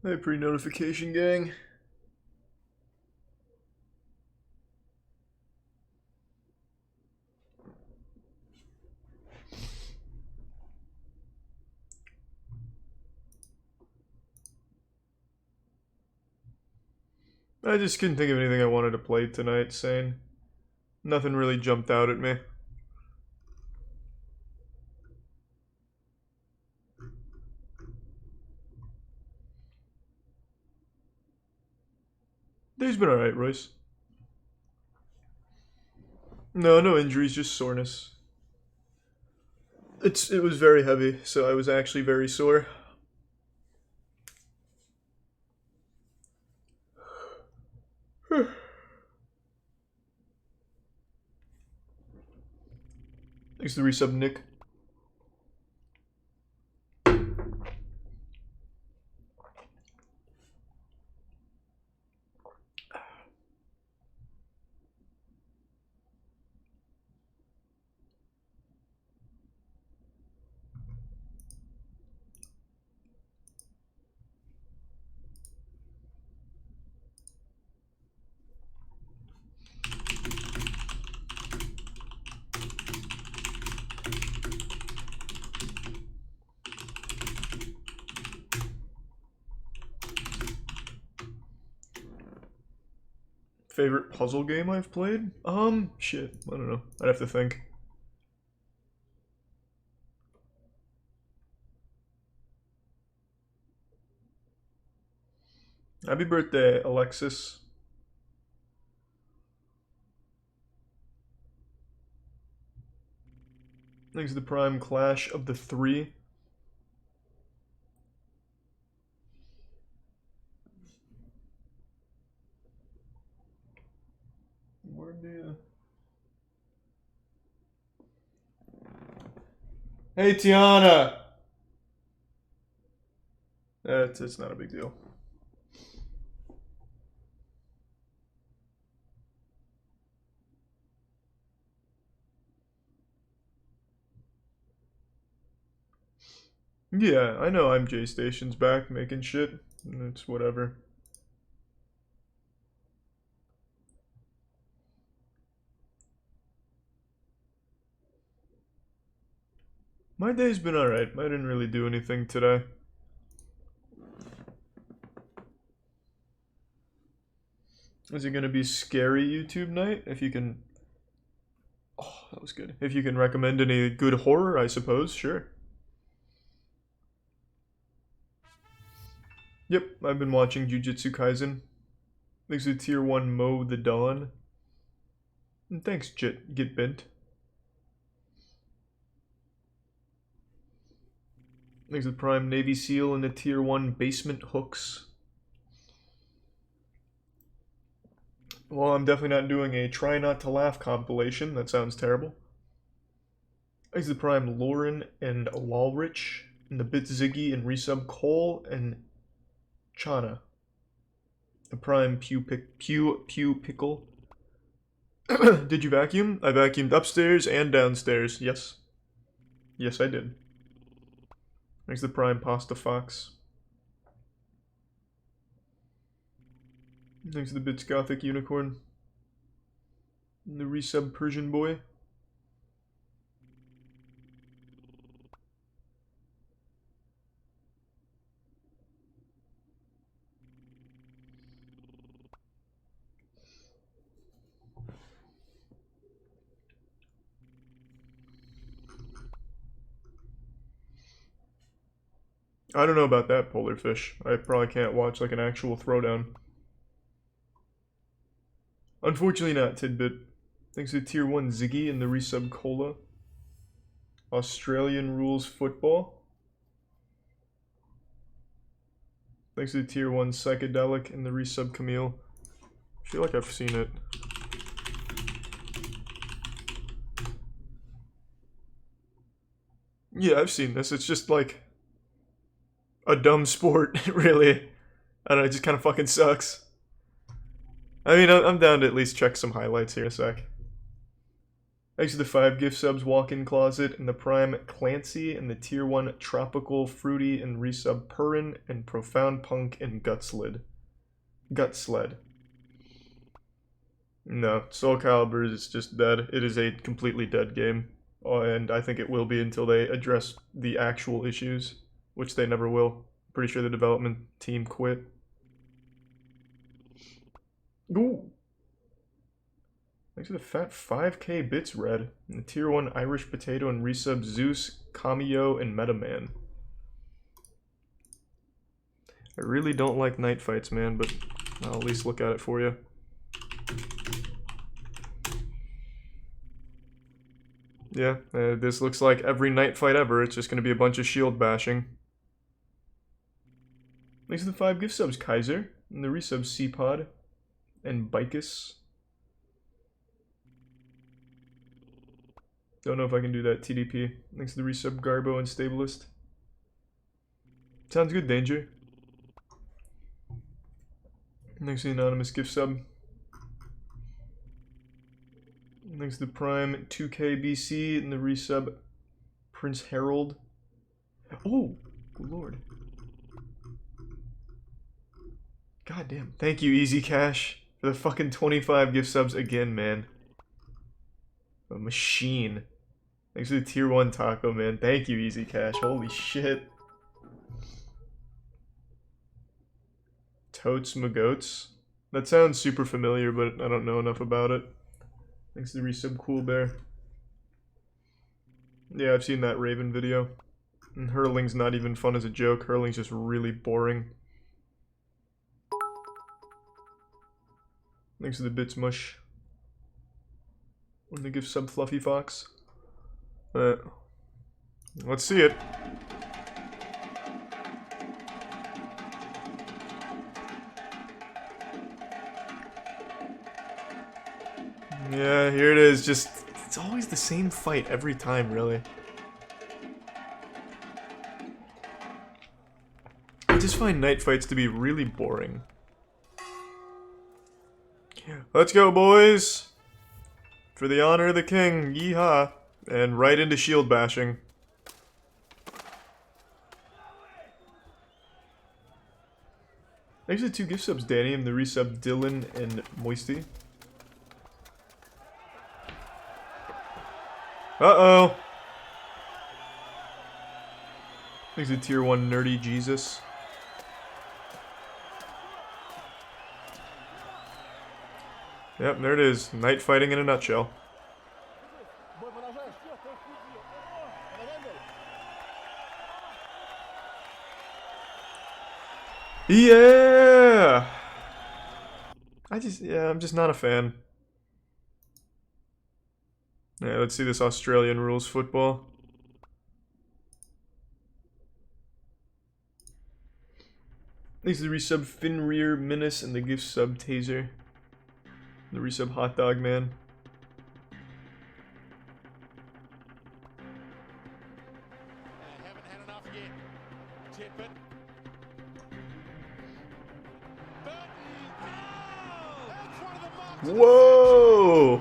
Hey, pre-notification gang. I just couldn't think of anything I wanted to play tonight, Sane. Nothing really jumped out at me. Day's been alright, Royce. No injuries, just soreness. It was very heavy, so I was actually very sore. Thanks to the resub, Nick. Favorite puzzle game I've played? Shit, I don't know. I'd have to think. Happy birthday, Alexis. Thanks to the Prime Clash of the Three. Where do you... Hey, Tiana! It's not a big deal. Yeah, I know I'm J Station's back making shit. It's whatever. My day's been alright. I didn't really do anything today. Is it gonna be scary YouTube night? If you can... Oh, that was good. If you can recommend any good horror, I suppose, sure. Yep, I've been watching Jujutsu Kaisen. Thanks to Tier 1 Mow the Dawn. And thanks, Get Bent. Thanks to Prime Navy SEAL and the Tier 1 Basement Hooks. Well, I'm definitely not doing a Try Not to Laugh compilation. That sounds terrible. Thanks to Prime Lauren and Walrich. And the Bit Ziggy and Resub Cole and Chana. The Prime Pew Pickle. Did you vacuum? I vacuumed upstairs and downstairs. Yes. Yes, I did. Thanks to the Prime Pasta Fox. Thanks to the Bits Gothic Unicorn. And the Resub Persian Boy. I don't know about that, Polar Fish. I probably can't watch like an actual throwdown. Unfortunately not, Tidbit. Thanks to Tier 1 Ziggy and the Resub Cola. Australian Rules Football. Thanks to Tier 1 Psychedelic and the Resub Camille. I feel like I've seen it. Yeah, I've seen this. It's just like a dumb sport, really. I don't know, it just kind of fucking sucks. I mean, I'm down to at least check some highlights here in a sec. Thanks to the 5 gift subs, Walk-In Closet, and the Prime Clancy, and the Tier 1 Tropical Fruity, and resub Purrin, and Profound Punk, and Gutsled. No, Soul Calibur is just dead. It is a completely dead game. And I think it will be until they address the actual issues, which they never will. Pretty sure the development team quit. Ooh! Thanks to the fat 5k bits, Red. And the Tier 1 Irish Potato and resub Zeus, Cameo, and Metaman. I really don't like night fights, man, but I'll at least look at it for you. Yeah, this looks like every night fight ever. It's just going to be a bunch of shield bashing. Thanks to the 5 gift subs, Kaiser, and the resub C-Pod, and Bicus. Don't know if I can do that TDP. Thanks to the resub, Garbo, and Stablist. Sounds good, Danger. Thanks to the anonymous gift sub. Thanks to the Prime 2KBC and the resub Prince Harold. Oh, good lord. God damn. Thank you, Easy Cash, for the fucking 25 gift subs again, man. A machine. Thanks to the Tier 1 Taco, man. Thank you, Easy Cash. Holy shit. Totes Magoats. That sounds super familiar, but I don't know enough about it. Thanks to the resub Cool Bear. Yeah, I've seen that Raven video. And hurling's not even fun as a joke. Hurling's just really boring. Thanks to the Bits Mush. I'm gonna give sub Fluffy Fox. Let's see it. Yeah, here it is. Just, it's always the same fight every time, really. I just find night fights to be really boring. Let's go, boys! For the honor of the king, yeehaw! And right into shield bashing. Thanks to the 2 gift subs, Danny, and the resub Dylan and Moisty. Uh-oh! Thanks to Tier 1 Nerdy Jesus. Yep, there it is. Night fighting in a nutshell. Yeah! I'm just not a fan. Yeah, let's see this Australian rules football. Thanks to the resub Finrear Menace and the gift sub Taser. The resub Hot Dog Man. Whoa!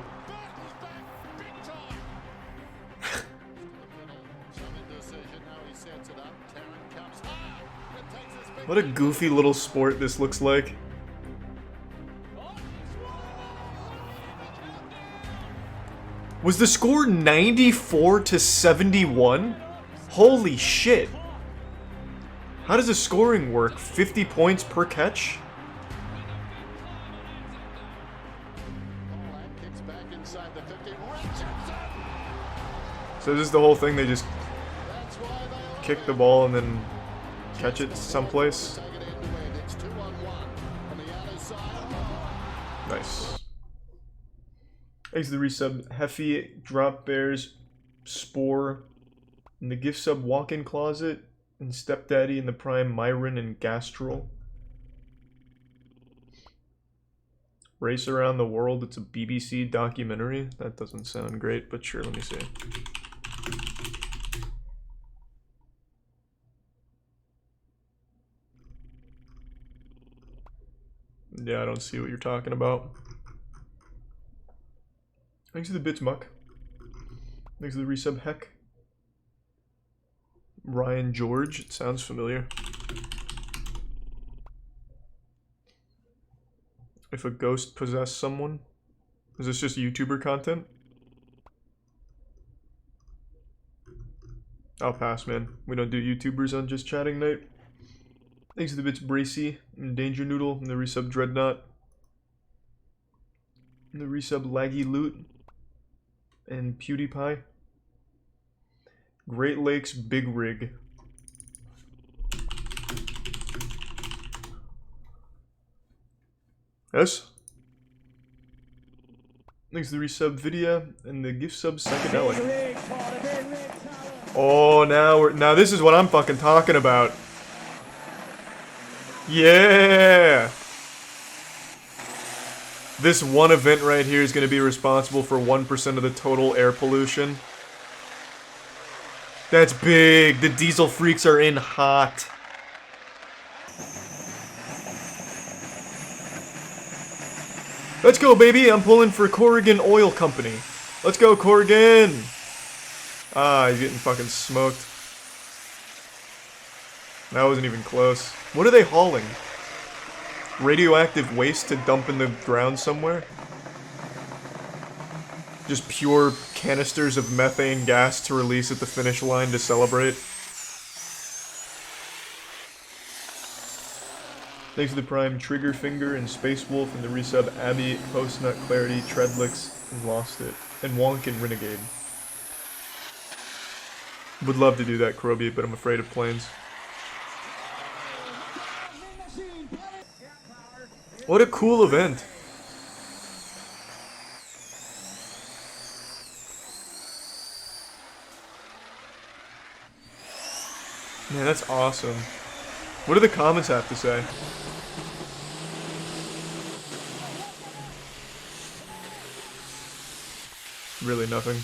What a goofy little sport this looks like. Was the score 94-71? Holy shit. How does the scoring work? 50 points per catch? So this is the whole thing, they just kick the ball and then catch it someplace? Nice. Thanks to the resub Heffy, Drop Bears, Spore, and the gift sub Walk-In Closet, and Stepdaddy in the Prime Myron and Gastral. Race Around the World, it's a BBC documentary. That doesn't sound great, but sure, let me see. Yeah, I don't see what you're talking about. Thanks to the Bits Muck. Thanks for the resub, Heck. Ryan George, it sounds familiar. If a ghost possessed someone. Is this just YouTuber content? I'll pass, man. We don't do YouTubers on Just Chatting Night. Thanks to the bits Bracy and Danger Noodle and the resub Dreadnought. And the resub Laggy Loot and PewDiePie. Great Lakes Big Rig. Yes? Thanks to the resub Vidya and the gift sub Psychedelic. Oh, now this is what I'm fucking talking about. Yeah! This one event right here is going to be responsible for 1% of the total air pollution. That's big. The diesel freaks are in hot. Let's go, baby. I'm pulling for Corrigan Oil Company. Let's go, Corrigan. Ah, he's getting fucking smoked. That wasn't even close. What are they hauling? Radioactive waste to dump in the ground somewhere? Just pure canisters of methane gas to release at the finish line to celebrate. Thanks to the Prime Trigger Finger and Space Wolf and the resub Abby, Postnut Clarity, Treadlix, and Lost It. And Wonk and Renegade. Would love to do that, Kroby, but I'm afraid of planes. What a cool event. Man, that's awesome. What do the comments have to say? Really nothing.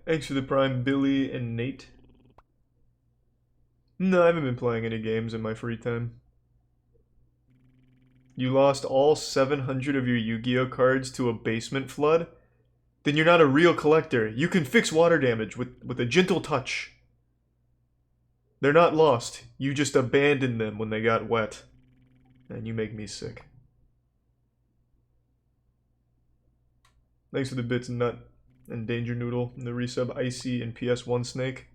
Thanks for the Prime, Billy and Nate. No, I haven't been playing any games in my free time. You lost all 700 of your Yu-Gi-Oh cards to a basement flood? Then you're not a real collector. You can fix water damage with a gentle touch. They're not lost. You just abandoned them when they got wet. And you make me sick. Thanks for the bits, Nut and Danger Noodle and the resub Icy and PS1 Snake.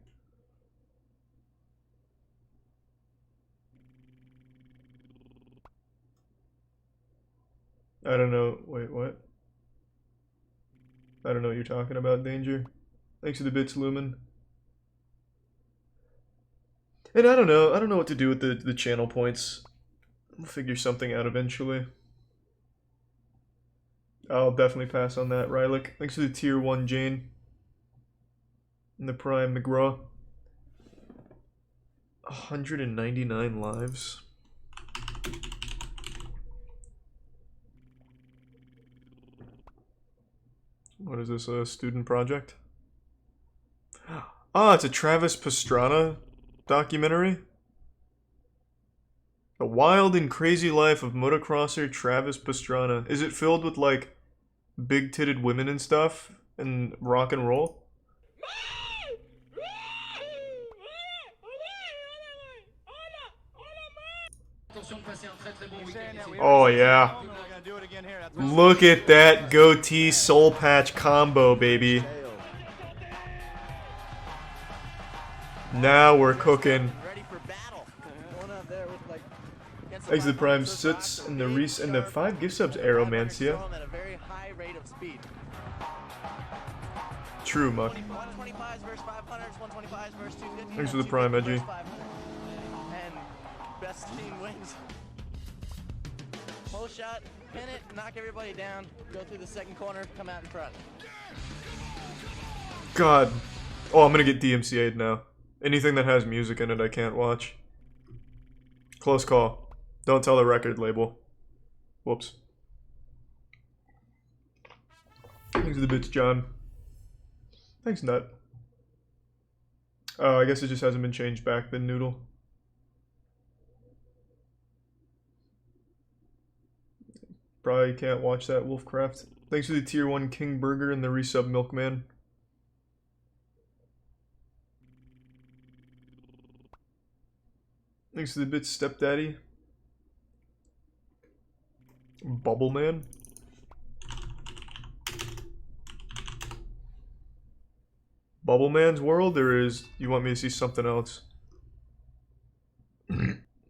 I don't know. Wait, what? I don't know what you're talking about, Danger. Thanks for the bits, Lumen. And I don't know what to do with the channel points. We'll figure something out eventually. I'll definitely pass on that, Rylick. Thanks for the tier 1, Jane. And the Prime McGraw. 199 lives. What is this, a student project? Ah, it's a Travis Pastrana documentary? The wild and crazy life of motocrosser Travis Pastrana. Is it filled with, like, big-titted women and stuff? And rock and roll? Oh, yeah. Look at that goatee soul patch combo, baby. Now we're cooking. Thanks to the Prime Soots and the Reese and the 5 gift subs, Aeromancia. True, Muck. Thanks for the Prime, Edgy. Best team wins. Pull shot, pin it, knock everybody down, go through the second corner, come out in front. God. Oh, I'm gonna get DMCA'd now. Anything that has music in it I can't watch. Close call. Don't tell the record label. Whoops. Thanks for the bits, John. Thanks, Nut. Oh, I guess it just hasn't been changed back then, Noodle. Probably can't watch that Wolfcraft Thanks for the tier 1 King Burger and the resub Milkman. Thanks to the bits Stepdaddy. Bubble Man. Bubble Man's world, or is you want me to see something else?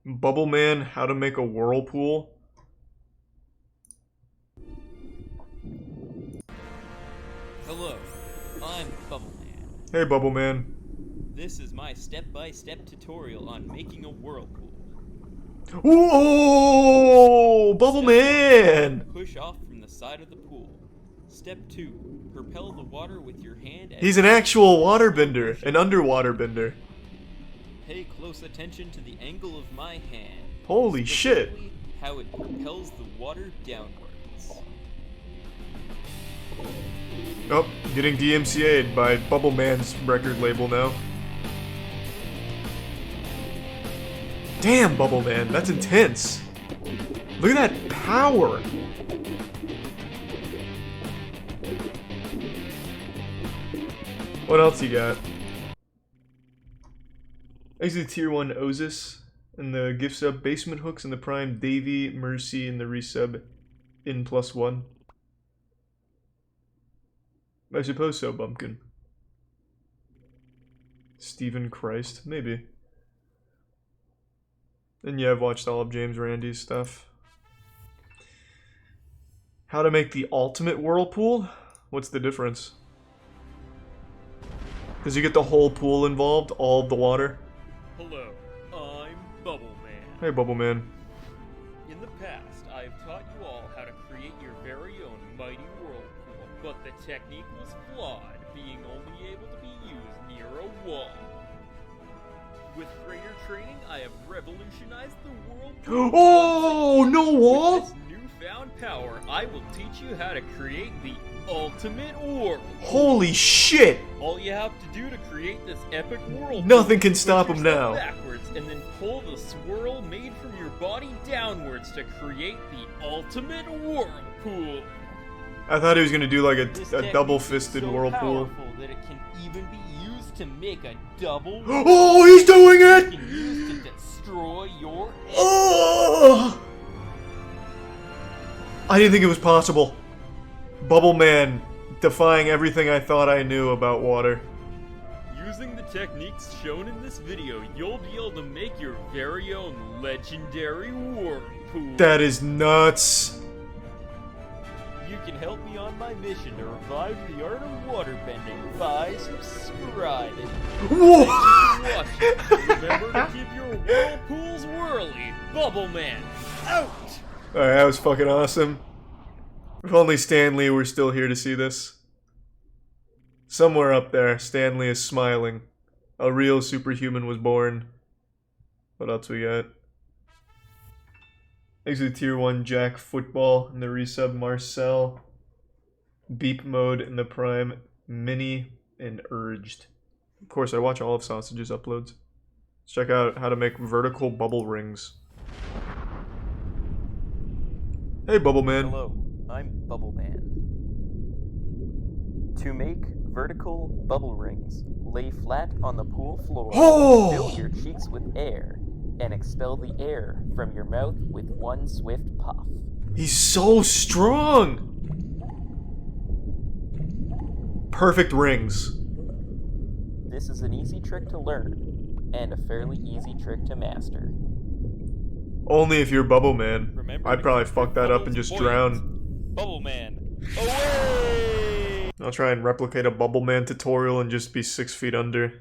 Bubble Man, how to make a whirlpool. Hello, I'm Bubble Man. Hey Bubble Man. This is my step-by-step tutorial on making a whirlpool. Whoa! Bubble Man! Push off from the side of the pool. Step 2. Propel the water with your hand. He's an actual waterbender, an underwater bender. Pay close attention to the angle of my hand. Holy shit! Specifically, how it propels the water downwards. Oh, getting DMCA'd by Bubble Man's record label now. Damn, Bubble Man, that's intense. Look at that power. What else you got? Exit tier 1 Osis and the gift sub Basement Hooks and the Prime Davy Mercy and the resub in +1. I suppose so, Bumpkin. Stephen Christ, maybe. And yeah, I've watched all of James Randi's stuff. How to make the ultimate whirlpool? What's the difference? Does you get the whole pool involved? All of the water? Hello, I'm Bubble Man. Hey, Bubble Man. In the past, I've taught you all how to create your very own mighty whirlpool, but the technique was flawed, being only able to be used near a wall. With greater training, I have revolutionized the whirlpool. Oh, no wall? With this newfound power, I will teach you how to create the ultimate whirlpool. Holy shit! All you have to do to create this epic whirlpool, Nothing can stop push him yourself now. backwards and then pull the swirl made from your body downwards to create the ultimate whirlpool. I thought he was gonna do like This a technique double-fisted is so whirlpool. powerful that it can even be used to make a double. Oh, he's doing It it! can use to destroy your. Oh! I didn't think it was possible. Bubble Man defying everything I thought I knew about water. Using the techniques shown in this video, you'll be able to make your very own legendary whirlpool. That is nuts. You can help me on my mission to revive the art of waterbending by subscribing. Whoa! Thank you for watching. Remember to keep your whirlpools whirly. Bubble Man, out! Alright, that was fucking awesome. If only Stanley were still here to see this. Somewhere up there, Stanley is smiling. A real superhuman was born. What else we got? Exit tier 1 Jack Football and the resub Marcel. Beep Mode in the Prime Mini and Urged. Of course, I watch all of Sausage's uploads. Let's check out how to make vertical bubble rings. Hey, Bubble Man. Hello, I'm Bubble Man. To make vertical bubble rings, lay flat on the pool floor, Oh! fill your cheeks with air, and expel the air from your mouth with one swift puff. He's so strong! Perfect rings. This is an easy trick to learn, and a fairly easy trick to master. Only if you're Bubble Man. Remember I'd to probably keep your fuck that up and bubbles just buoyant. drown. Bubble Man, away! I'll try and replicate a Bubble Man tutorial and just be 6 feet under.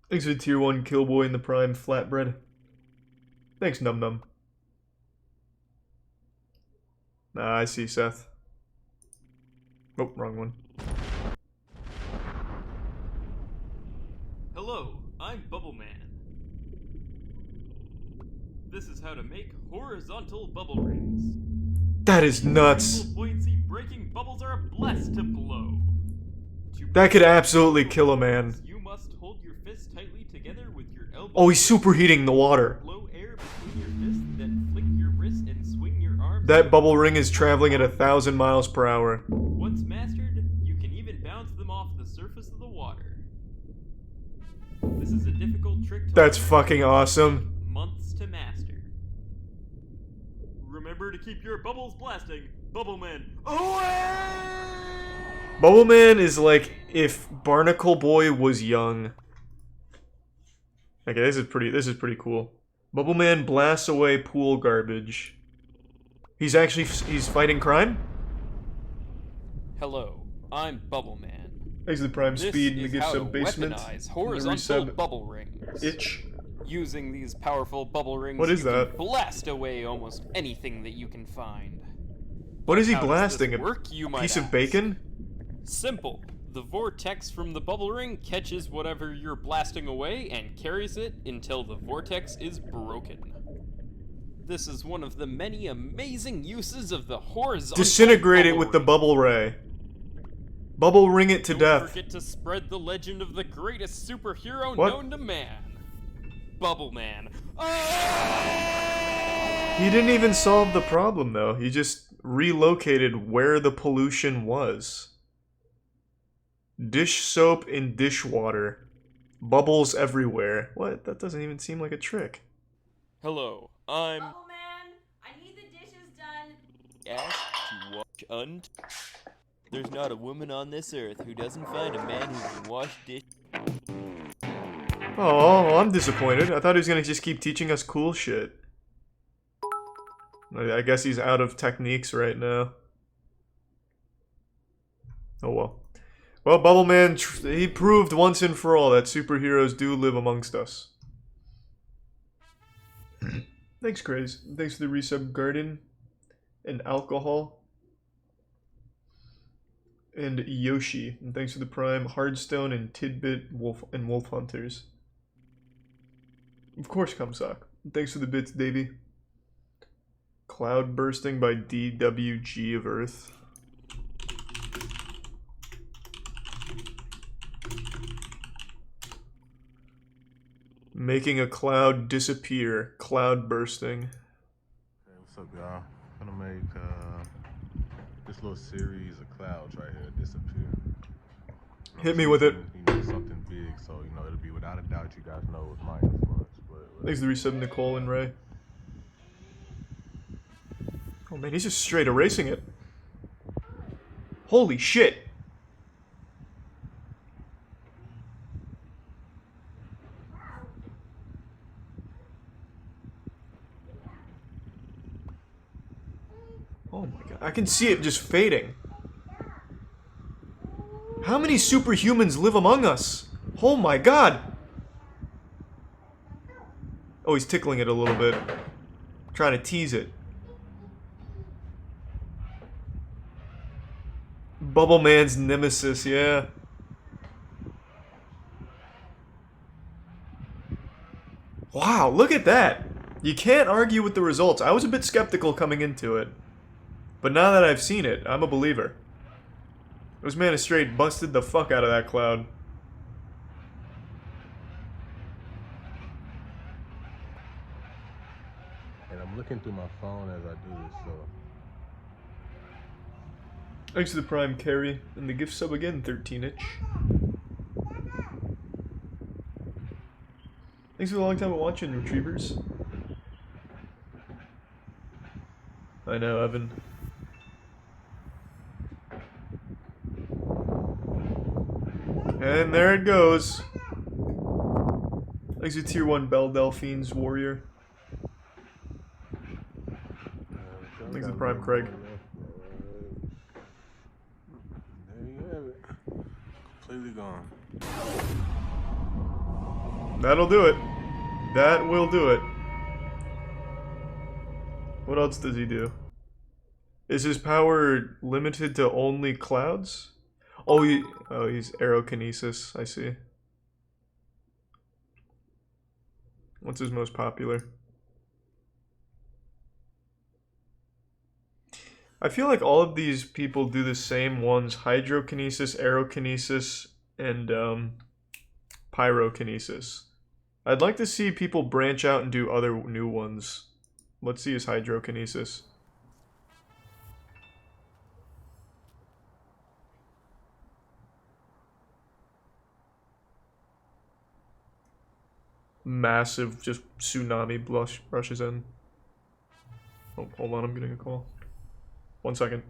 Thanks for tier 1 Killboy in the Prime Flatbread. Thanks, Num Num. Nah, I see Seth. Oh, wrong one. Hello, I'm Bubble Man. This is how to make horizontal bubble rings. That is nuts. Full buoyancy breaking bubbles are a blast to blow. That could absolutely kill a man. You must hold your fists tightly together with your elbows. Oh, he's superheating the water. Blow air between your fists, then flick your wrist and swing your arms That bubble ring is traveling at 1,000 miles per hour. Once mastered, you can even bounce them off the surface of the water. This is a difficult trick to That's learn. fucking awesome. Months to master. Remember to keep your bubbles blasting, Bubbleman. Bubbleman is like if Barnacle Boy was young. Okay, this is pretty cool. Bubbleman blasts away pool garbage. He's fighting crime? Hello, I'm Bubbleman. Thanks to the prime This speed in the is gift how to sub basement. weaponize And horizontal the resub bubble rings. itch. Using these powerful bubble rings, What is you that? can blast away almost anything that you can find. What is he How does blasting? this A work, you might piece of ask? bacon? Simple. The vortex from the bubble ring catches whatever you're blasting away and carries it until the vortex is broken. This is one of the many amazing uses of the horizontal Disintegrate it bubble with the ring. bubble ray. Bubble ring it to Don't death. forget to spread the legend of the greatest superhero What? known to man. Bubble Man. He didn't even solve the problem though. He just relocated where the pollution was. Dish soap in dishwater. Bubbles everywhere. What? That doesn't even seem like a trick. Hello, I'm Bubble Man, I need the dishes done. asked to wash There's not a woman on this earth who doesn't find a man who can wash dishes. Oh, I'm disappointed. I thought he was gonna just keep teaching us cool shit. I guess he's out of techniques right now. Oh well. Well, Bubbleman, he proved once and for all that superheroes do live amongst us. Thanks, Craze. Thanks for the resub, Garden. And Alcohol. And Yoshi. And thanks for the Prime, Hardstone, and Tidbit, Wolf Hunters. Of course, Cumsock. Thanks for the bits, Davey. Cloud Bursting by DWG of Earth. Making a cloud disappear. Cloud bursting. Hey, what's up, y'all? I'm gonna make this little series of clouds right here disappear. Hit me with it. You know, something big, so you know it'll be without a doubt. You guys know it's my influence. But Thanks for the resub, Nicole and Ray. Oh man, he's just straight erasing it. Holy shit! Oh my god, I can see it just fading. How many superhumans live among us? Oh my god! Oh, he's tickling it a little bit. Trying to tease it. Bubble Man's nemesis, yeah. Wow, look at that! You can't argue with the results. I was a bit skeptical coming into it. But now that I've seen it, I'm a believer. This man is straight busted the fuck out of that cloud. and I'm looking through my phone as I do this, so Thanks to the Prime Carry, and the gift sub again, 13-inch. Thanks for the long time of watching, Retrievers. I know, Evan. And there it goes. Thanks to Tier 1 Belle Delphine's Warrior. Thanks to the Prime Craig. There you have it. Completely gone. That'll do it. That will do it. What else does he do? Is his power limited to only clouds? Oh, he's aerokinesis. I see. What's his most popular? I feel like all of these people do the same ones: hydrokinesis, aerokinesis, and pyrokinesis. I'd like to see people branch out and do other new ones. Let's see his hydrokinesis. massive just tsunami rushes in. Oh, hold on, I'm getting a call. 1 second.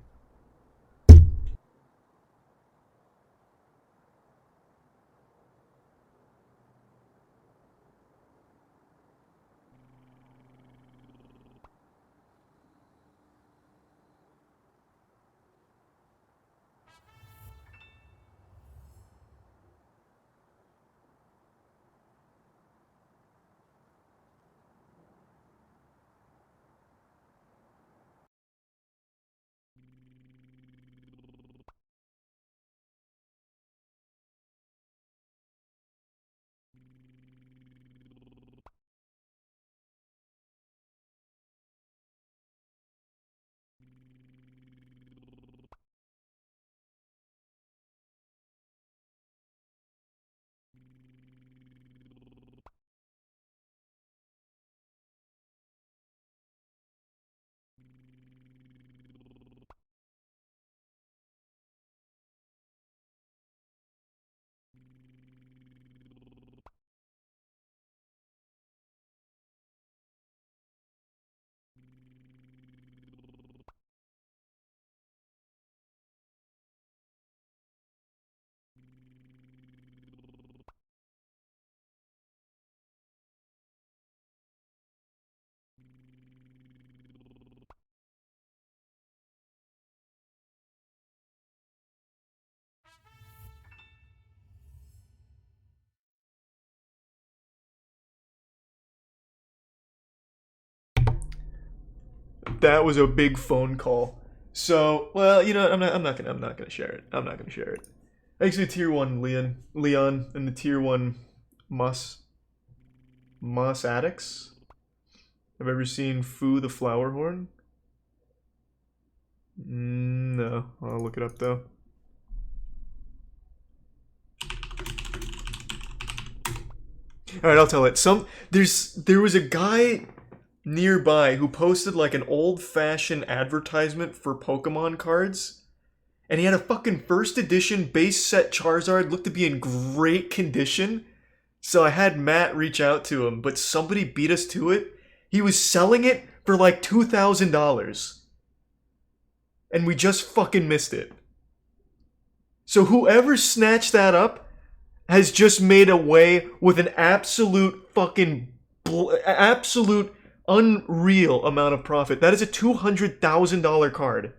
That was a big phone call. So, well, you know, I'm not gonna share it. I'm not gonna share it. Actually, tier 1 Leon, and the tier 1 Moss Addicts. Have you ever seen Foo the Flower Horn? No, I'll look it up though. All right, I'll tell it. There was a guy nearby who posted like an old-fashioned advertisement for Pokemon cards, and he had a fucking first edition base set Charizard, looked to be in great condition. So I had Matt reach out to him, but somebody beat us to it. He was selling it for like $2,000. And we just fucking missed it. So whoever snatched that up has just made away with an absolute fucking absolute unreal amount of profit. That is a $200,000 card.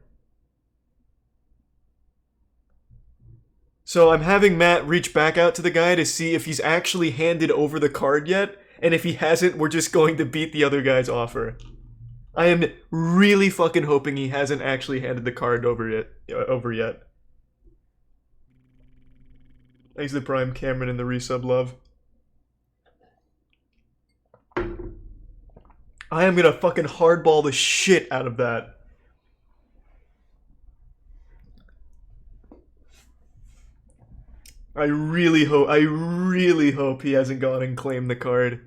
So I'm having Matt reach back out to the guy to see if he's actually handed over the card yet, and if he hasn't, we're just going to beat the other guy's offer. I am really fucking hoping he hasn't actually handed the card over yet. Thanks to the Prime, Cameron, and the resub love. I am gonna fucking hardball the shit out of that. I really hope he hasn't gone and claimed the card.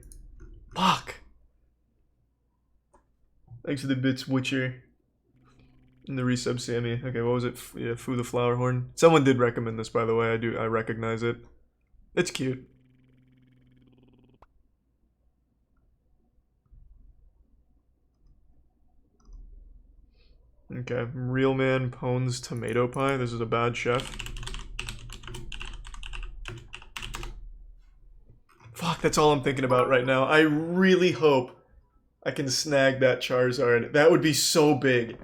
Fuck. Thanks for the bits, Witcher. And the resub, Sammy. Okay, what was it? Yeah, Foo the Flower Horn. Someone did recommend this, by the way. I recognize it. It's cute. Okay, Real Man Pones Tomato Pie. This is a bad chef. Fuck, that's all I'm thinking about right now. I really hope I can snag that Charizard. That would be so big.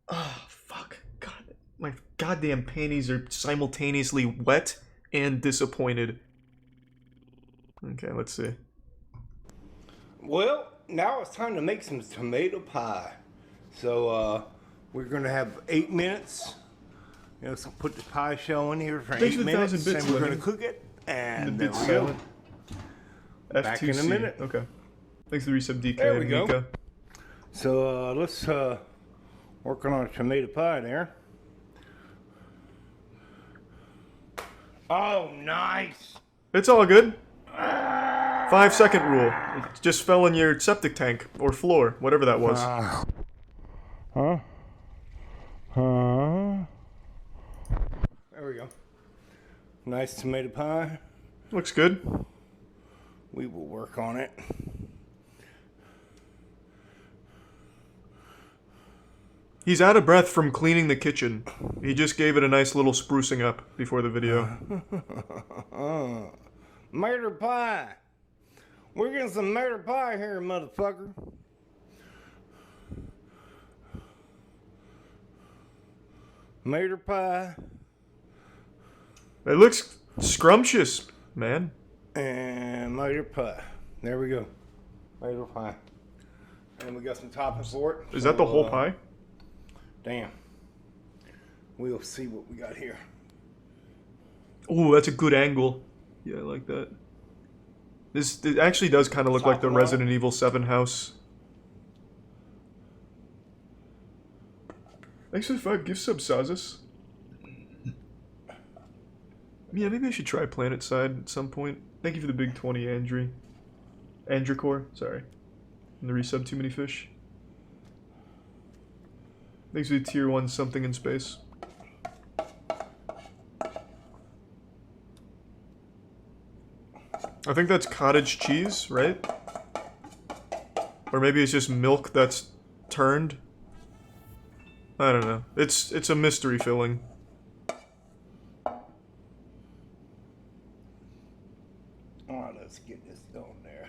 Oh, fuck. God, my goddamn panties are simultaneously wet and disappointed. Okay, let's see. Well, now it's time to make some tomato pie. So, we're gonna have 8 minutes. You know, so put the pie shell in here for 8 minutes, and we're gonna cook it. And there we go. Back in a minute. Okay. Thanks for the resub, DK. There we go. Mika. So let's work on our tomato pie there. Oh, nice. It's all good. 5-second rule. It just fell in your septic tank or floor, whatever that was. There we go. Nice tomato pie. Looks good. we will work on it. He's out of breath from cleaning the kitchen. He just gave it a nice little sprucing up before the video. Murder pie. We're getting some murder pie here, motherfucker. Murder pie. It looks scrumptious, man. And murder pie. There we go. Murder pie. And we got some toppings for it. Is that the whole pie? Damn. We'll see what we got here. Oh, that's a good angle. Yeah, I like that. It actually does kind of look like the Resident Evil 7 house. Thanks for the 5 gift subs, Sazis. Yeah, maybe I should try Planet Side at some point. Thank you for the big 20, Andri. Andricor, sorry. And the resub Too Many Fish. Thanks for the tier 1 something in space. I think that's cottage cheese, right? Or maybe it's just milk that's turned. I don't know. It's a mystery filling. Alright, let's get this going there.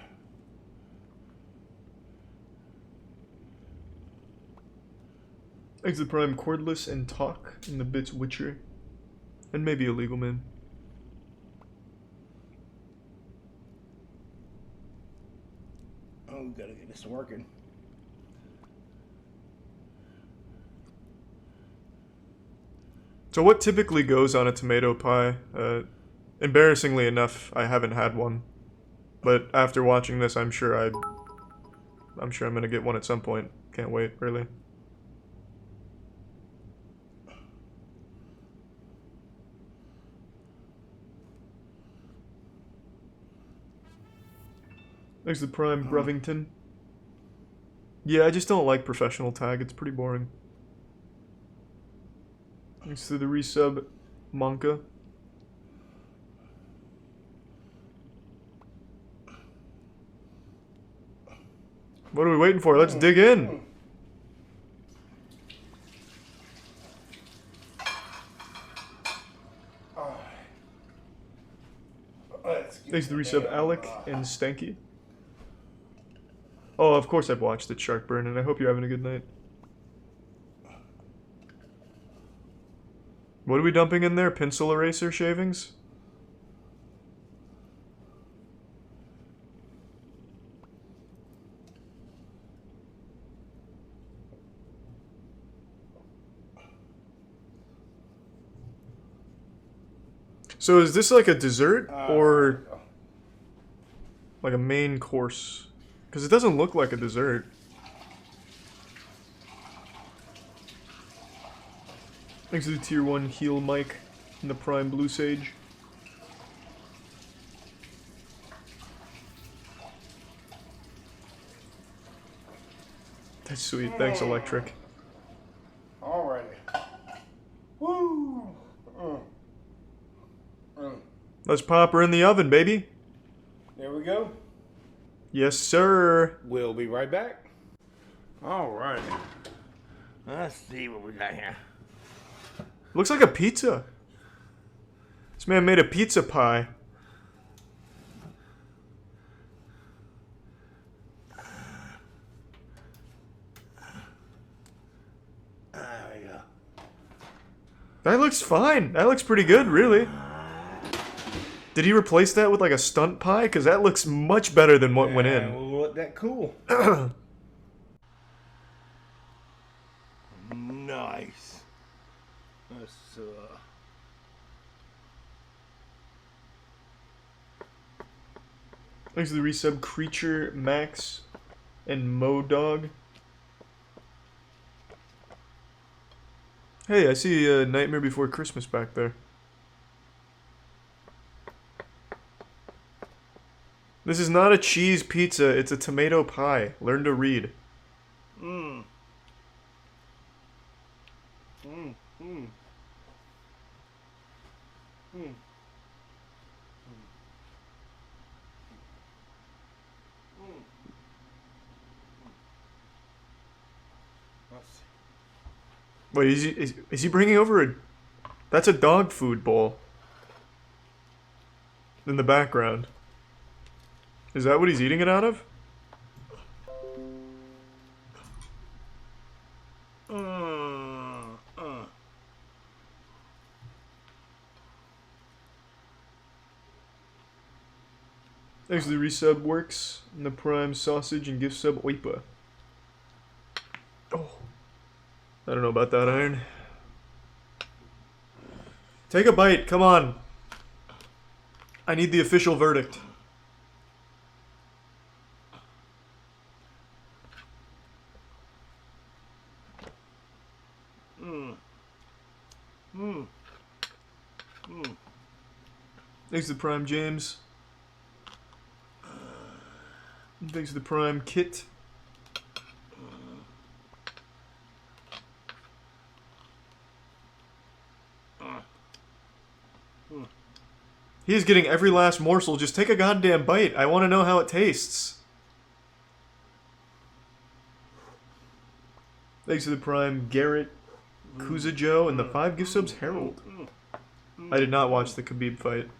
Exit Prime cordless and talk in the bits Witcher. And maybe a legal man. Oh, we gotta get this working. So what typically goes on a tomato pie? Embarrassingly enough, I haven't had one. But after watching this, I'm sure I'm gonna get one at some point. Can't wait, really. Thanks to Prime Brevington. Yeah, I just don't like professional tag. It's pretty boring. Thanks to the resub, Monka. What are we waiting for? Let's dig in. Thanks to the resub, Alec and Stanky. Oh, of course I've watched it, Sharkburn, and I hope you're having a good night. What are we dumping in there? Pencil eraser shavings? So is this like a dessert or like a main course? Because it doesn't look like a dessert. Thanks to the tier 1 heal Mike and the Prime Blue Sage. That's sweet. Thanks, Electric. Alrighty. Woo! Let's pop her in the oven, baby. There we go. Yes, sir. We'll be right back. Alrighty. Let's see what we got here. Looks like a pizza. This man made a pizza pie. There we go. That looks fine. That looks pretty good, really. Did he replace that with like a stunt pie? Because that looks much better than what went in. We'll let that cool. Nice. Let's Thanks to the resub Creature, Max, and Modog. Hey, I see a Nightmare Before Christmas back there. This is not a cheese pizza, it's a tomato pie. Learn to read. Mmm. Wait, is he bringing over a... That's a dog food bowl. In the background. Is that what he's eating it out of? Actually, resub works in the Prime sausage and gift sub oipa. Oh. I don't know about that, Iron. Take a bite, come on. I need the official verdict. Thanks to the Prime James. Thanks to the Prime Kit. He is getting every last morsel. Just take a goddamn bite. I want to know how it tastes. Thanks to the Prime Garrett, Kuzajo, and the 5 gift subs Harold. I did not watch the Khabib fight.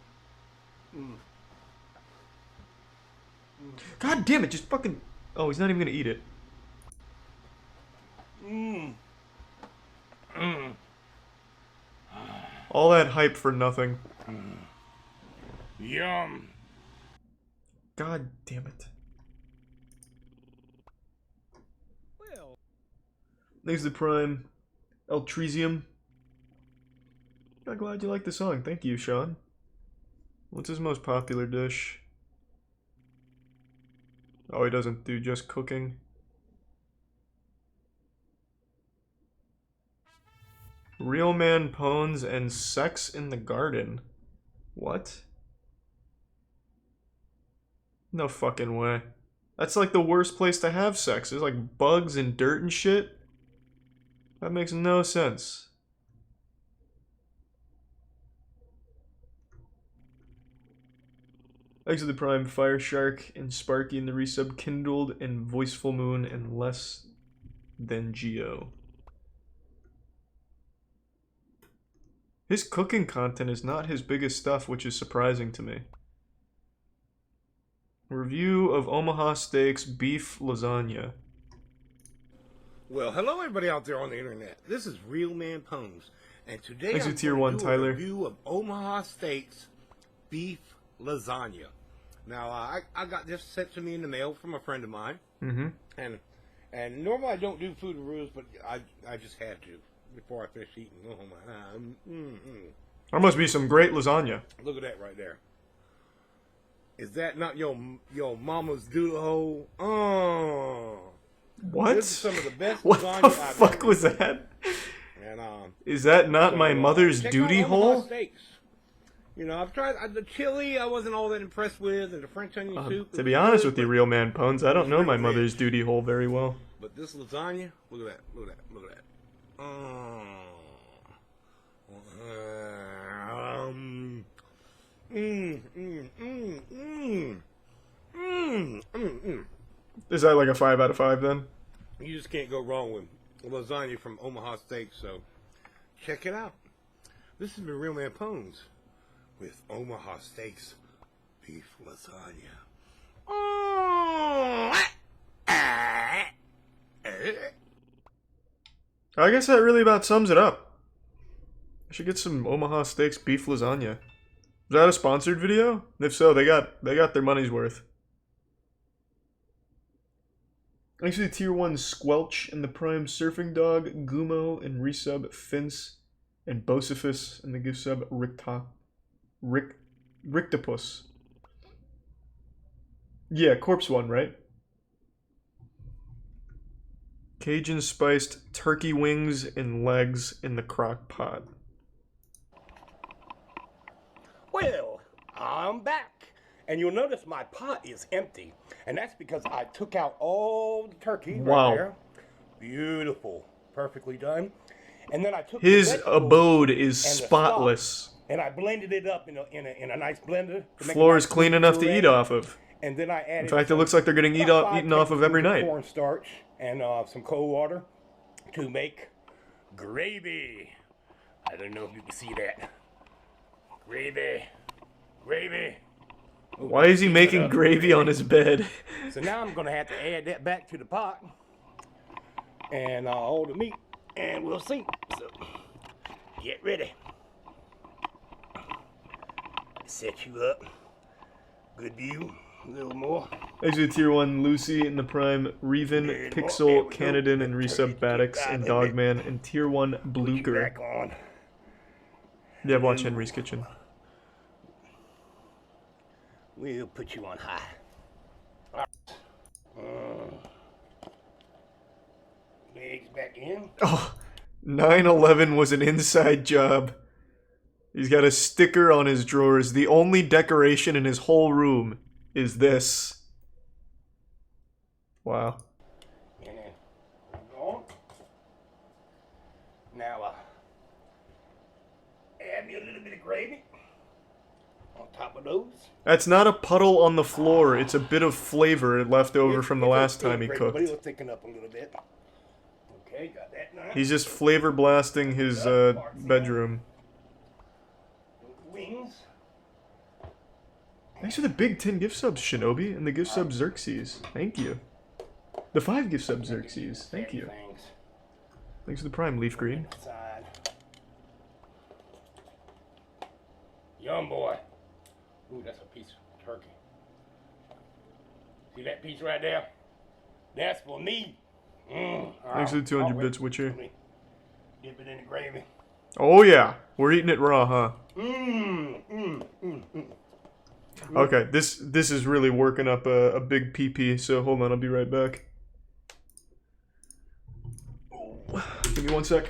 God damn it, just fucking... Oh, he's not even gonna eat it. All that hype for nothing. Yum. God damn it. Well, Thanks to the Prime Eltresium. I'm glad you like the song. Thank you, Sean. What's his most popular dish? Oh, he doesn't do just cooking. Real man pones and sex in the garden. What? No fucking way. That's like the worst place to have sex. There's like bugs and dirt and shit. That makes no sense. Thanks to the Prime Fire Shark and Sparky in the resub Kindled and Voiceful Moon and Less Than Geo. His cooking content is not his biggest stuff, which is surprising to me. Review of Omaha Steaks Beef Lasagna. Well, hello everybody out there on the internet. This is Real Man Pones, and today Thanks I'm to Tier going 1, to do Tyler. a review of Omaha Steaks Beef Lasagna. Now, I got this sent to me in the mail from a friend of mine, and normally I don't do food reviews, but I just had to before I finish eating. Oh my! There must be some great lasagna. Look at that right there. Is that not your mama's doodle hole? Oh, What? This is some of the best What lasagna the I've fuck ever was eaten. that? And Is that not my mother's check duty out Omaha hole? Steaks. You know, I've tried the chili. I wasn't all that impressed with, and the French onion soup. To be honest with you, Real Man Pones, I don't know my mother's duty hole very well. But this lasagna, look at that, look at that, look at that. Is that like a 5 out of 5 then? You just can't go wrong with lasagna from Omaha Steaks, so check it out. This has been Real Man Pones with Omaha Steaks Beef Lasagna. I guess that really about sums it up. I should get some Omaha Steaks beef lasagna. Was that a sponsored video? If so, they got their money's worth. Actually, Tier 1 Squelch and the Prime Surfing Dog, Gumo and resub Fince and Bosiphus and the gift sub Rictopus. Yeah, Corpse One, right? Cajun spiced turkey wings and legs in the crock pot. Well, I'm back. And you'll notice my pot is empty. And that's because I took out all the turkey right there. Beautiful. Perfectly done. And then I took his abode is spotless. And I blended it up in a nice blender. Floor is clean enough to eat off of. And then I added. In fact, it looks like they're getting eaten off of every night. Cornstarch and some cold water to make gravy. I don't know if you can see that. Gravy. Gravy. Why is he making gravy on his bed? So now I'm gonna have to add that back to the pot and all the meat, and we'll see. So get ready. Set you up. Good view. A little more. Exit Tier 1 Lucy in the Prime, Reven, Pixel, Canadin, and Resub Baddix, and Dogman, and Tier 1 Blucher. Back on. Yeah, watch Henry's Kitchen. We'll put you on high. Legs back in. Oh, 9/11 was an inside job. He's got a sticker on his drawers. The only decoration in his whole room is this. Wow. And then on. Now, add me a little bit of gravy on top of those. That's not a puddle on the floor. It's a bit of flavor left over from the last time he cooked. But it'll thicken up a little bit. Okay, got that now. He's just flavor blasting his bedroom. Wings. Thanks for the big 10 gift subs, Shinobi, and the gift sub Xerxes. Thank you. The 5 gift sub Xerxes. Thank you. Thanks for the Prime, Leaf Green. Side. Young boy. Ooh, that's a piece of turkey. See that piece right there? That's for me. Thanks for the 200 bits, Witcher. Dip it in the gravy. Oh yeah, we're eating it raw, huh? Okay, this is really working up a big PP, so hold on, I'll be right back. Give me 1 sec.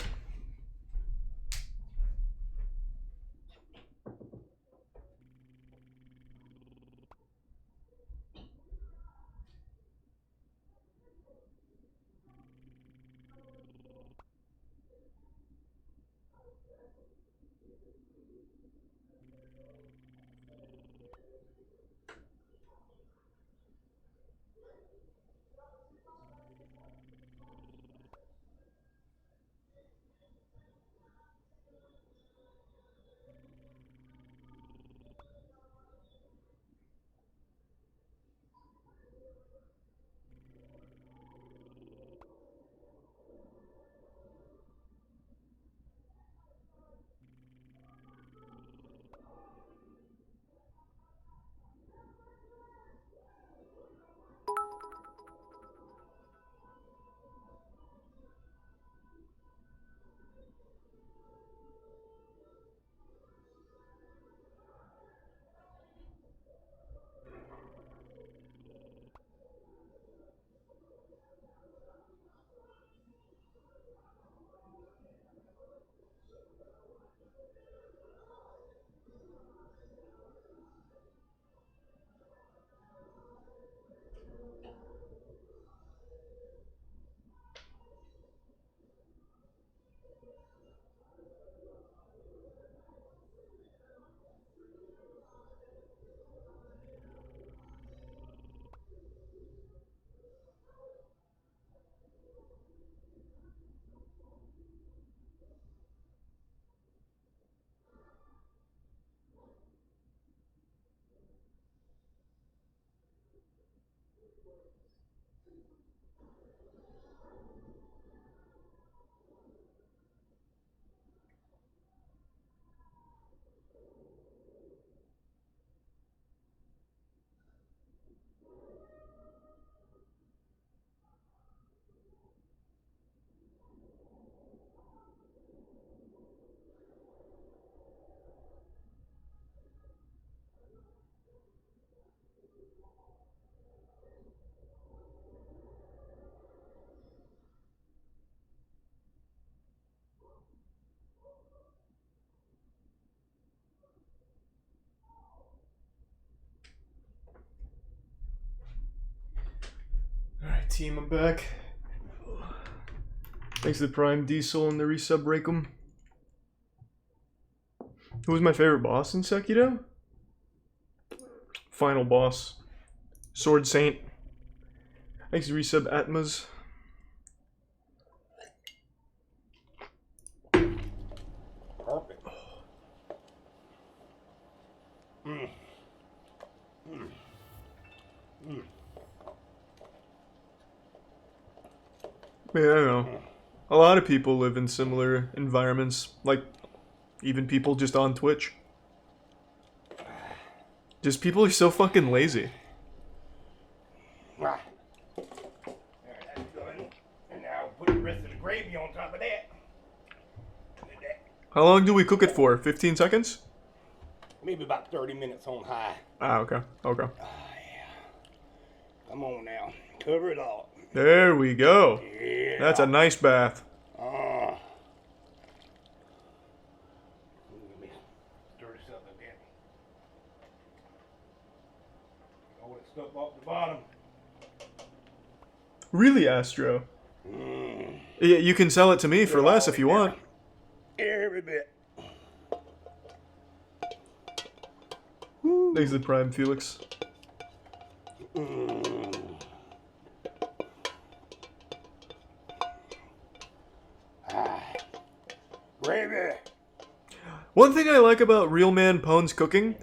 Alright, team, I'm back. Thanks to the Prime, Diesel, and the resub Rakem. Who was my favorite boss in Sekiro? Final boss. Sword Saint. Thanks to resub Atmas. Yeah, I don't know. A lot of people live in similar environments, like even people just on Twitch. Just people are so fucking lazy. Right. There, that's done. And now put the rest of the gravy on top of that. How long do we cook it for? 15 seconds? Maybe about 30 minutes on high. Ah, okay. Okay. Come on now. Cover it all. There we go. Yeah. That's a nice bath. Let me stir this up a bit. All that stuff off the bottom. Really, Astro? Yeah, you can sell it to me for less if you want. Every bit. Thanks to the Prime, Felix. Gravy. One thing I like about Real Man Pone's cooking,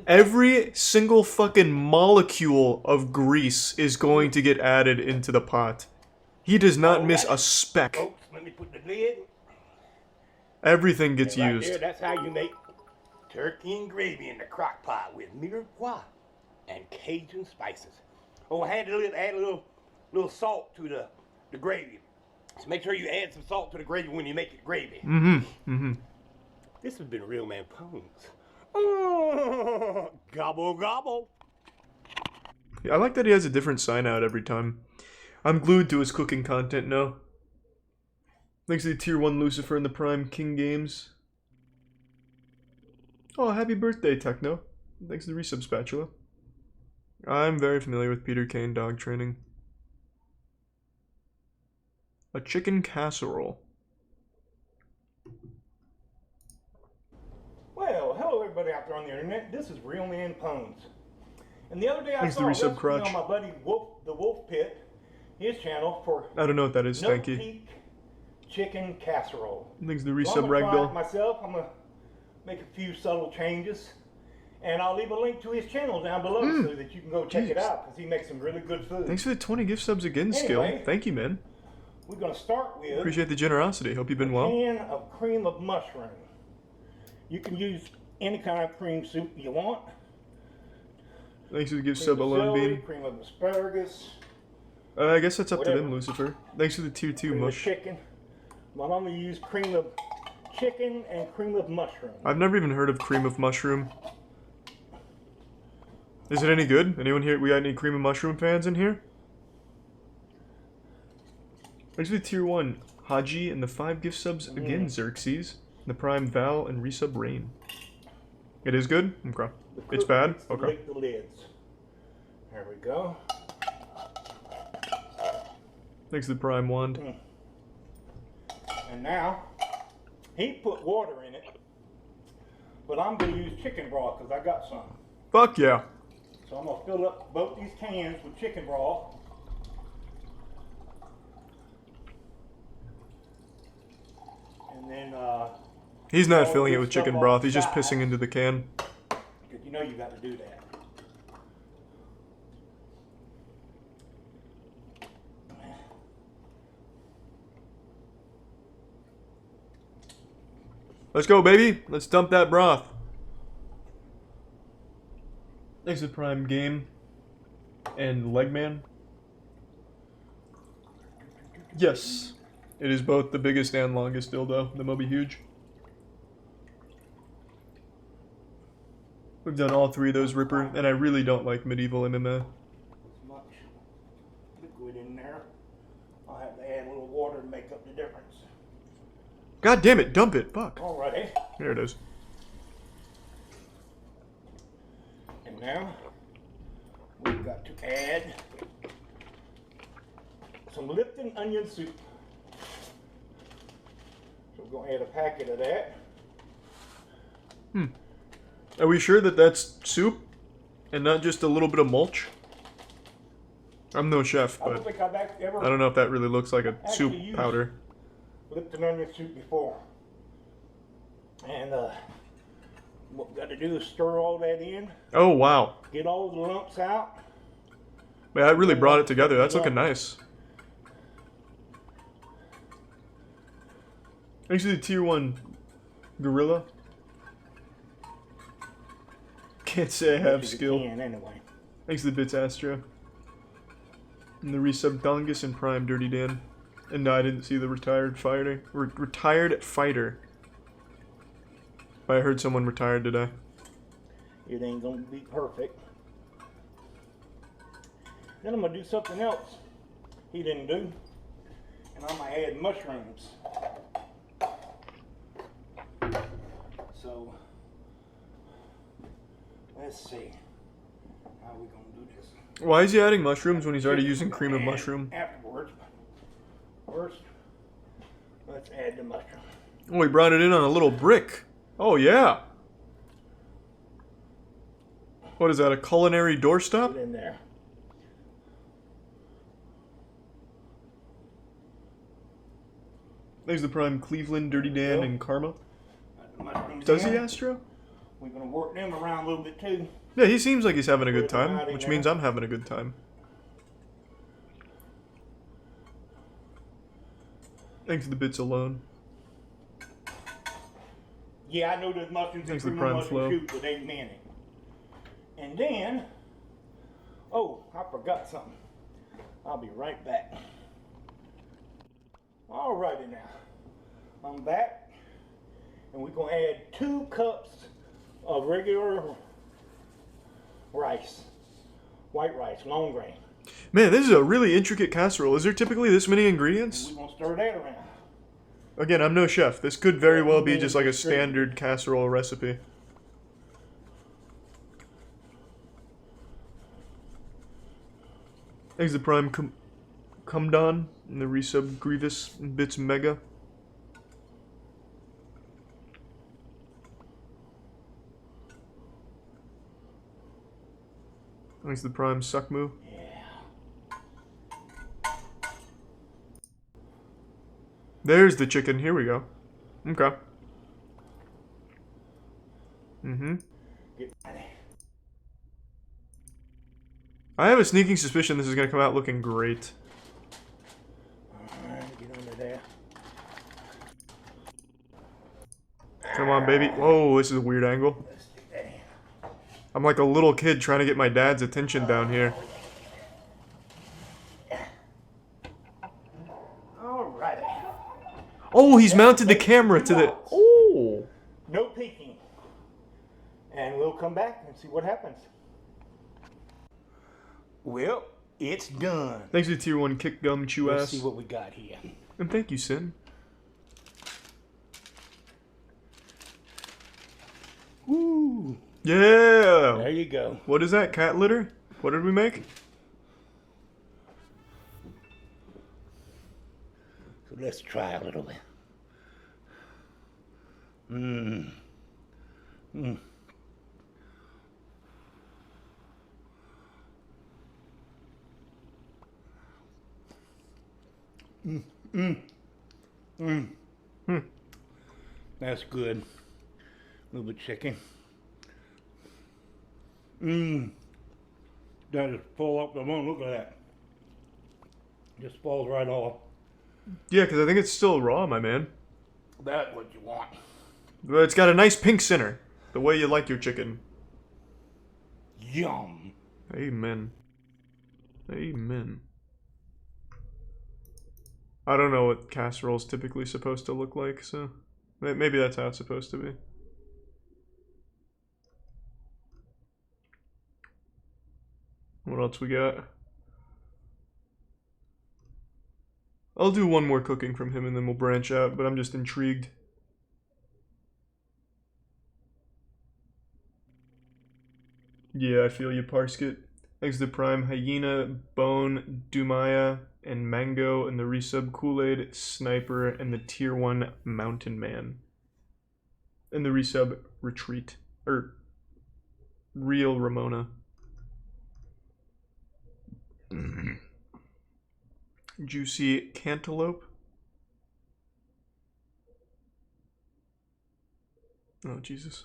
every single fucking molecule of grease is going to get added into the pot. He does not miss a speck. Folks, let me put the lid. Everything gets Right used. there, that's how you make turkey and gravy in the crock pot with mirepoix and Cajun spices. Oh, I had to add a little salt to the gravy. So make sure you add some salt to the gravy when you make it gravy. This has been Real Man Pones. Gobble, gobble. I like that he has a different sign out every time. I'm glued to his cooking content now. Thanks to the Tier 1 Lucifer and the Prime King Games. Oh, happy birthday, Techno. Thanks to the Resub Spatula. I'm very familiar with Peter Kane dog training. A chicken casserole. Well, hello everybody out there on the internet. This is Real Man Pones. And the other day I Thanks to saw a Resub recipe Crotch. on my buddy the Wolf Pit, his channel for I don't know what that is, thank you. Peak chicken casserole. Thanks to the So Resub I'm gonna try it Ragdoll. myself. I'm gonna make a few subtle changes, and I'll leave a link to his channel down below so that you can go check it out because he makes some really good food. Thanks for the 20 gift subs again, Anyway, Skill. Thank you, man. We're gonna start with Appreciate the generosity. Hope you've been a well. can of cream of mushroom. You can use any kind of cream soup you want. Thanks for the gift Cream sub, of Alone celery, Bean. cream of asparagus, I guess that's up to whatever. them, Lucifer. Thanks for the Tier 2 cream of mush. chicken. But I'm gonna use cream of chicken and cream of mushroom. I've never even heard of cream of mushroom. Is it any good? Anyone here? We got any cream of mushroom fans in here? Thanks for the Tier 1 Haji and the 5 gift subs again, Xerxes. The Prime Val and Resub Rain. It is good? Okay. It's bad? Okay. Lick the lids. There we go. Thanks to the Prime Wand. And now, he put water in it, but I'm going to use chicken broth because I got some. Fuck yeah. So I'm going to fill up both these cans with chicken broth. And then, He's not all filling it this with stuff chicken on broth. the He's just side, pissing into the can. because you know you got to do that. Let's go, baby. Let's dump that broth. Thanks to Prime Game and Legman. Yes, it is both the biggest and longest dildo. The Moby Huge. We've done all 3 of those, Ripper, and I really don't like medieval MMA. As much liquid in there. I'll have to add a little water to make up the difference. God damn it, dump it. Fuck. Alrighty. There it is. And now, we've got to add some Lipton onion soup. So we're going to add a packet of that. Are we sure that that's soup and not just a little bit of mulch? I'm no chef, I don't but think I've ever I don't know if that really looks like a soup Actually used- powder. Lipton onion soup before. And what we got to do is stir all that in, Oh, wow. get all the lumps out. Man, that really brought it together. That's looking nice. Actually, the tier 1 gorilla. Can't say I have skill. Anyway. Thanks to the bits, Astro. And the resub Dungus and Prime Dirty Dan. And no, I didn't see the retired fighter. Retired fighter. But I heard someone retired today. It ain't gonna be perfect. Then I'm gonna do something else he didn't do. And I'm gonna add mushrooms. So, let's see how we gonna do this. Why is he adding mushrooms when he's already using cream of mushroom? Afterwards, first, let's add the mushroom. Oh, he brought it in on a little brick. Oh, yeah. What is that, a culinary doorstop? Put it in there. There's the Prime Cleveland, Dirty Dan, and Karma. Mushrooms Does in. he, Astro? We're gonna work them around a little bit too. Yeah, he seems like he's having a good time, which means I'm having a good time. Thanks to the bits alone. Yeah, I know there's mushrooms Thanks in to the cream Prime mushroom Flow. soup, but they ain't many. And then, oh, I forgot something. I'll be right back. Alrighty now, I'm back, and we're gonna add 2 cups of regular rice, white rice, long grain. Man, this is a really intricate casserole. Is there typically this many ingredients? We're gonna stir that around. Again, I'm no chef. This could very well be just like a standard casserole recipe. Thanks to Prime Cumdon and the resub Grievous Bits Mega. Thanks to the Prime Suckmoo. There's the chicken. Here we go. Okay. Mm-hmm. I have a sneaking suspicion this is going to come out looking great. Alright, get under there. Come on, baby. Whoa, this is a weird angle. I'm like a little kid trying to get my dad's attention down here. Alrighty. Oh, he's mounted the camera to the... Oh! No peeking. And we'll come back and see what happens. Well, it's done. Thanks to Tier 1 Kick Gum Chew Let's Ass. see what we got here. And thank you, Sin. Woo! Yeah! There you go. What is that? Cat litter? What did we make? So let's try a little bit. Mmm. Mmm. Mmm. Mmm. Mmm. Hmm. That's good. A little bit chicken. Mmm. That just fall off the bone. Look at that. Just falls right off. Yeah, because I think it's still raw, my man. That's what you want. But it's got a nice pink center. The way you like your chicken. Yum. Amen. Amen. I don't know what casserole's typically supposed to look like, so... Maybe that's how it's supposed to be. What else we got? I'll do one more cooking from him and then we'll branch out, but I'm just intrigued. Yeah, I feel you, Parskit. Thanks to Prime, Hyena, Bone, Dumaya, and Mango, and the resub Kool-Aid, Sniper, and the Tier 1 Mountain Man. And the resub Retreat. Real Ramona. Juicy Cantaloupe. Oh, Jesus.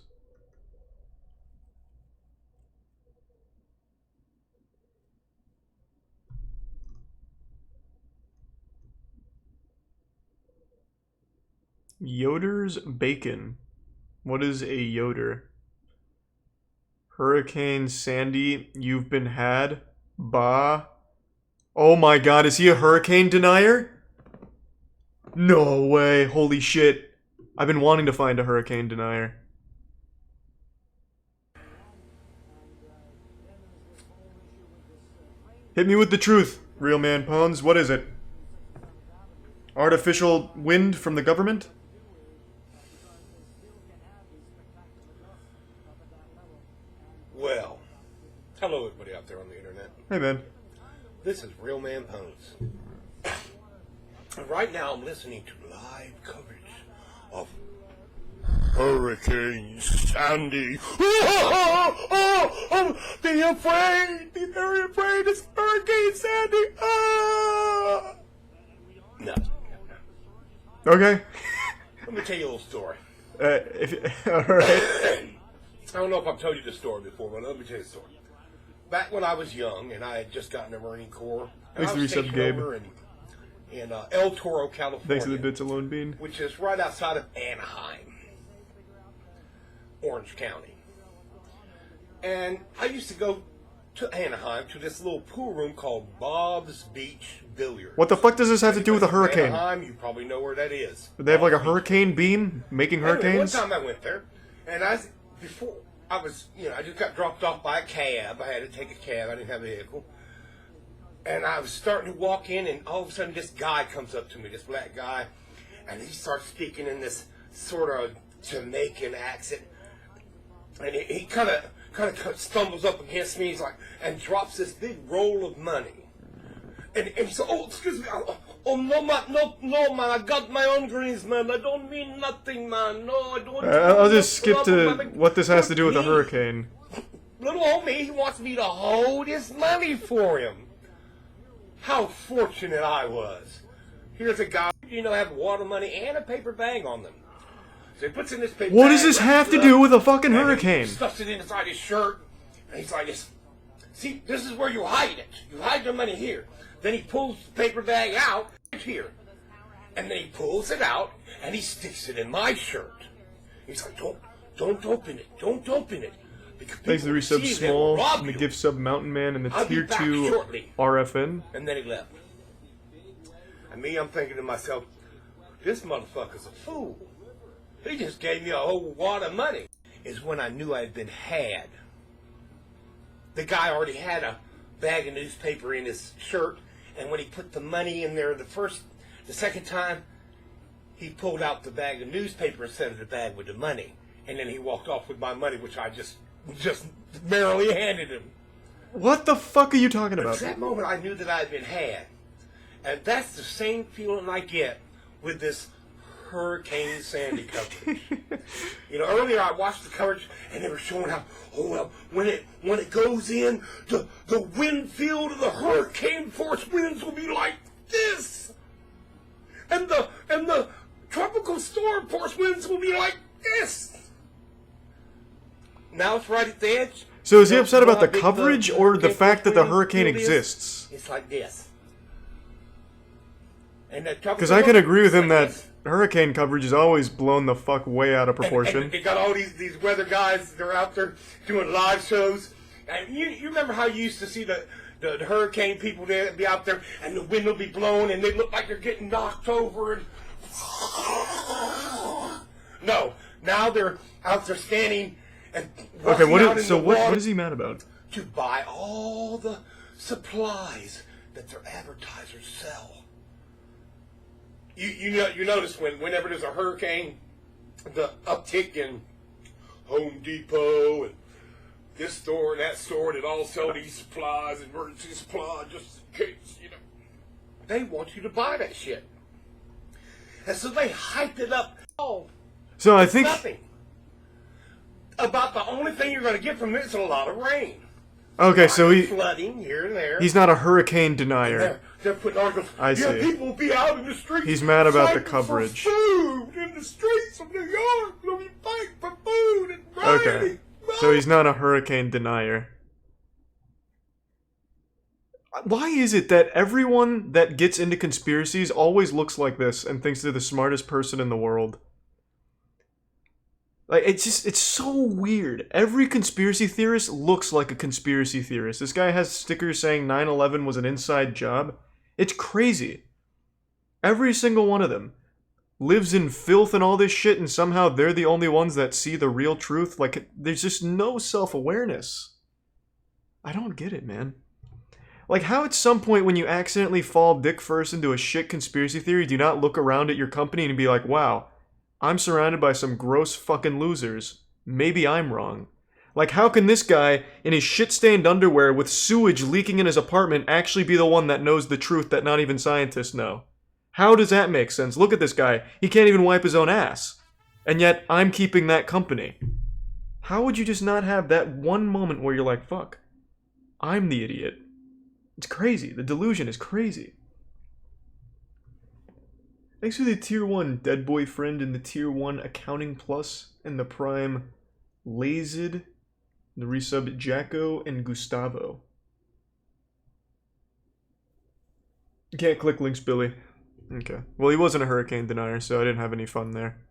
Yoder's Bacon. What is a Yoder? Hurricane Sandy, you've been had. Bah. Oh my god, is he a hurricane denier? No way, holy shit. I've been wanting to find a hurricane denier. Hit me with the truth, Real Man Pawns. What is it? Artificial wind from the government? Well, hello everybody out there on the internet. Hey man. This is Real Man Pawns. Right now I'm listening to live coverage of Hurricane Sandy. Be afraid! Be very afraid! It's Hurricane Sandy! No. Okay. Let me tell you a little story. Alright. I don't know if I've told you this story before, but let me tell you a story. Back when I was young and I had just gotten the Marine Corps, and I was stationed over in El Toro, California. Thanks to the bits of Lone Bean. Which is right outside of Anaheim, Orange County. And I used to go to Anaheim to this little pool room called Bob's Beach Billiards. What the fuck does this have to do with a hurricane? Anaheim, you probably know where that is. Do they have like a hurricane beam making hurricanes? One time I went there, and I just got dropped off by a cab. I had to take a cab. I didn't have a vehicle. And I was starting to walk in, and all of a sudden this guy comes up to me, this black guy, and he starts speaking in this sort of Jamaican accent. And he kind of stumbles up against me, he's like, and drops this big roll of money. And he said, oh, excuse me, oh, no, man, I got my own greens, man, I don't mean nothing, man, no, I don't. I'll just skip to what this has to do with a hurricane. Little homie, he wants me to hold his money for him. How fortunate I was. Here's a guy, have water money and a paper bag on them. So he puts in this paper What bag, does this have to do with a fucking hurricane? He stuffs it inside his shirt, and he's like this. See, this is where you hide it. You hide your money here. Then he pulls the paper bag out here. And then he pulls it out, and he sticks it in my shirt. He's like, don't open it. Don't open it. Thanks to the resub Small, and the gift sub Mountain Man, and the tier 2 RFN. And then he left. And me, I'm thinking to myself, this motherfucker's a fool. He just gave me a whole wad of money. Is when I knew I had been had. The guy already had a bag of newspaper in his shirt, and when he put the money in there the second time, he pulled out the bag of newspaper instead of the bag with the money. And then he walked off with my money, which I just barely handed him. What the fuck are you talking about? At that moment, I knew that I had been had. And that's the same feeling I get with this Hurricane Sandy coverage. Earlier I watched the coverage, and they were showing how, when it goes in, the wind field of the hurricane force winds will be like this. And the tropical storm force winds will be like this. Now it's right at the edge. So is he upset about the coverage or the fact that the hurricane exists? It's like this. Because I can agree with him that hurricane coverage is always blown the fuck way out of proportion. And they got all these weather guys, they're out there doing live shows. And you remember how you used to see the hurricane people there be out there, and the wind will be blowing, and they look like they're getting knocked over. And no, now they're out there standing and okay, what is he mad about? To buy all the supplies that their advertisers sell. You notice whenever there's a hurricane, the uptick in Home Depot and this store and that store that all sell these supplies, emergency supplies, just in case, They want you to buy that shit. And so they hyped it up. Oh, so I think nothing. About the only thing you're going to get from this is a lot of rain. Okay, so flooding here and there. He's not a hurricane denier. They're putting articles. I see. People will be out in the streets. He's mad about the coverage. For food in the streets of New York. They'll be fighting for food and rain. Okay, so he's not a hurricane denier. Why is it that everyone that gets into conspiracies always looks like this and thinks they're the smartest person in the world? Like, it's so weird. Every conspiracy theorist looks like a conspiracy theorist. This guy has stickers saying 9/11 was an inside job. It's crazy. Every single one of them lives in filth and all this shit, and somehow they're the only ones that see the real truth. Like, there's just no self-awareness. I don't get it, man. Like, how at some point when you accidentally fall dick first into a shit conspiracy theory, do you not look around at your company and be like, wow, I'm surrounded by some gross fucking losers. Maybe I'm wrong. Like, how can this guy, in his shit-stained underwear with sewage leaking in his apartment, actually be the one that knows the truth that not even scientists know? How does that make sense? Look at this guy. He can't even wipe his own ass. And yet, I'm keeping that company. How would you just not have that one moment where you're like, fuck, I'm the idiot? It's crazy. The delusion is crazy. Thanks for the tier 1 Dead Boy Friend and the tier 1 Accounting Plus and the Prime Lazid, the resub Jacko and Gustavo. You can't click links, Billy. Okay. Well, he wasn't a hurricane denier, so I didn't have any fun there.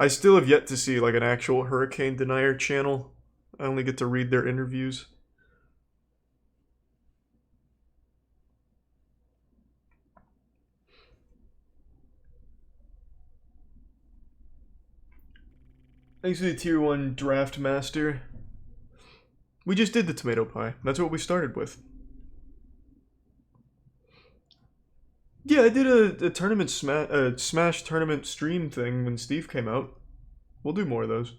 I still have yet to see like an actual hurricane denier channel. I only get to read their interviews. Thanks for the tier 1 Draft Master. We just did the tomato pie. That's what we started with. Yeah, I did a tournament Smash tournament stream thing when Steve came out. We'll do more of those.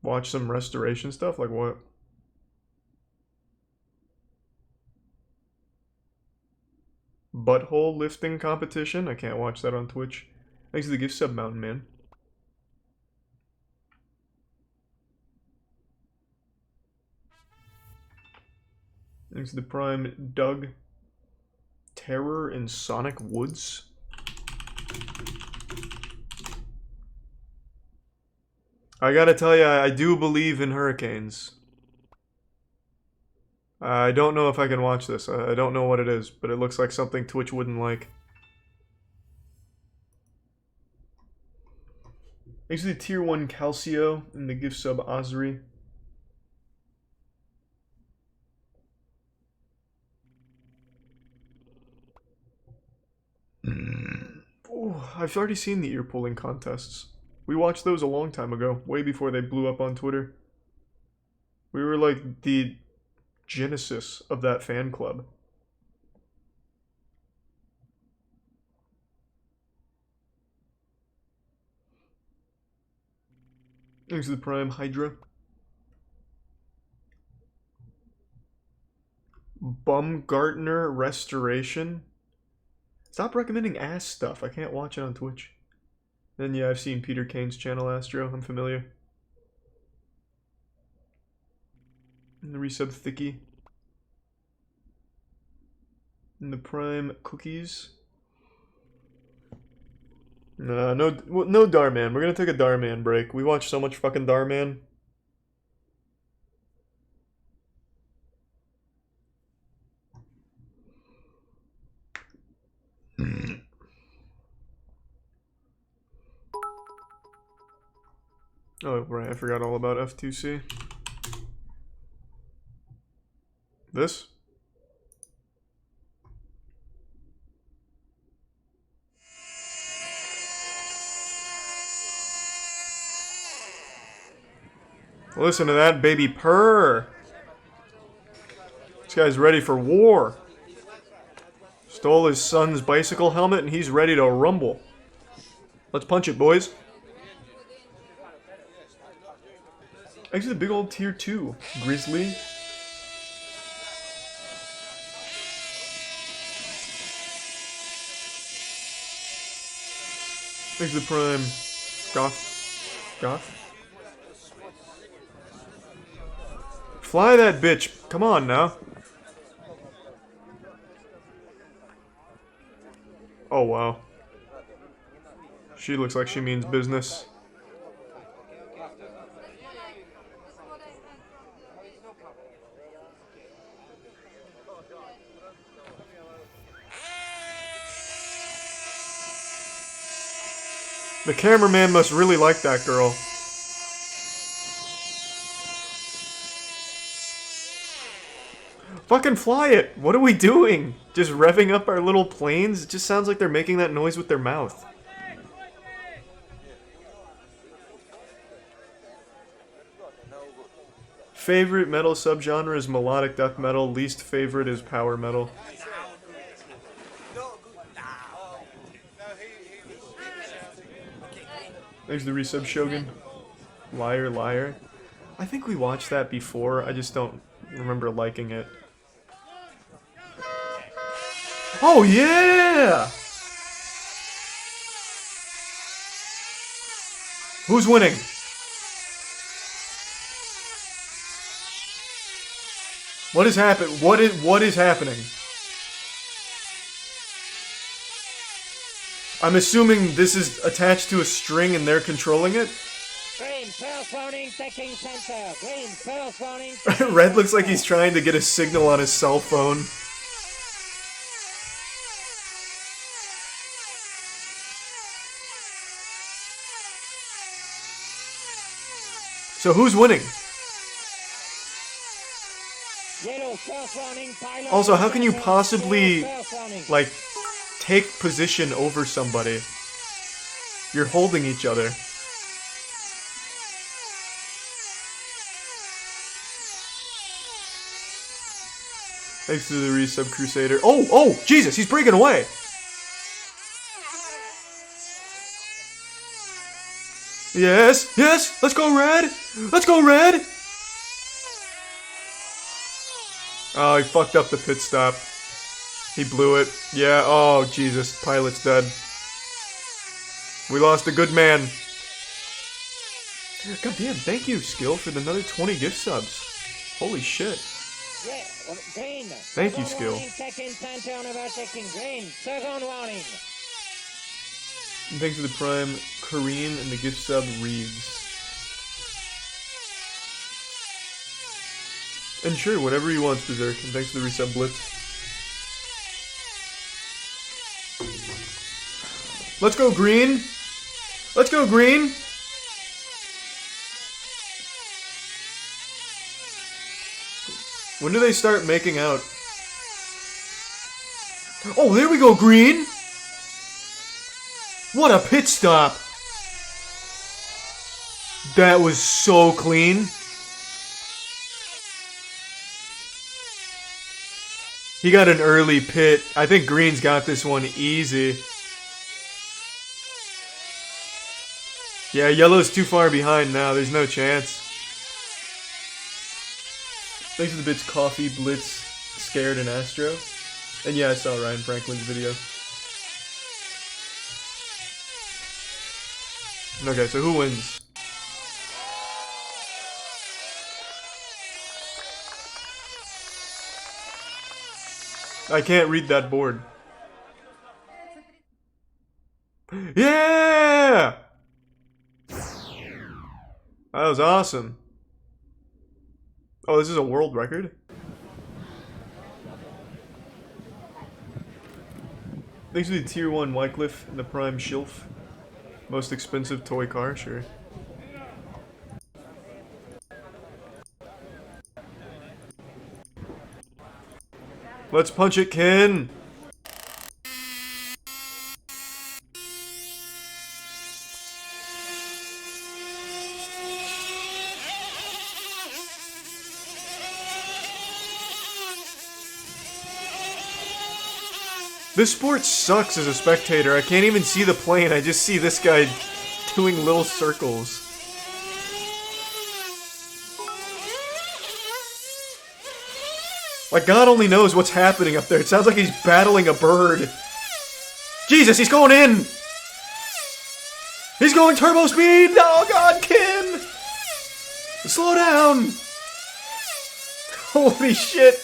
Watch some restoration stuff? Like what? Butthole lifting competition? I can't watch that on Twitch. Thanks to the gift sub, Mountain Man. Thanks to the Prime, Doug. Terror in Sonic Woods. I gotta tell you, I do believe in hurricanes. I don't know if I can watch this. I don't know what it is, but it looks like something Twitch wouldn't like. Thanks to the tier 1 Calcio and the gift sub Osri. Oh, I've already seen the ear pulling contests. We watched those a long time ago, way before they blew up on Twitter. We were like the genesis of that fan club. Thanks to the Prime Hydra. Bumgartner Restoration. Stop recommending ass stuff. I can't watch it on Twitch. Then yeah, I've seen Peter Kane's channel, Astro. I'm familiar. And the resub Thicky. And the Prime Cookies. No Darman. We're gonna take a Darman break. We watched so much fucking Darman. Oh, right, I forgot all about F2C. This? Listen to that baby purr. This guy's ready for war. Stole his son's bicycle helmet and he's ready to rumble. Let's punch it, boys. Actually, the big old tier 2. Grizzly. Thanks to the Prime. Goth. Fly that bitch. Come on now. Oh, wow. She looks like she means business. The cameraman must really like that girl. Fucking fly it! What are we doing? Just revving up our little planes? It just sounds like they're making that noise with their mouth. Favorite metal subgenre is melodic death metal. Least favorite is power metal. There's the resub Shogun. Liar, liar. I think we watched that before. I just don't remember liking it. Oh, yeah! Who's winning? What is happening? What is happening? I'm assuming this is attached to a string and they're controlling it. Green, first warning, taking center. Green, first warning. Red looks like he's trying to get a signal on his cell phone. So who's winning? Yellow, first warning, pilot. Also, how can you possibly, like, take position over somebody? You're holding each other. Thanks to the resub Crusader. Oh, oh, Jesus, he's breaking away. Yes, yes, let's go red. Let's go red. Oh, he fucked up the pit stop. He blew it. Yeah, oh, Jesus, pilot's dead. We lost a good man. God damn, thank you, Skill, for another 20 gift subs. Holy shit. Yeah, green. Thank you, Skill. Taking center on overtaking. Green, second warning. And thanks to the Prime, Kareem, and the gift sub, Reeves. And sure, whatever he wants, Berserk. And thanks to the resub, Blitz. Let's go, green! Let's go, green! When do they start making out? Oh, there we go, green! What a pit stop! That was so clean. He got an early pit. I think green's got this one easy. Yeah, yellow's too far behind now. There's no chance. Thanks to the bits Coffee, Blitz, Scared, and Astro. And yeah, I saw Ryan Franklin's video. Okay, so who wins? I can't read that board. Yeah! That was awesome. Oh, this is a world record? Thanks to the Tier 1 Wycliffe and the Prime Shilf. Most expensive toy car, sure. Let's punch it, Ken! This sport sucks as a spectator. I can't even see the plane. I just see this guy doing little circles. Like, God only knows what's happening up there. It sounds like he's battling a bird. Jesus, he's going in! He's going turbo speed! Oh, God, Ken! Slow down! Holy shit!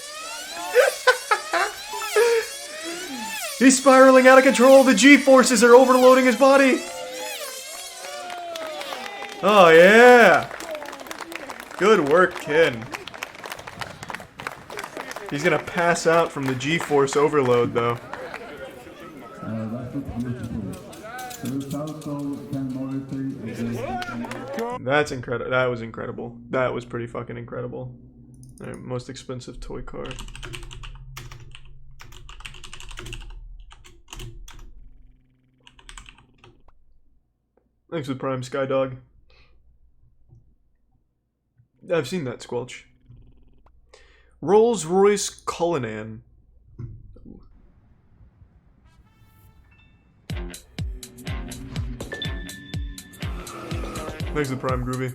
He's spiraling out of control. The G-forces are overloading his body. Oh, yeah. Good work, Ken. He's gonna pass out from the G-force overload, though. That's incredible. That was incredible. That was pretty fucking incredible. Alright, most expensive toy car. Thanks for the Prime, Skydog. I've seen that, Squelch. Rolls-Royce Cullinan. Thanks for the Prime, Groovy.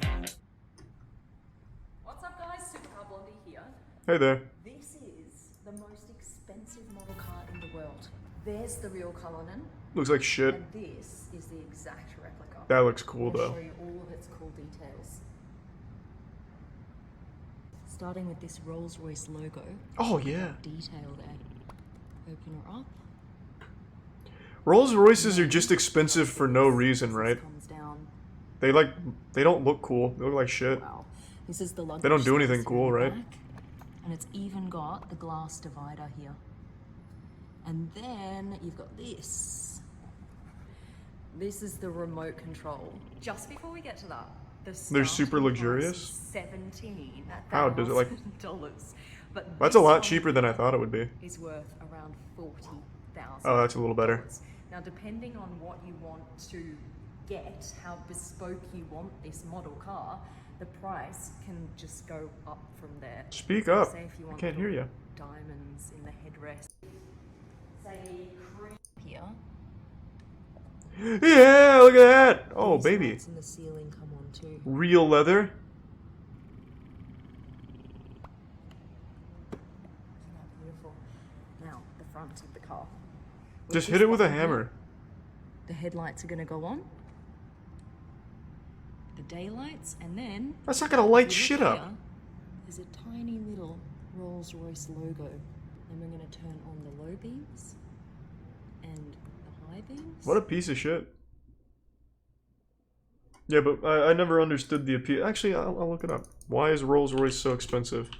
What's up, guys? Supercar Blondie here. Hey there. This is the most expensive model car in the world. There's the real Cullinan. Looks like shit. And this is the exact replica. That looks cool, I'll though. show you all of its cool details. Starting with this Rolls-Royce logo. Oh, yeah. Detail there. Open her up. Rolls-Royces are just expensive for no reason, right? They don't look cool. They look like shit. Wow. This is the luggage. They don't do anything cool, right? And it's even got the glass divider here. And then you've got this. This is the remote control. Just before we get to that, they're super luxurious. $17,000. How does it like? But that's a lot cheaper than I thought it would be. Is worth around $40,000. Oh, that's a little better. Now, depending on what you want to get, how bespoke you want this model car, the price can just go up from there. Speak up. Say if you want I can't hear you. Diamonds in the headrest. Say cream here. Yeah, look at that. Oh, baby. Lights in the ceiling come on too. Real leather. Isn't that beautiful? Now, the front of the car. Just hit it with a hammer. The headlights are going to go on. The daylights, and then... That's not going to light shit up. There's a tiny little Rolls-Royce logo. And we're going to turn on the low beams and the high beams. What a piece of shit. Yeah, but I never understood the appeal. Actually, I'll look it up. Why is Rolls-Royce so expensive?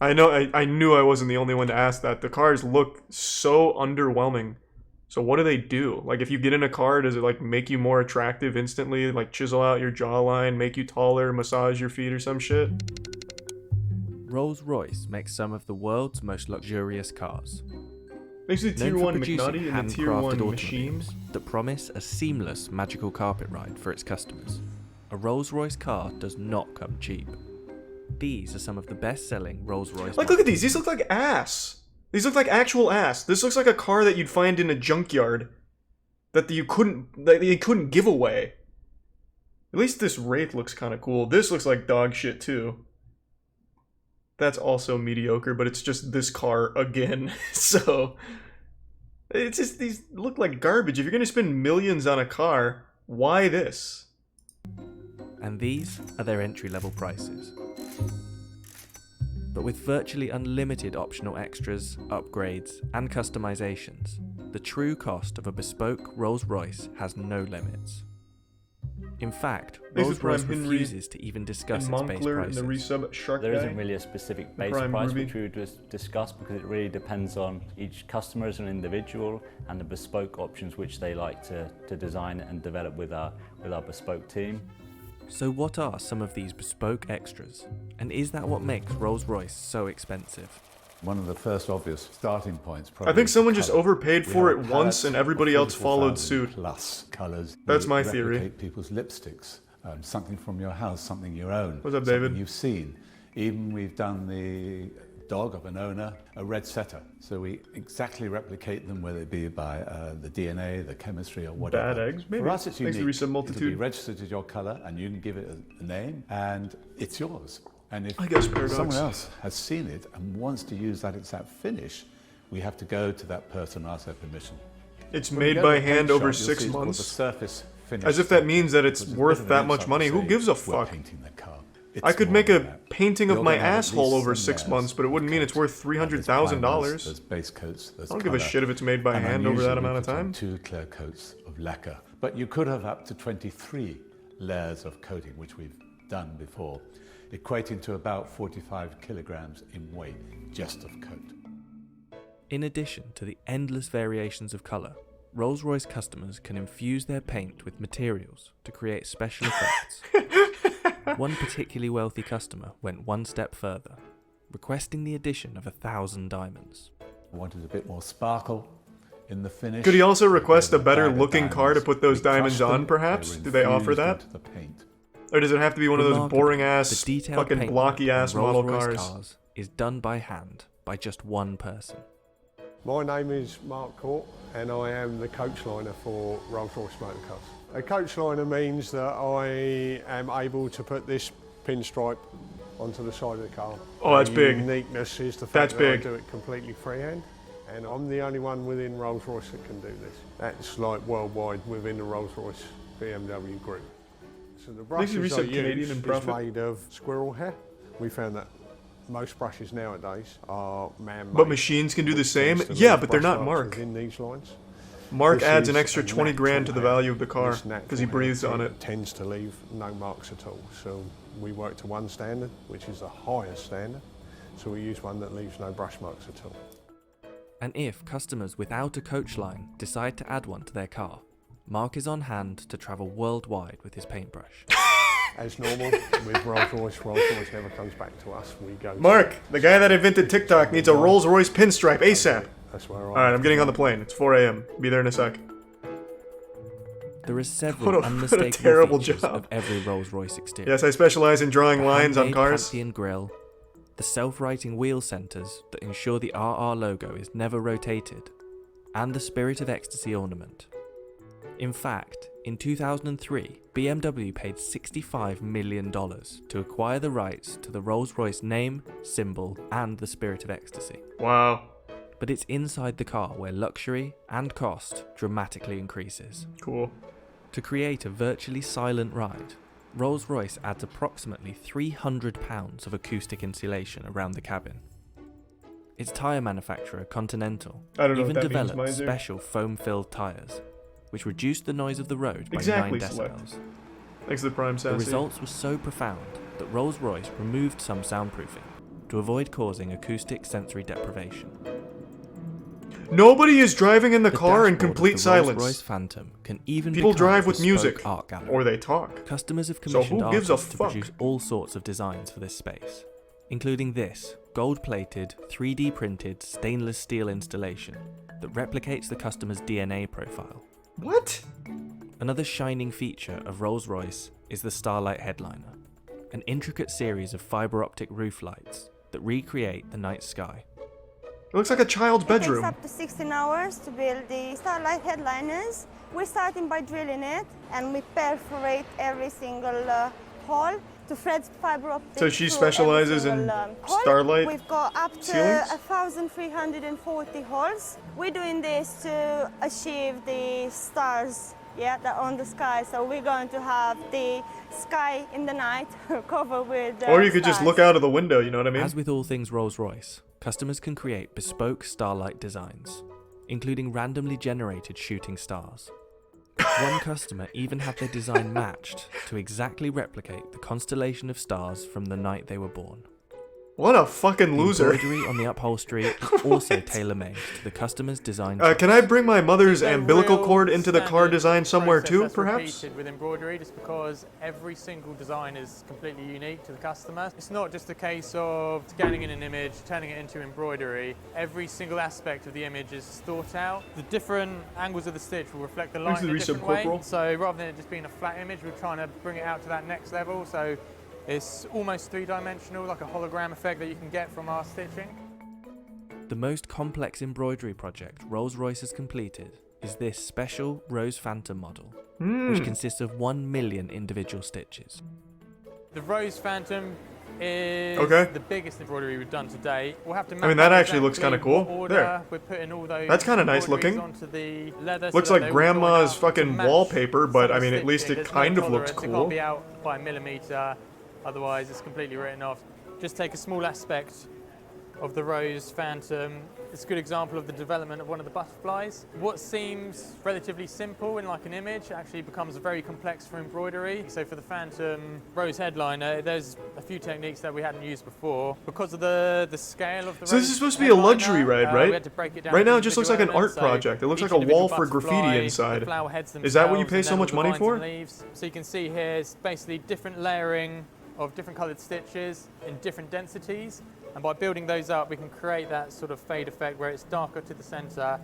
I knew I wasn't the only one to ask that. The cars look so underwhelming. So what do they do? Like, if you get in a car, does it, like, make you more attractive instantly? Like, chisel out your jawline, make you taller, massage your feet or some shit? Rolls-Royce makes some of the world's most luxurious cars. Makes the Tier 1 McNutty and the Tier 1 Machine that promise a seamless, magical carpet ride for its customers. A Rolls-Royce car does not come cheap. These are some of the best-selling Rolls-Royce. Like, look at these. These look like ass. These look like actual ass. This looks like a car that you'd find in a junkyard that you couldn't give away. At least this Wraith looks kind of cool. This looks like dog shit too. That's also mediocre, but it's just this car again. So it's just, these look like garbage. If you're gonna spend millions on a car, why this? And these are their entry-level prices. But with virtually unlimited optional extras, upgrades, and customizations, the true cost of a bespoke Rolls-Royce has no limits. In fact, Rolls-Royce refuses to even discuss its base prices. There isn't really a specific base price which we would discuss, because it really depends on each customer as an individual and the bespoke options which they like to design and develop with our bespoke team. So what are some of these bespoke extras? And is that what makes Rolls-Royce so expensive? One of the first obvious starting points. I think someone just overpaid for it once and everybody else followed suit. Plus colors. That's my theory. People's lipsticks, something from your house, something your own. What's up, David? Something you've seen. Even we've done the dog of an owner, a red setter. So we exactly replicate them, whether it be by the DNA, the chemistry, or whatever. Bad eggs, maybe. For us, it's unique. It'll be Multitude. registered as your color, and you can give it a name, and it's yours. And if I guess Paradox. someone else has seen it and wants to use that exact finish, we have to go to that person and ask their permission. It's made by hand over 6 months. Surface finish. As if that means that it's worth that much money. Who gives a fuck? I could make a painting of my asshole over 6 months, but it wouldn't mean it's worth $300,000. There's base coats, there's I don't give a shit if it's made by hand over that amount of time. 2 clear coats of lacquer. But you could have up to 23 layers of coating, which we've done before, equating to about 45 kilograms in weight, just of coat. In addition to the endless variations of colour, Rolls-Royce customers can infuse their paint with materials to create special effects. One particularly wealthy customer went one step further, requesting the addition of 1,000 diamonds. I wanted a bit more sparkle in the finish. Could he also request a better looking car to put those diamonds on, perhaps? Do they offer that? The paint. Or does it have to be one of those boring ass, fucking blocky ass model cars? Is done by hand by just one person. My name is Mark Court and I am the coach liner for Rolls-Royce Motor Cars. A coach liner means that I am able to put this pinstripe onto the side of the car. Oh, that's big. The uniqueness is the fact that I do it completely freehand, and I'm the only one within Rolls-Royce that can do this. That's like worldwide within the Rolls-Royce BMW group. So the brushes I use is made of squirrel hair. We found that most brushes nowadays are man-made. But machines can do the same? Yeah, but they're not Mark. In these lines. Mark adds an extra 20 grand to the value of the car because he breathes on it. It tends to leave no marks at all. So we work to one standard, which is the highest standard. So we use one that leaves no brush marks at all. And if customers without a coach line decide to add one to their car, Mark is on hand to travel worldwide with his paintbrush. As normal, with Rolls-Royce, Rolls-Royce never comes back to us. We go. Mark, the guy that invented TikTok needs a Rolls-Royce pinstripe ASAP. That's where Alright, I'm getting on the plane. It's 4 a.m. Be there in a sec. There are several unmistakable terrible features job. of every Rolls-Royce exterior. Yes, I specialize in drawing The lines on handmade cars. Pantheon grille, the self-righting wheel centers that ensure the RR logo is never rotated, and the Spirit of Ecstasy ornament. In fact, in 2003, BMW paid $65 million to acquire the rights to the Rolls-Royce name, symbol, and the Spirit of Ecstasy. Wow. But it's inside the car where luxury and cost dramatically increases. Cool. To create a virtually silent ride, Rolls-Royce adds approximately £300 of acoustic insulation around the cabin. Its tyre manufacturer, Continental, even developed special foam-filled tyres, which reduced the noise of the road by 9 decibels. Thanks to the Prime Sassy. The results were so profound that Rolls-Royce removed some soundproofing to avoid causing acoustic sensory deprivation. Nobody is driving in the car in complete silence. Rolls-Royce Phantom can even People become drive with a music, bespoke art gallery. or they talk. Customers have So commissioned who gives a artists to fuck? produce all sorts of designs for this space, including this gold-plated, 3D printed stainless steel installation that replicates the customer's DNA profile. What? Another shining feature of Rolls-Royce is the Starlight Headliner, an intricate series of fiber optic roof lights that recreate the night sky. It looks like a child's bedroom. It takes up to 16 hours to build the Starlight headliners. We're starting by drilling it, and we perforate every single hole to thread fiber optic. So she specializes in starlight We've got up to ceilings? 1,340 holes. We're doing this to achieve the stars, that are on the sky. So we're going to have the sky in the night covered with Or you could just look out of the window, you know what I mean? As with all things Rolls-Royce, customers can create bespoke starlight designs, including randomly generated shooting stars. One customer even had their design matched to exactly replicate the constellation of stars from the night they were born. What a fucking loser. Embroidery on the upholstery is also tailor-made to the customer's design. Can I bring my mother's umbilical cord into the car design somewhere too, perhaps? With embroidery, just because every single design is completely unique to the customer. It's not just a case of scanning in an image, turning it into embroidery. Every single aspect of the image is thought out. The different angles of the stitch will reflect the light in a different way. So rather than it just being a flat image, we're trying to bring it out to that next level. So it's almost three-dimensional, like a hologram effect that you can get from our stitching. The most complex embroidery project Rolls-Royce has completed is this special Rose Phantom model, which consists of 1 million individual stitches. The Rose Phantom is the biggest embroidery we've done to date. We'll have to I mean, that actually looks kind of cool. There. We're putting all those That's kind of nice looking. onto the leather Looks so like that they grandma's will join up to fucking match wallpaper, but I mean, at stitching. least it There's kind no of looks tolerance. It cool. can't be out by a millimetre, otherwise it's completely written off. Just take a small aspect of the Rose Phantom. It's a good example of the development of one of the butterflies. What seems relatively simple in like an image actually becomes very complex for embroidery. So for the Phantom Rose headliner, there's a few techniques that we hadn't used before. Because of the scale of the So this is supposed to be a luxury ride, right? We had to break it down right now it into just looks like an art so project. It looks like a each wall for individual graffiti butterfly, inside. the flower heads Is that what you themselves, pay and so then much all the money vines for? and leaves. So you can see here it's basically different layering of different coloured stitches in different densities, and by building those up we can create that sort of fade effect where it's darker to the centre,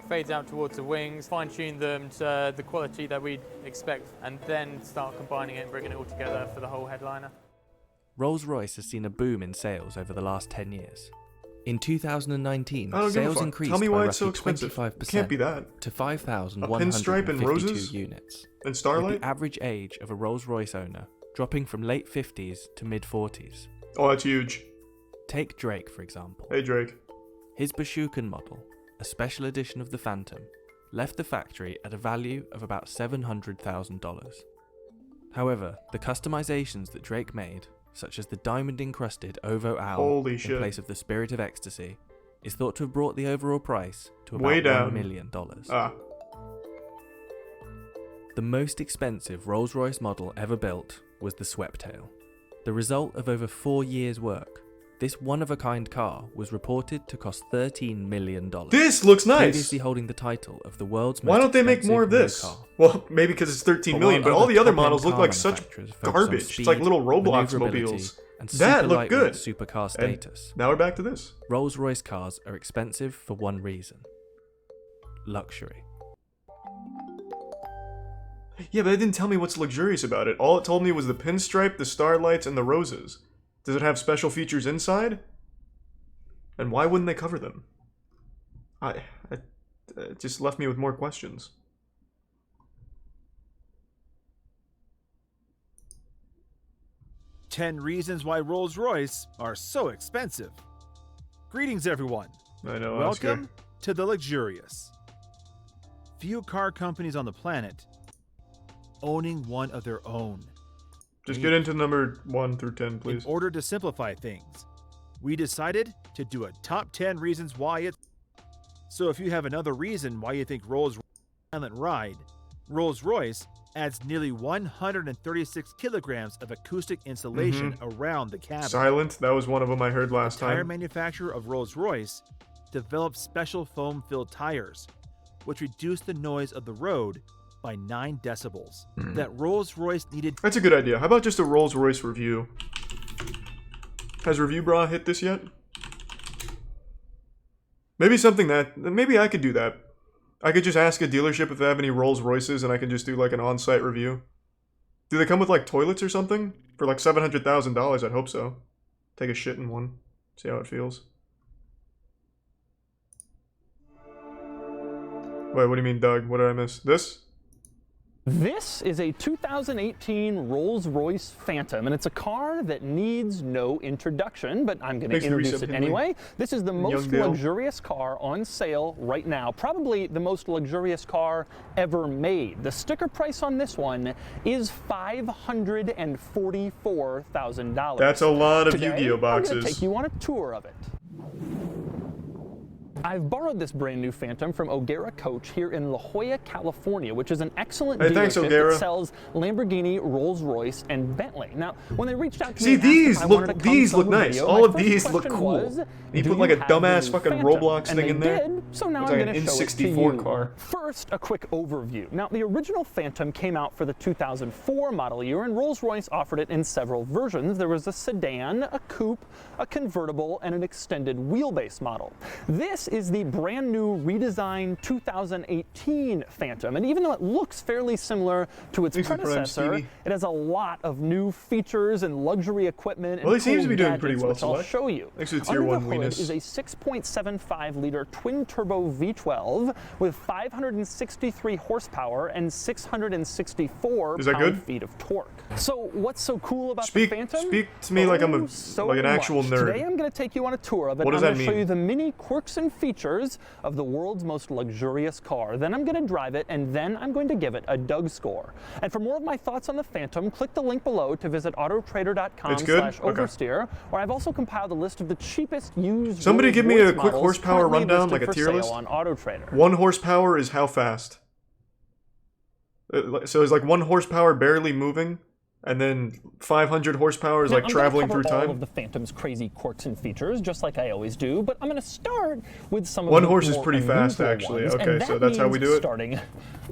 fades out towards the wings, fine-tune them to the quality that we'd expect, and then start combining it and bringing it all together for the whole headliner. Rolls-Royce has seen a boom in sales over the last 10 years. In 2019, I don't give a sales fuck. increased Tell me by why it's so roughly expensive. 25% Can't be that. to A pinstripe and 5,152 roses? units, And Starlight? with the average age of a Rolls-Royce owner dropping from late 50s to mid-40s. Oh, that's huge. Take Drake, for example. Hey, Drake. His Bashukan model, a special edition of the Phantom, left the factory at a value of about $700,000. However, the customizations that Drake made, such as the diamond-encrusted Ovo Owl Holy in shit. place of the Spirit of Ecstasy, is thought to have brought the overall price to about Way $1 down. million. Ah. The most expensive Rolls-Royce model ever built was the Sweptail. The result of over 4 years' work, this one-of-a-kind car was reported to cost $13 million. This looks nice! Previously holding the title of the world's most Why don't they make more of expensive this? new car. Well, maybe because it's 13 million, but all the other top-end models look car like such manufacturers focus on garbage. It's speed, like little Roblox maneuverability, mobiles. and That super looked good. lightweight supercar And status. now we're back to this. Rolls-Royce cars are expensive for one reason: luxury. Yeah, but it didn't tell me what's luxurious about it. All it told me was the pinstripe, the starlights, and the roses. Does it have special features inside? And why wouldn't they cover them? It just left me with more questions. "10 reasons why Rolls-Royce are so expensive." Greetings, everyone. I know, Welcome Oscar. to the luxurious. Few car companies on the planet owning one of their own. Just get into number 1 through 10, please. In order to simplify things, we decided to do a top 10 reasons why it's... So if you have another reason why you think Rolls-Royce is a silent ride, Rolls-Royce adds nearly 136 kilograms of acoustic insulation around the cabin. Silent, that was one of them I heard last The tire time. manufacturer of Rolls-Royce developed special foam-filled tires, which reduce the noise of the road by 9 decibels. That Rolls-Royce needed... That's a good idea. How about just a Rolls-Royce review? Has Review Bra hit this yet? Maybe something that... Maybe I could do that. I could just ask a dealership if they have any Rolls-Royces and I can just do like an on-site review. Do they come with like toilets or something? For like $700,000, I'd hope so. Take a shit in one. See how it feels. Wait, what do you mean, Doug? What did I miss? This? This is a 2018 Rolls-Royce Phantom, and it's a car that needs no introduction, but I'm going to introduce it anyway. This is the most luxurious car on sale right now, probably the most luxurious car ever made. The sticker price on this one is $544,000. That's a lot of Today, Yu-Gi-Oh boxes. I'm going to take you on a tour of it. I've borrowed this brand new Phantom from O'Gara Coach here in La Jolla, California, which is an excellent dealership that sells Lamborghini, Rolls-Royce, and Bentley. Now, when they reached out to me, these look nice. All of these look cool. You put like a dumbass fucking Roblox thing in there. So now it's I'm like going an to show it to N64 you. car. First, a quick overview. Now, the original Phantom came out for the 2004 model year, and Rolls-Royce offered it in several versions. There was a sedan, a coupe, a convertible, and an extended wheelbase model. This is the brand new redesigned 2018 Phantom, and even though it looks fairly similar to its predecessor, it has a lot of new features and luxury equipment. Well, and he seems cool to be doing pretty gadgets, well, which I'll Select. show you. Thanks for the tier 1 Under the hood weenus. is a 6.75-liter twin-turbo V12 with 563 horsepower and 664 pound-feet of torque. So what's so cool about the Phantom? Speak to me like I'm an actual nerd. Today I'm going to take you on a tour of it. What does I'm that going to show mean? you the many quirks and features of the world's most luxurious car. Then I'm going to drive it, and then I'm going to give it a Doug score. And for more of my thoughts on the Phantom, click the link below to visit autotrader.com/oversteer, where I've also compiled a list of the cheapest used. Somebody give me a quick horsepower rundown, like a tier list. On AutoTrader. 1 horsepower is how fast? So it's like 1 horsepower barely moving, and then 500 horsepower is like traveling through time? All of the Phantom's crazy quirks and features, just like I always do, but I'm going to start with some of 1 the horse is more pretty fast, unusual actually. ones, Okay, and so that that's how we means do it? Starting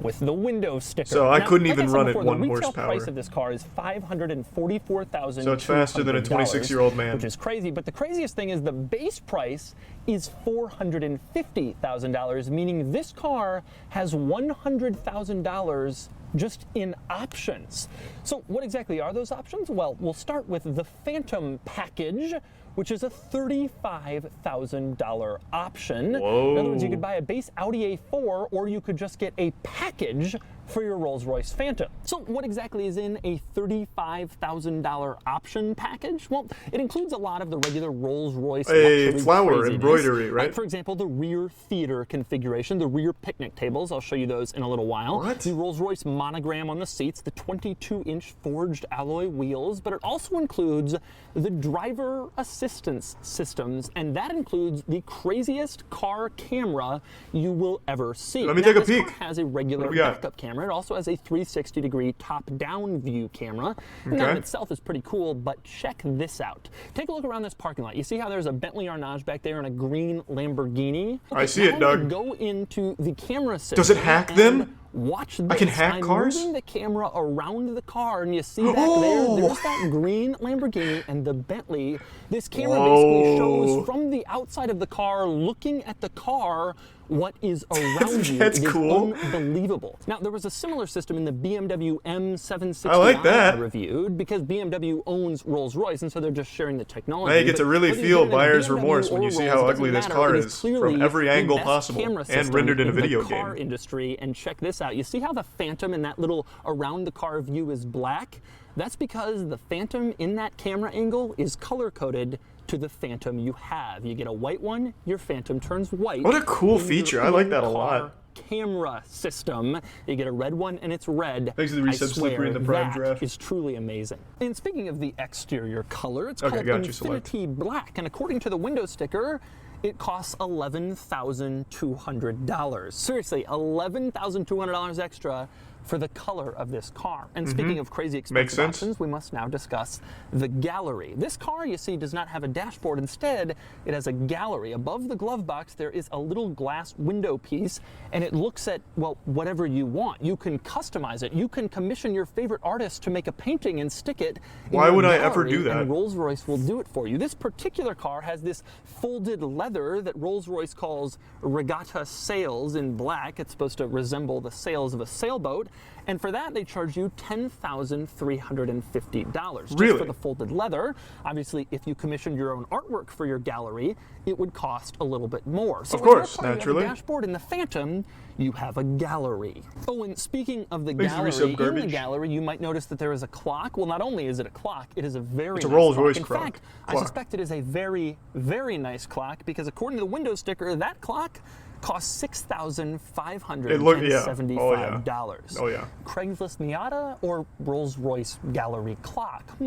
with the window sticker. So I couldn't like even said run at before, 1 the retail horsepower. price of this car is $544,000. So it's faster than a 26-year-old man. Which is crazy, but the craziest thing is the base price is $450,000, meaning this car has $100,000 just in options. So what exactly are those options? Well, we'll start with the Phantom package, which is a $35,000 option. Whoa. In other words, you could buy a base Audi A4, or you could just get a package for your Rolls-Royce Phantom. So what exactly is in a $35,000 option package? Well, it includes a lot of the regular Rolls-Royce luxury flower craziness. embroidery, right? Like, for example, the rear theater configuration, the rear picnic tables. I'll show you those in a little while. What? The Rolls-Royce monogram on the seats, the 22-inch forged alloy wheels, but it also includes the driver assistance systems, and that includes the craziest car camera you will ever see. Let me take a this peek. car has a regular backup camera. It also has a 360-degree top-down view camera. And that in itself is pretty cool, but check this out. Take a look around this parking lot. You see how there's a Bentley Arnage back there and a green Lamborghini? Okay, I see it, Doug. Go into the camera system. Does it hack them? Watch this. I can hack I'm cars? moving the camera around the car, and you see that there's that green Lamborghini and the Bentley. This camera basically shows from the outside of the car, looking at the car, what is around you. That's it is cool. Unbelievable. Now, there was a similar system in the BMW M760i I like that. I reviewed, because BMW owns Rolls-Royce, and so they're just sharing the technology. Now you get to really whether you feel get it in buyer's BMW remorse when or you see Rolls, how doesn't ugly this matter. car It is clearly from every the angle best possible camera and system rendered in a in the video car game. industry. And check this out. You see how the Phantom in that little around the car view is black? That's because the Phantom in that camera angle is color-coded to the Phantom you have. You get a white one, your Phantom turns white. What a cool in feature. your I like that a in-car lot. Camera system. You get a red one and it's red. Thanks to the resub slippery in the prime draft. Is truly amazing. And speaking of the exterior color, it's called got you, select. Infinity Black. And according to the window sticker, it costs $11,200. Seriously, $11,200 extra for the color of this car. And speaking of crazy expensive options, we must now discuss the gallery. This car, you see, does not have a dashboard. Instead, it has a gallery. Above the glove box, there is a little glass window piece, and it looks at, well, whatever you want. You can customize it. You can commission your favorite artist to make a painting and stick it in Why your would I gallery, ever do that? And Rolls-Royce will do it for you. This particular car has this folded leather that Rolls-Royce calls regatta sails in black. It's supposed to resemble the sails of a sailboat. And for that, they charge you $10,350 just for the folded leather. Obviously, if you commissioned your own artwork for your gallery, it would cost a little bit more. So of course, in your car, naturally. You have a dashboard in the Phantom, you have a gallery. Oh, and speaking of the Thanks for gallery, resub in the gallery, you might notice that there is a clock. Well, not only is it a clock, it is a very It's a nice Rolls-Royce clock. clock. In fact, I suspect it is a very, very nice clock, because according to the window sticker, that clock costs $6,575. Oh yeah. Craigslist Miata or Rolls-Royce gallery clock?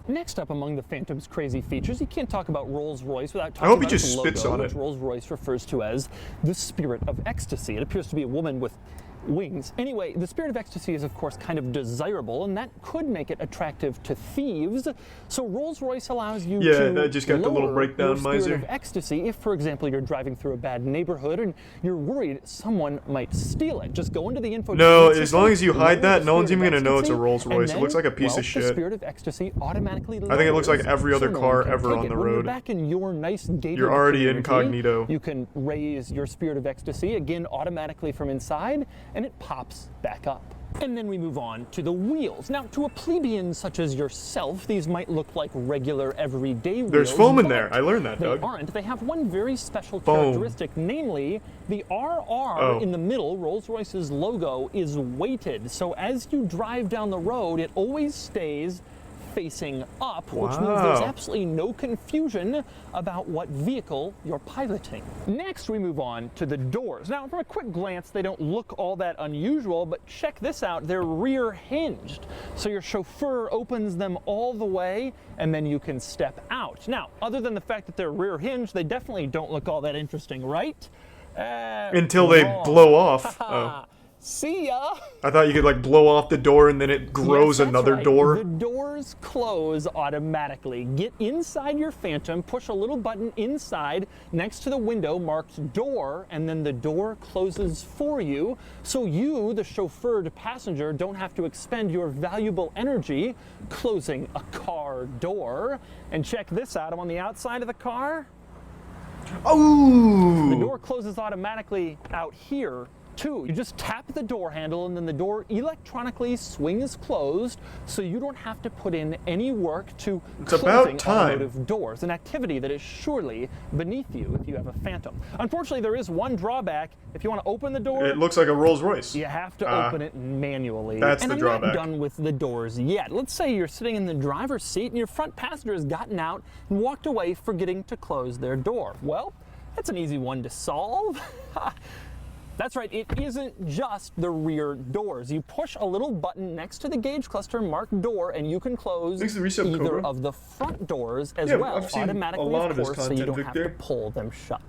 Next up among the Phantom's crazy features, you can't talk about Rolls-Royce without talking about its logo, which Rolls-Royce refers to as the Spirit of Ecstasy. It appears to be a woman with wings. Anyway, the Spirit of Ecstasy is of course kind of desirable, and that could make it attractive to thieves. So Rolls-Royce allows you to I just got the little breakdown, your Spirit miser. of Ecstasy if, for example, you're driving through a bad neighborhood and you're worried someone might steal it. Just go into the info. No, as long as you hide that, no one's even gonna know it's a Rolls-Royce. It looks like a piece of The shit. Spirit of Ecstasy automatically I think it looks like every other so no car one can ever take on it. the When road. You're back in your nice gated You're already community, incognito. You can raise your Spirit of Ecstasy again automatically from inside, and it pops back up. And then we move on to the wheels. Now, to a plebeian such as yourself, these might look like regular everyday wheels. There's foam in there. I learned that, They Doug. aren't. They have one very special Foam. characteristic, namely the RR in the middle, Rolls-Royce's logo, is weighted. So as you drive down the road, it always stays facing up, which means there's absolutely no confusion about what vehicle you're piloting. Next, we move on to the doors. Now, from a quick glance, they don't look all that unusual, but check this out, they're rear hinged. So your chauffeur opens them all the way, and then you can step out. Now, other than the fact that they're rear hinged, they definitely don't look all that interesting, right? Until they blow off. Oh. See ya! I thought you could like blow off the door and then it grows another door. The doors close automatically. Get inside your Phantom, push a little button inside next to the window marked door, and then the door closes for you. So you, the chauffeured passenger, don't have to expend your valuable energy closing a car door. And check this out, I'm on the outside of the car. Oh! The door closes automatically out here. Two, you just tap the door handle and then the door electronically swings closed, so you don't have to put in any work to closing automotive doors, an activity that is surely beneath you if you have a Phantom. Unfortunately, there is one drawback. If you want to open the door, it looks like a Rolls Royce. You have to open it manually. That's the drawback. And I'm not done with the doors yet. Let's say you're sitting in the driver's seat and your front passenger has gotten out and walked away forgetting to close their door. Well, that's an easy one to solve. That's right, it isn't just the rear doors. You push a little button next to the gauge cluster marked door and you can close either of the front doors as well, automatically, of course, so you don't have to pull them shut.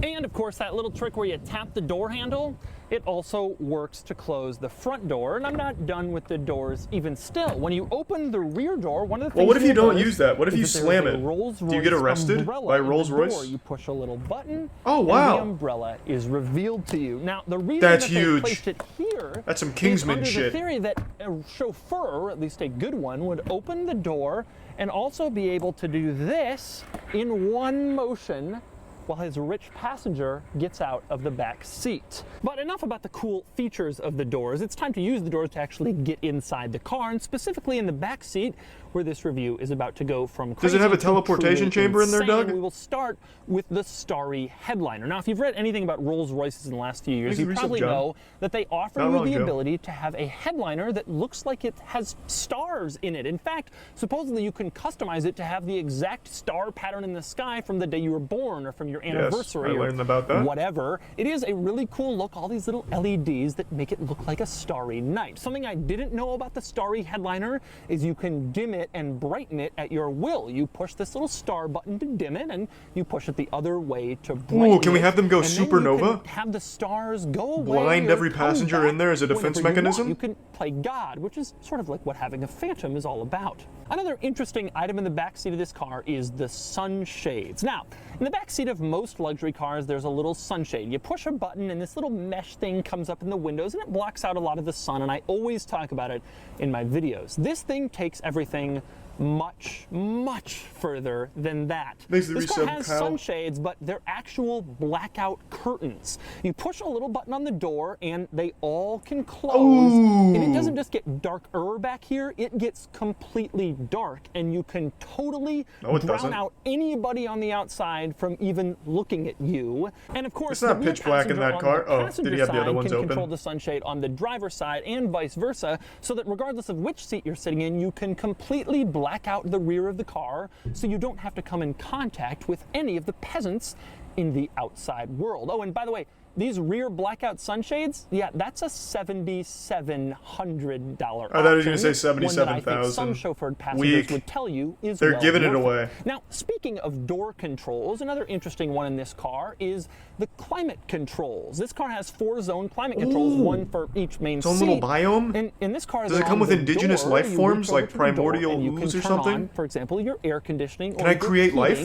And of course, that little trick where you tap the door handle, it also works to close the front door. And I'm not done with the doors even still. When you open the rear door, one of the things what if you don't use that? What if you slam it? Do you get arrested by Rolls Royce? You push a little button. Oh wow! And the umbrella is revealed to you. Now the reason that's that huge. they placed it here that's some Kingsman is under shit. the theory that a chauffeur, or at least a good one, would open the door and also be able to do this in one motion while his rich passenger gets out of the back seat. But enough about the cool features of the doors. It's time to use the doors to actually get inside the car, and specifically in the back seat, where this review is about to go from crazy. Does it have a teleportation chamber in there, Doug? We will start with the Starry headliner. Now, if you've read anything about Rolls-Royces in the last few years, you probably know that they offer you the ability to have a headliner that looks like it has stars in it. In fact, supposedly you can customize it to have the exact star pattern in the sky from the day you were born or from your anniversary I learned about that. Whatever. It is a really cool look, all these little LEDs that make it look like a starry night. Something I didn't know about the Starry headliner is you can dim it and brighten it at your will. You push this little star button to dim it, and you push it the other way to brighten it. Ooh, can we have them go and supernova? Then you can have the stars go away. Blind every passenger in there as a defense mechanism? You can play God, which is sort of like what having a Phantom is all about. Another interesting item in the back seat of this car is the sunshades. Now, in the back seat of most luxury cars, there's a little sunshade. You push a button and this little mesh thing comes up in the windows and it blocks out a lot of the sun, and I always talk about it in my videos. This thing takes everything much, much further than that. This car has sunshades, but they're actual blackout curtains. You push a little button on the door and they all can close. And it doesn't just get darker back here, it gets completely dark, and you can totally drown out anybody on the outside from even looking at you. And of course, it's not pitch black in that car. Oh, did he have the other ones can open? Control the sunshade on the driver's side and vice versa, so that regardless of which seat you're sitting in, you can completely black out the rear of the car, so you don't have to come in contact with any of the peasants in the outside world. Oh, and by the way, these rear blackout sunshades, yeah, that's a $7,700 option. I thought you were going to say $77,000. Some chauffeured passengers would tell you is They're giving it away. Now, speaking of door controls, another interesting one in this car is the climate controls. This car has 4-zone climate controls, one for each main seat. Its own little biome? And this car does it come with indigenous life forms like primordial ooze or something? On, for example, your air conditioning. Can I create life?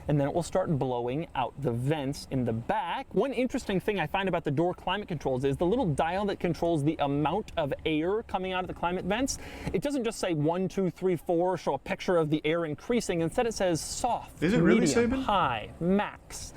And then it will start blowing out the vents in the back. One interesting thing I find about the door climate controls is the little dial that controls the amount of air coming out of the climate vents. It doesn't just say 1, 2, 3, 4, show a picture of the air increasing. Instead it says soft, medium, high, max,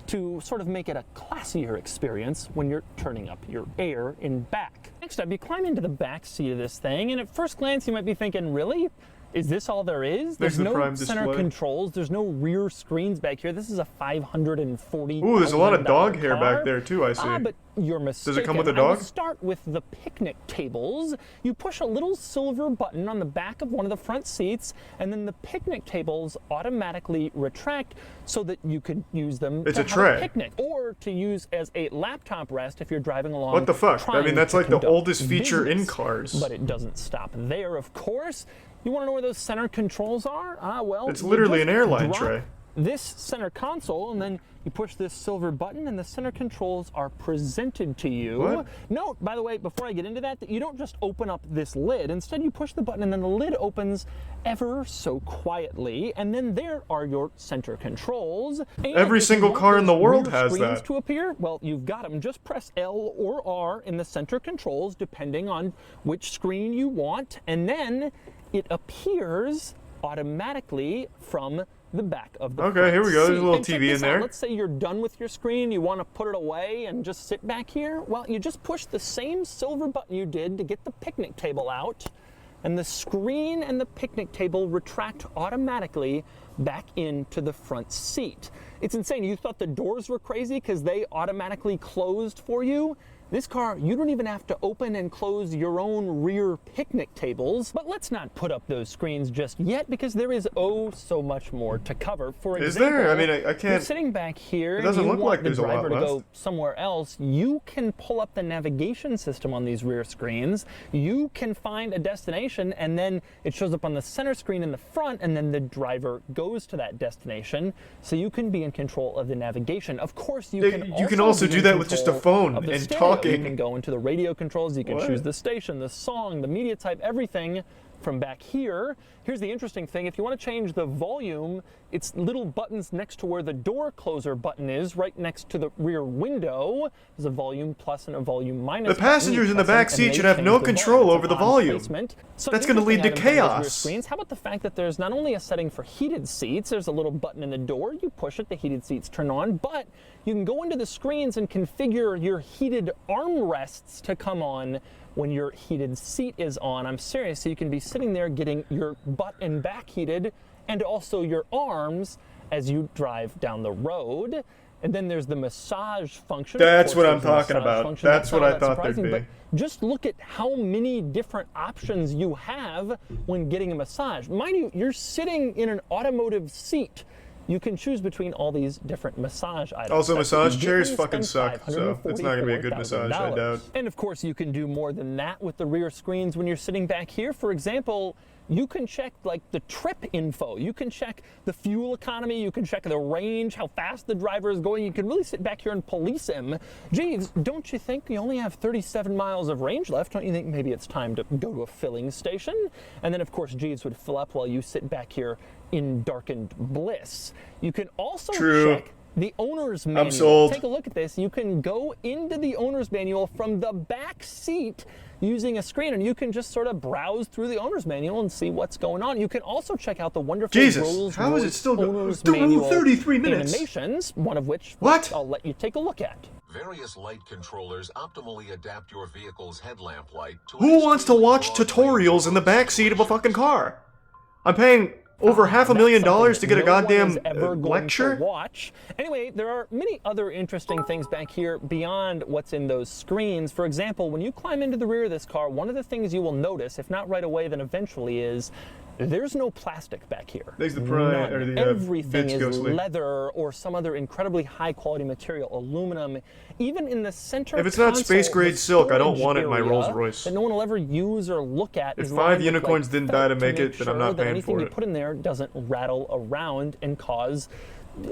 to sort of make it a classier experience when you're turning up your air in back. Next up, you climb into the back seat of this thing, and at first glance you might be thinking, really? Is this all there is? There's no center controls. There's no rear screens back here. This is a $540. Ooh, there's a lot of dog hair back there too, I see. But you're mistaken. Does it come with a dog? I will start with the picnic tables. You push a little silver button on the back of one of the front seats, and then the picnic tables automatically retract so that you could use them to have a picnic, or to use as a laptop rest if you're driving along. What the fuck? I mean, that's like the oldest feature in cars. But it doesn't stop there, of course. You want to know where those center controls are? Well, it's literally an airline tray. This center console, and then you push this silver button, and the center controls are presented to you. What? Note, by the way, before I get into that you don't just open up this lid. Instead, you push the button, and then the lid opens ever so quietly, and then there are your center controls. And every single car in the world has screens that. To appear, well, you've got them. Just press L or R in the center controls, depending on which screen you want, and then it appears automatically from the back of the Okay, here we go. There's a little TV in there. Let's say you're done with your screen, you want to put it away and just sit back here. Well, you just push the same silver button you did to get the picnic table out, and the screen and the picnic table retract automatically back into the front seat. It's insane. You thought the doors were crazy because they automatically closed for you? This car, you don't even have to open and close your own rear picnic tables. But let's not put up those screens just yet, because there is so much more to cover. For example, is there? I mean, I can't. You're sitting back here. It doesn't look like there's a lot driver to left. go somewhere else. You can pull up the navigation system on these rear screens. You can find a destination, and then it shows up on the center screen in the front, and then the driver goes to that destination. So you can be in control of the navigation. Of course, you can also do that with just a phone and talking. You can go into the radio controls. You can choose the station, the song, the media type, everything from back here. Here's the interesting thing. If you want to change the volume, it's little buttons next to where the door closer button is, right next to the rear window. There's a volume plus and a volume minus. The passengers in the back seat should have no control over the volume. That's going to lead to chaos. How about the fact that there's not only a setting for heated seats, there's a little button in the door. You push it, the heated seats turn on, but you can go into the screens and configure your heated armrests to come on when your heated seat is on. I'm serious. So you can be sitting there getting your butt and back heated, and also your arms as you drive down the road. And then there's the massage function. That's what I'm talking about. That's what I thought there'd be. But just look at how many different options you have when getting a massage. Mind you, you're sitting in an automotive seat. You can choose between all these different massage items. Also, massage chairs fucking suck, so it's not going to be a good massage, I doubt. And of course, you can do more than that with the rear screens when you're sitting back here. For example, you can check like the trip info. You can check the fuel economy. You can check the range, how fast the driver is going. You can really sit back here and police him. Jeeves, don't you think you only have 37 miles of range left? Don't you think maybe it's time to go to a filling station? And then, of course, Jeeves would fill up while you sit back here in darkened bliss. You can also check the owner's manual. I'm sold. Take a look at this. You can go into the owner's manual from the back seat using a screen, and you can just sort of browse through the owner's manual and see what's going on. You can also check out the wonderful Jesus, how is it still owner's going? manual 33 minutes. animations, one of which I'll let you take a look at. Various light controllers optimally adapt your vehicle's headlamp light to Who wants to watch tutorials in the backseat of a fucking car? I'm paying over $500,000 to get a goddamn lecture? Watch. Anyway, there are many other interesting things back here beyond what's in those screens. For example, when you climb into the rear of this car, one of the things you will notice, if not right away, then eventually, is there's no plastic back here. There's the prime, or the everything is ghostly. leather or some other incredibly high quality material, aluminum. Even in the center If it's not space grade silk, I don't want it in my area Rolls Royce. that no one will ever use or look at. If is 5 lined unicorns with, didn't die to make it, then I'm not that paying anything for you it. put in there doesn't rattle around and cause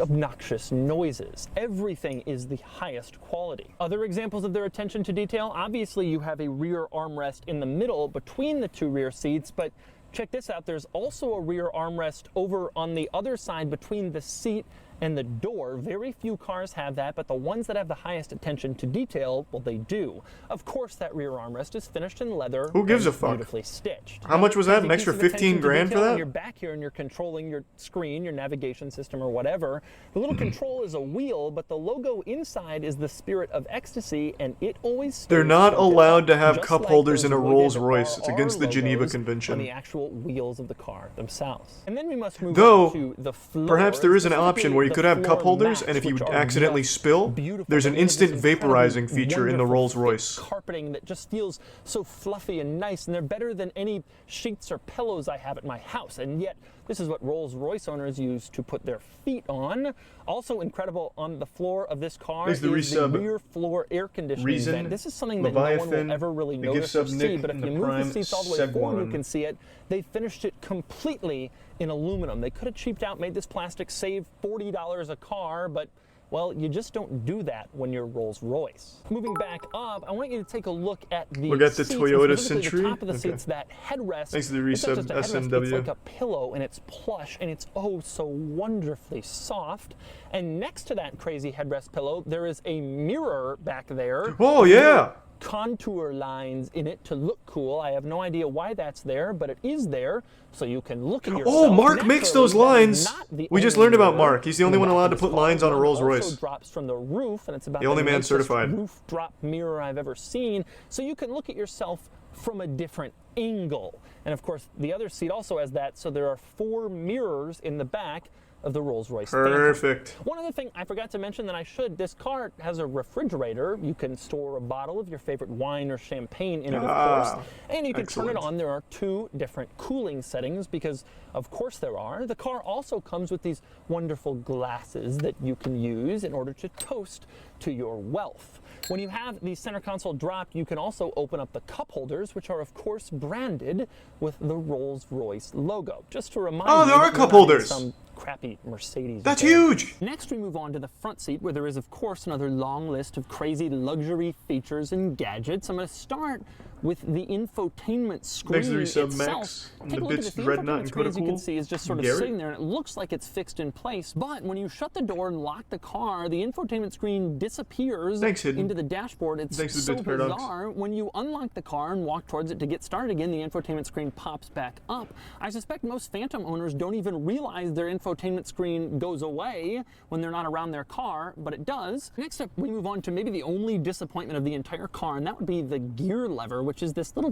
obnoxious noises. Everything is the highest quality. Other examples of their attention to detail, obviously you have a rear armrest in the middle between the two rear seats, but check this out, there's also a rear armrest over on the other side between the seat And the door, very few cars have that, but the ones that have the highest attention to detail, well, they do. Of course, that rear armrest is finished in leather. Who gives a fuck? Beautifully stitched. How much was that? An extra 15 grand for that? You're back here and you're controlling your screen, your navigation system, or whatever. The little control is a wheel, but the logo inside is the Spirit of Ecstasy, and it always stays. They're not allowed to have just cup like holders those in a wooded Rolls Royce. It's against the RR Geneva logos Convention. On the actual wheels of the car themselves. And then we must move Though, on to the floor. perhaps there is an option where you could have cup floor holders, mats, and if you which are accidentally just spill, beautiful. there's an They have this instant vaporizing incredibly feature in the wonderful Rolls Royce. carpeting that just feels so fluffy and nice, and they're better than any sheets or pillows I have at my house. And yet, this is what Rolls-Royce owners use to put their feet on. Also incredible on the floor of this car is the rear floor air conditioning vent. This is something that no one will ever really notice or see, but if you move the seats all the way forward, you can see it. They finished it completely in aluminum. They could have cheaped out, made this plastic, saved $40 a car, but well, you just don't do that when you're Rolls-Royce. Moving back up, I want you to take a look at the Look at the seats, Toyota specifically Century. the top of the seats, that headrest. Thanks to the It's not resub just a headrest, SMW. it's like a pillow, and it's plush, and it's oh so wonderfully soft. And next to that crazy headrest pillow, there is a mirror back there. Oh, yeah! Contour lines in it to look cool. I have no idea why that's there, but it is there, so you can look at yourself. Oh, Mark makes those lines! We just learned about mirror. Mark. He's the only one allowed to put lines on a Rolls Royce. Also drops from the roof, and it's about The only man nicest certified. roof drop mirror I've ever seen. So you can look at yourself from a different angle. And of course, the other seat also has that, so there are 4 mirrors in the back of the Rolls-Royce Perfect. Phantom. One other thing I forgot to mention that I should, this car has a refrigerator. You can store a bottle of your favorite wine or champagne in it, of course. And you can turn it on. There are 2 different cooling settings because, of course, there are. The car also comes with these wonderful glasses that you can use in order to toast to your wealth. When you have the center console dropped, you can also open up the cup holders, which are, of course, branded with the Rolls-Royce logo. Just to remind you, there are that cup you're not in holders. Some crappy Mercedes. That's Benz. huge! Next, we move on to the front seat, where there is, of course, another long list of crazy luxury features and gadgets. I'm going to start with the infotainment screen Next to the resub itself. Max, Take a look at this. The Red Knot infotainment and screen, as you can Cool. see, is just sort of Garrett? sitting there, and it looks like it's fixed in place. But when you shut the door and lock the car, the infotainment screen disappears into the dashboard. It's so bizarre. When you unlock the car and walk towards it to get started again, the infotainment screen pops back up. I suspect most Phantom owners don't even realize their infotainment screen goes away when they're not around their car, but it does. Next up, we move on to maybe the only disappointment of the entire car, and that would be the gear lever, which is this little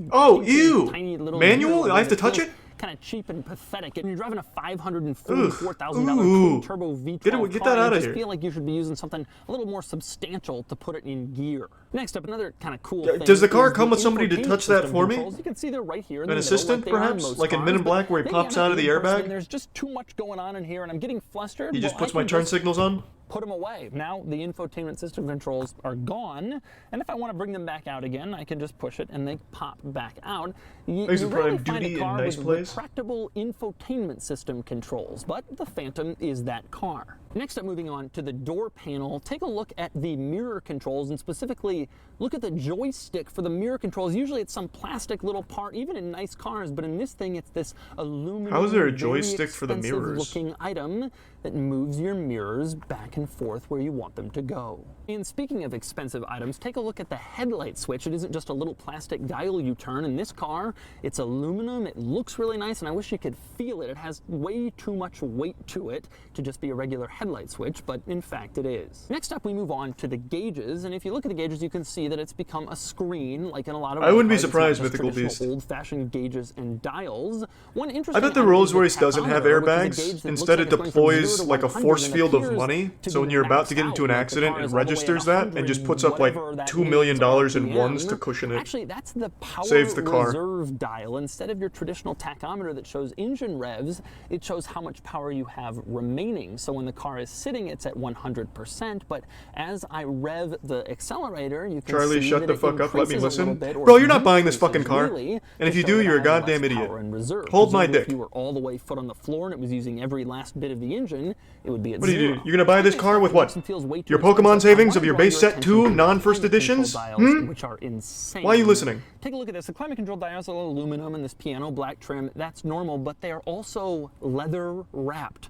tiny little manual? I have to touch it? Kind of cheap and pathetic. And you're driving a $544,000 twin turbo V12 Get car, that out I of just here. feel like you should be using something a little more substantial to put it in gear. Next up, another kind of cool thing. Does the car is come the with somebody to infotainment touch that system for me? controls. You can see they're right here in An the middle, assistant, like they are in perhaps? most Like in cars, Men in but Black where he maybe pops I'm out of the a person airbag? and there's just too much going on in here, and I'm getting flustered. He just Well, puts I my can turn just signals on? put them away. Now the infotainment system controls are gone, and if I want to bring them back out again, I can just push it and they pop back out. You Thanks for rarely Prime find Duty a car in nice with place. retractable infotainment system controls, but the Phantom is that car. Next up, moving on to the door panel, take a look at the mirror controls, and specifically look at the joystick for the mirror controls. Usually it's some plastic little part, even in nice cars, but in this thing it's this aluminum, How is there a very joystick for the expensive mirrors? looking item that moves your mirrors back and forth where you want them to go. And speaking of expensive items, take a look at the headlight switch. It isn't just a little plastic dial you turn. In this car, it's aluminum. It looks really nice, and I wish you could feel it. It has way too much weight to it to just be a regular headlight switch, but in fact it is. Next up, we move on to the gauges, and if you look at the gauges, you can see that it's become a screen, like in a lot of I wouldn't be cars. It's not surprised, just Mythical traditional Beast. old-fashioned gauges and dials. One interesting I bet the item is Rolls Royce the doesn't have tachometer, which is a airbags. gauge that Instead, looks it like it's going from deploys 0 to like a 100 force and field of appears money. to So be when you're about to maxed get into an out, like the accident, car it is all the way at registers that and just 100, puts up like whatever that $2 is million in RPM. ones to cushion it. Actually, that's the power Saves the car. reserve dial. Instead of your traditional tachometer that shows engine revs, it shows how much power you have remaining. So when the car is sitting, it's at 100%, but as I rev the accelerator, you can Charlie, see shut that the it fuck up, let me increases a little listen. bit, or Bro, you're not buying this decreases fucking car. really, And if to you show do, that you're a I have goddamn less idiot. power in reserve. Hold my Presumably, dick. If you were all the way foot on the floor and it was using every last bit of the engine, it would be at What do zero. you do? You're gonna buy this car with what? It feels way too Your expensive. Pokemon I savings wanna of your draw base set attention 2 to the non-first climate control editions? dials, which are insane. Why are you listening? Take a look at this. The climate control dials are aluminum and this piano black trim. That's normal, but they are also leather wrapped.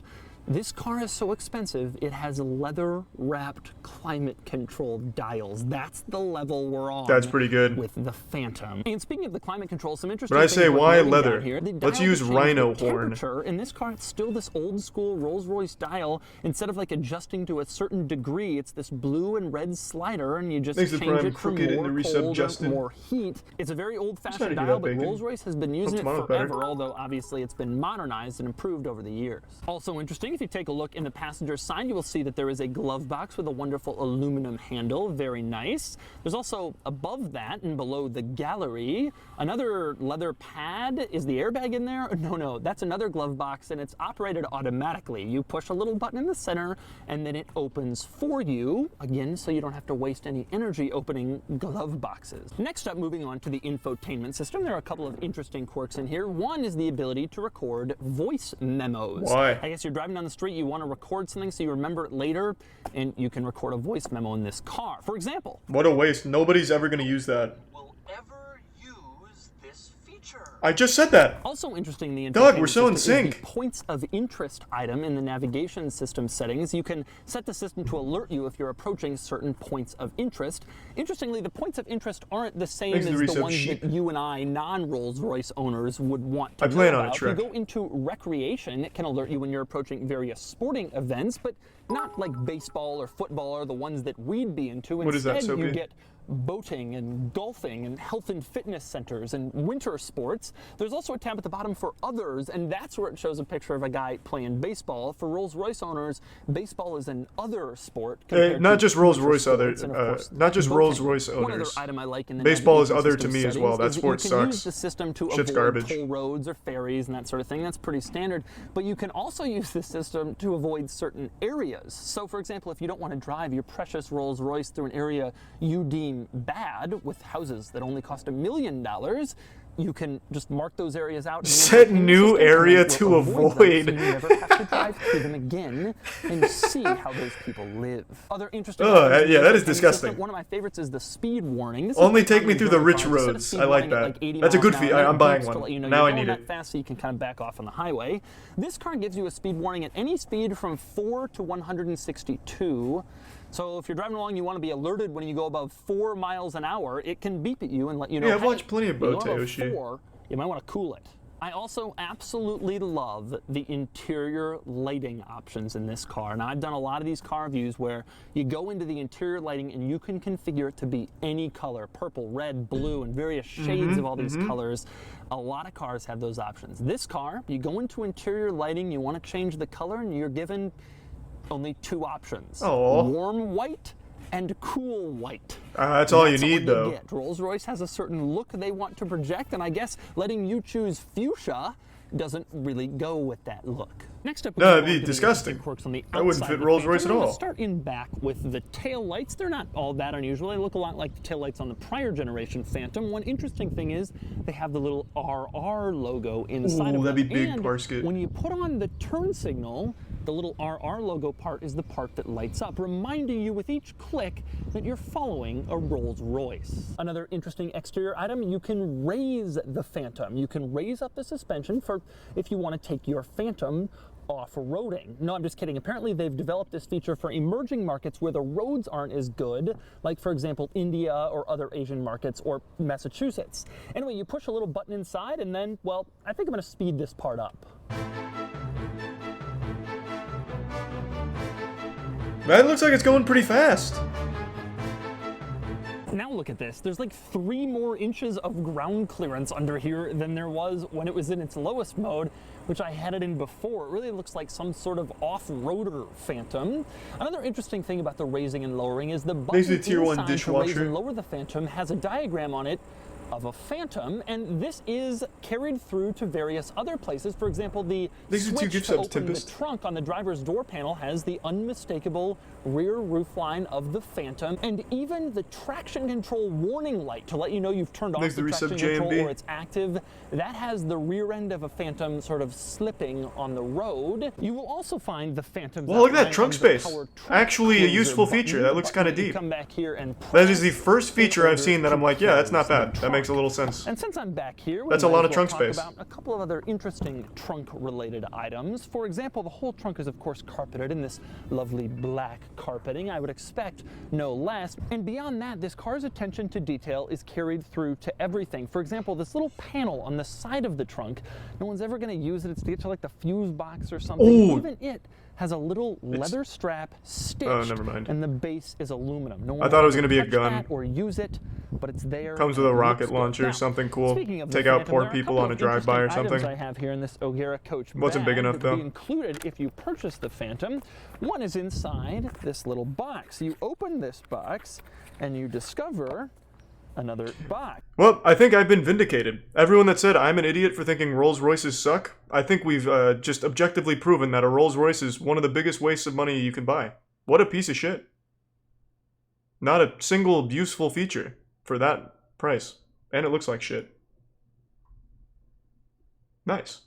This car is so expensive, it has leather-wrapped climate-control dials. That's the level we're on. That's pretty good. With the Phantom. And speaking of the climate control, some interesting But I things say, worth why noting leather? down here. The Let's dial use to change rhino the horn. temperature. In this car, it's still this old-school Rolls-Royce dial. Instead of like adjusting to a certain degree, it's this blue and red slider, and you just Makes the change prime it for crooked and more the recep cold or adjusted. more heat. It's a very old-fashioned Trying to do dial, that, but bacon. Rolls-Royce has been using it tomorrow's better. forever, although obviously it's been modernized and improved over the years. Also interesting, if you take a look in the passenger side, you will see that there is a glove box with a wonderful aluminum handle. Very nice. There's also above that and below the gallery another leather pad. Is the airbag in there? No, that's another glove box, and it's operated automatically. You push a little button in the center and then it opens for you, again, so you don't have to waste any energy opening glove boxes. Next up, moving on to the infotainment system, there are a couple of interesting quirks in here. One is the ability to record voice memos. Why? I guess you're driving down the street, you want to record something so you remember it later, and you can record a voice memo in this car. For example, What a waste. Nobody's ever going to use that. I just said that. also interesting in the Doug, we're infotainment so in system is sync. the points of interest item in the navigation system settings. You can set the system to alert you if you're approaching certain points of interest. Interestingly, the points of interest aren't the same Thanks as to the Reset ones Sheep. that you and I, non-Rolls-Royce owners, would want to I plan know on it, about. Shrek. If you go into recreation, it can alert you when you're approaching various sporting events, but not like baseball or football or the ones that we'd be into. What is that, Instead, you Sophie? get boating and golfing and health and fitness centers and winter sports. There's also a tab at the bottom for others, and that's where it shows a picture of a guy playing baseball. For Rolls-Royce owners, baseball is an other sport. compared Not to just Rolls-Royce winter other, sports and, of course, not just boating. Rolls-Royce One other owners. item I like in the Baseball is navigation other to system me as well. settings That is sport you can sucks. use the system to Shit's avoid garbage. toll roads or ferries and that sort of thing. That's pretty standard. But you can also use the system to avoid certain areas. So, for example, if you don't want to drive your precious Rolls-Royce through an area you deem bad, with houses that only cost $1 million, you can just mark those areas out. Set new area to avoid. So you never have to drive through them again and see how those people live. Other interesting. Yeah, that is disgusting. One of my favorites is the speed warning. This Only is take me through the rich Instead of roads. speed I like warning at that. 80 That's a miles good an feat. hour, I'm it buying beeps to one. let you know Now you're I need going it. that fast, so you can kind of back off on the highway. This car gives you a speed warning at any speed from 4 to 162. So if you're driving along, you want to be alerted when you go above 4 miles an hour. It can beep at you and let you know. Yeah, I've hey, watched plenty of you go Boat above Yoshi. 4, you might want to cool it. I also absolutely love the interior lighting options in this car. Now, I've done a lot of these car reviews where you go into the interior lighting and you can configure it to be any color: purple, red, blue, and various shades of all these colors. A lot of cars have those options. This car, you go into interior lighting, you want to change the color, and you're given only 2 options. Aw. Warm white and cool white. That's all you That's need, though. get. Rolls-Royce has a certain look they want to project, and I guess letting you choose fuchsia doesn't really go with that look. Next up, we No, go it'd be on to the disgusting. quirks on the That wouldn't outside fit of the Rolls-Royce Phantom. at I'm all. gonna start in back with the tail lights. They're not all that unusual. They look a lot like the tail lights on the prior generation Phantom. One interesting thing is they have the little RR logo inside of them. that'd be big, And Parsket. when you put on the turn signal, the little RR logo part is the part that lights up, reminding you with each click that you're following a Rolls-Royce. Another interesting exterior item, you can raise the Phantom. You can raise up the suspension for if you want to take your Phantom off-roading. No, I'm just kidding. Apparently they've developed this feature for emerging markets where the roads aren't as good, like for example India or other Asian markets or Massachusetts. Anyway, you push a little button inside and then, well, I think I'm going to speed this part up. That looks like it's going pretty fast. Now look at this. There's like 3 more inches of ground clearance under here than there was when it was in its lowest mode, which I had it in before. It really looks like some sort of off-roader Phantom. Another interesting thing about the raising and lowering is the button Basically tier 1 inside to raise dishwasher. and lower the Phantom has a diagram on it of a Phantom, and this is carried through to various other places. For example, the These are two switch gift to subs, open the Tempest. trunk on the driver's door panel has the unmistakable rear roofline of the Phantom, and even the traction control warning light to let you know you've turned off Next the to traction Resub control JMB. or it's active. That has the rear end of a Phantom sort of slipping on the road. You will also find the Phantom's Well, look at that outline trunk on the space. power trunk Actually, a closer useful button. feature. That looks kind of You deep. come back here and That is the first feature I've seen that I'm like, yeah, that's not bad. That makes makes a little sense. And since I'm back here, that's a lot of trunk space. About a couple of other interesting trunk-related items. For example, the whole trunk is of course carpeted in this lovely black carpeting. I would expect no less. And beyond that, this car's attention to detail is carried through to everything. For example, this little panel on the side of the trunk, no one's ever going to use it. It's to get to like the fuse box or something. Ooh. Even it has a little leather strap stitched, oh, never mind. and the base is aluminum. No one I thought it was going to be a gun. or use it, but it's there. Comes with a rocket launcher, now, something cool. Take out poor people on a drive-by or something. I have here in this O'Gara coach wasn't big enough though. Be included if you purchase the Phantom. One is inside this little box. You open this box, and you discover another box. Well, I think I've been vindicated. Everyone that said I'm an idiot for thinking Rolls-Royces suck, I think we've just objectively proven that a Rolls-Royce is one of the biggest wastes of money you can buy. What a piece of shit. Not a single useful feature for that price. And it looks like shit. Nice.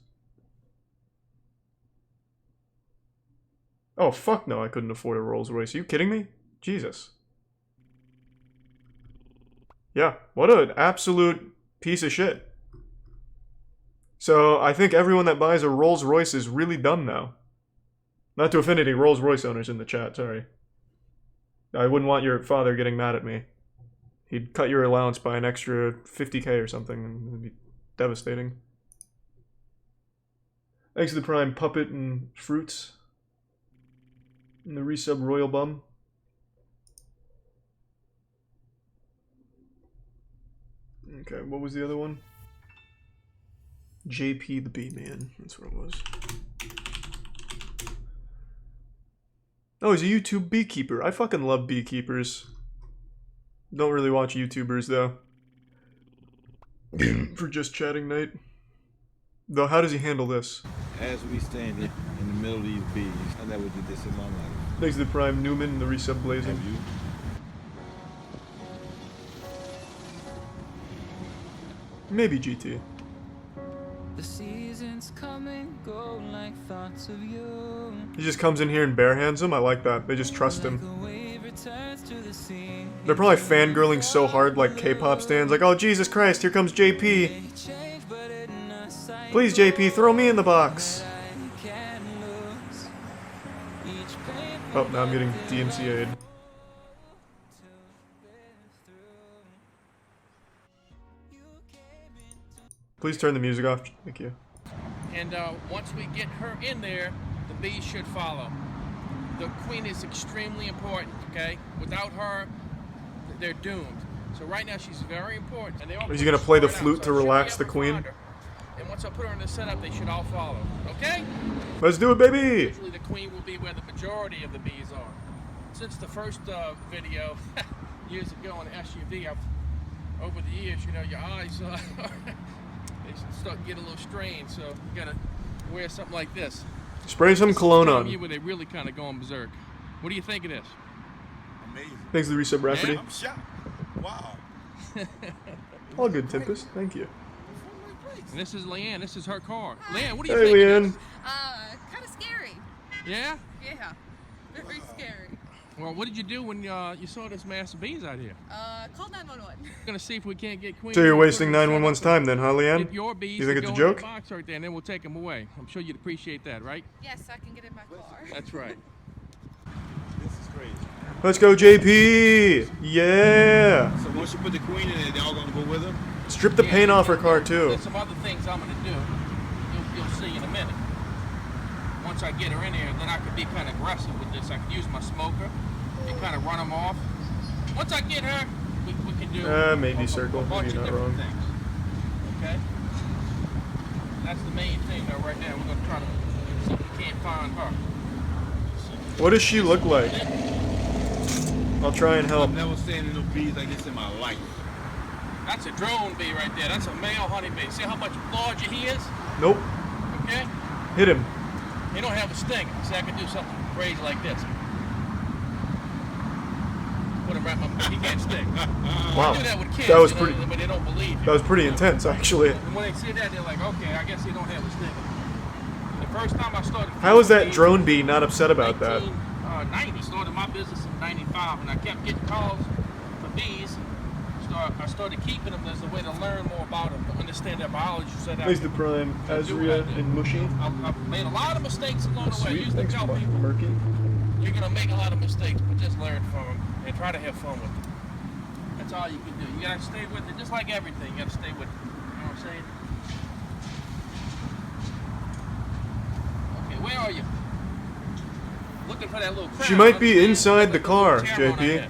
Oh, fuck no, I couldn't afford a Rolls-Royce. Are you kidding me? Jesus. Yeah, what an absolute piece of shit. So, I think everyone that buys a Rolls-Royce is really dumb now. Not to offend any Rolls-Royce owners in the chat, sorry. I wouldn't want your father getting mad at me. He'd cut your allowance by an extra 50k or something, and it'd be devastating. Thanks to the Prime Puppet and Fruits. And the resub Royal Bum. Okay, what was the other one? JP the Bee-Man. That's what it was. Oh, he's a YouTube beekeeper. I fucking love beekeepers. Don't really watch YouTubers, though. For just chatting night. Though, how does he handle this? As we stand in the middle of these bees, I never did this in my life. Thanks to the Prime Newman and the resub Blazing. Have you? Maybe GT. The seasons come and go like thoughts of you. He just comes in here and barehands him. I like that. They just trust him. They're probably fangirling so hard like K-pop stands. Like, oh Jesus Christ, here comes JP. Please JP, throw me in the box. Oh, now I'm getting DMCA'd. Please turn the music off. Thank you. And once we get her in there, the bees should follow. The queen is extremely important, okay? Without her, they're doomed. So right now she's very important. And they all Is he going to play the flute to relax the queen? And once I put her in the setup, they should all follow, okay? Let's do it, baby! Usually the queen will be where the majority of the bees are. Since the first video, years ago on the SUV, over the years, you know, your eyes, they start to get a little strained, so you gotta wear something like this. Spray some cologne on. Where they really kind of going berserk. What do you think of this? Amazing. Thanks to the resub Rafferty. Yeah, I'm shocked. Wow. All good, Tempest. Thank you. And this is Leanne. This is her car. Leanne, what do you think? Hey, Leanne. Kind of scary. Yeah? Yeah, very scary. Well, what did you do when you saw this mass of bees out here? Call 911. We're gonna see if we can't get Queen. So you're wasting 911's time then, huh, Leanne? Get your bees. You think it's a go in joke? the box right there, and then we'll take them away. I'm sure you'd appreciate that, right? Yes, I can get in my car. That's right. This is crazy. Let's go, JP! Yeah! So once you put the queen in it, they all gonna go with her? Strip the paint off her car, too. There's some other things I'm gonna do. You'll see in a minute. Once I get her in here, then I can be kind of aggressive with this. I can use my smoker and kind of run them off. Once I get her, we can do maybe circle. Maybe you're not wrong. Things. Okay? That's the main thing though right now. We're gonna try to see if we can't find her. What does she look like? I'll try and help. I've never seen no bees like this in my life. That's a drone bee right there. That's a male honeybee. See how much larger he is? Nope. Okay? Hit him. He don't have a stinger, so I can do something crazy like this. Put him right my, he can't stick. Wow. I do that with kids, That was you know, pretty. but they don't believe you. That was pretty intense, actually. And when they see that, they're like, okay, I guess he don't have a stinger. The first time I started. How is that drone bee not upset about that? 90. Started my business in '95, and I kept getting calls for bees. I started keeping them as a way to learn more about them, to understand their biology. So that Thanks to Prime, Azria, and Mushy. I've made a lot of mistakes along the way. I Sweet, used to thanks, tell people, Murky. you're going to make a lot of mistakes, but just learn from them and try to have fun with them. That's all you can do. You got to stay with it, just like everything. You got to stay with it. You know what I'm saying? Okay, where are you? Looking for that little crown. She might be inside the car, JP.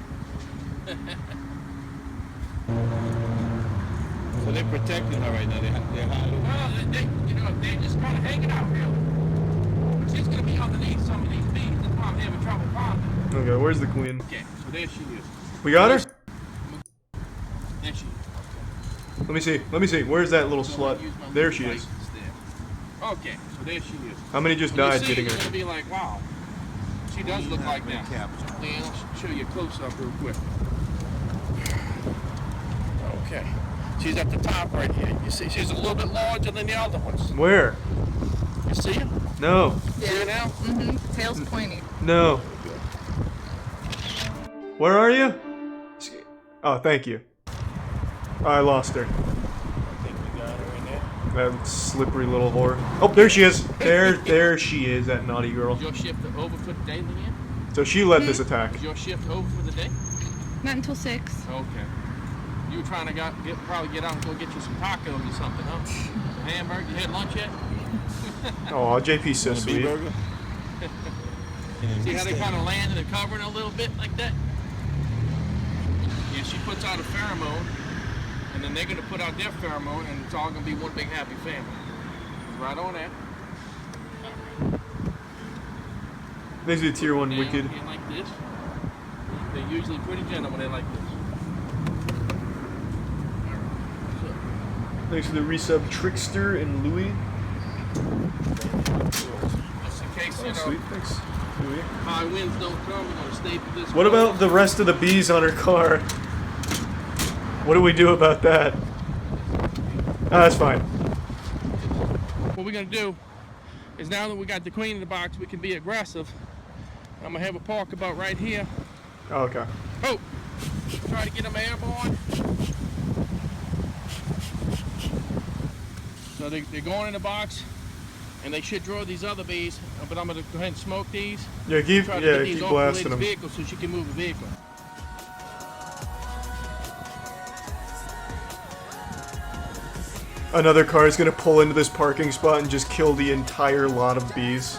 So they're protecting her right now. They're hiding. Well, they're just kind of hanging out, really. She's going to be underneath some of these bees. That's why I'm having trouble finding. Okay, where's the queen? Okay, so there she is. We got her? There she is. Let me see. Let me see. Where's that little slut? There she is. Okay, so there she is. How many just died getting her? You're going to be like, wow. She does look like that. Dan, I'll show you a close-up real quick. Okay. She's at the top right here. You see, she's a little bit larger than the other ones. Where? You see her? No. See her now? Mm-hmm. Tail's pointy. No. Where are you? Oh, thank you. I lost her. I think we got her in there. That slippery little whore. Oh, there she is. There she is, that naughty girl. Is your shift over for the day, Leanne? So she led this attack. Is your shift over for the day? Not until 6. Okay. You were trying to probably get out and go get you some tacos or something, huh? Some hamburger. You had lunch yet? Oh, JP's so sweet. See how they kind of landed and covering a little bit like that? Yeah, she puts out a pheromone, and then they're going to put out their pheromone, and it's all going to be one big happy family. Right on that. Thanks to the tier 1 They wicked. don't like this. They're usually pretty gentle when they like this. Thanks to the resub Trickster and Louie. Just in case, you know, Sweet, thanks. Louie. high winds don't come, we're going to stay for this. What about the rest of the bees on her car? What do we do about that? Oh, that's fine. What we're going to do is now that we got the queen in the box, we can be aggressive. I'm going to have a park about right here. Oh, okay. Oh! Try to get them airborne. So they're going in the box, and they should draw these other bees, but I'm going to go ahead and smoke these. Yeah, keep Try to get these keep off the blasting lady's them. vehicle so she can move the vehicle. Another car is gonna pull into this parking spot and just kill the entire lot of bees.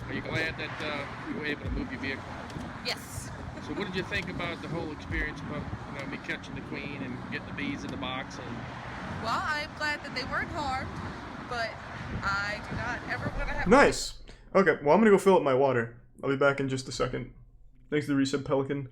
Are you glad that you were able to move your vehicle? Yes. So what did you think about the whole experience about me catching the queen and getting the bees in the box? And Well, I'm glad that they weren't harmed, but I do not ever want to have. Nice. Okay, well I'm gonna go fill up my water. I'll be back in just a second. Thanks to the resub Pelican.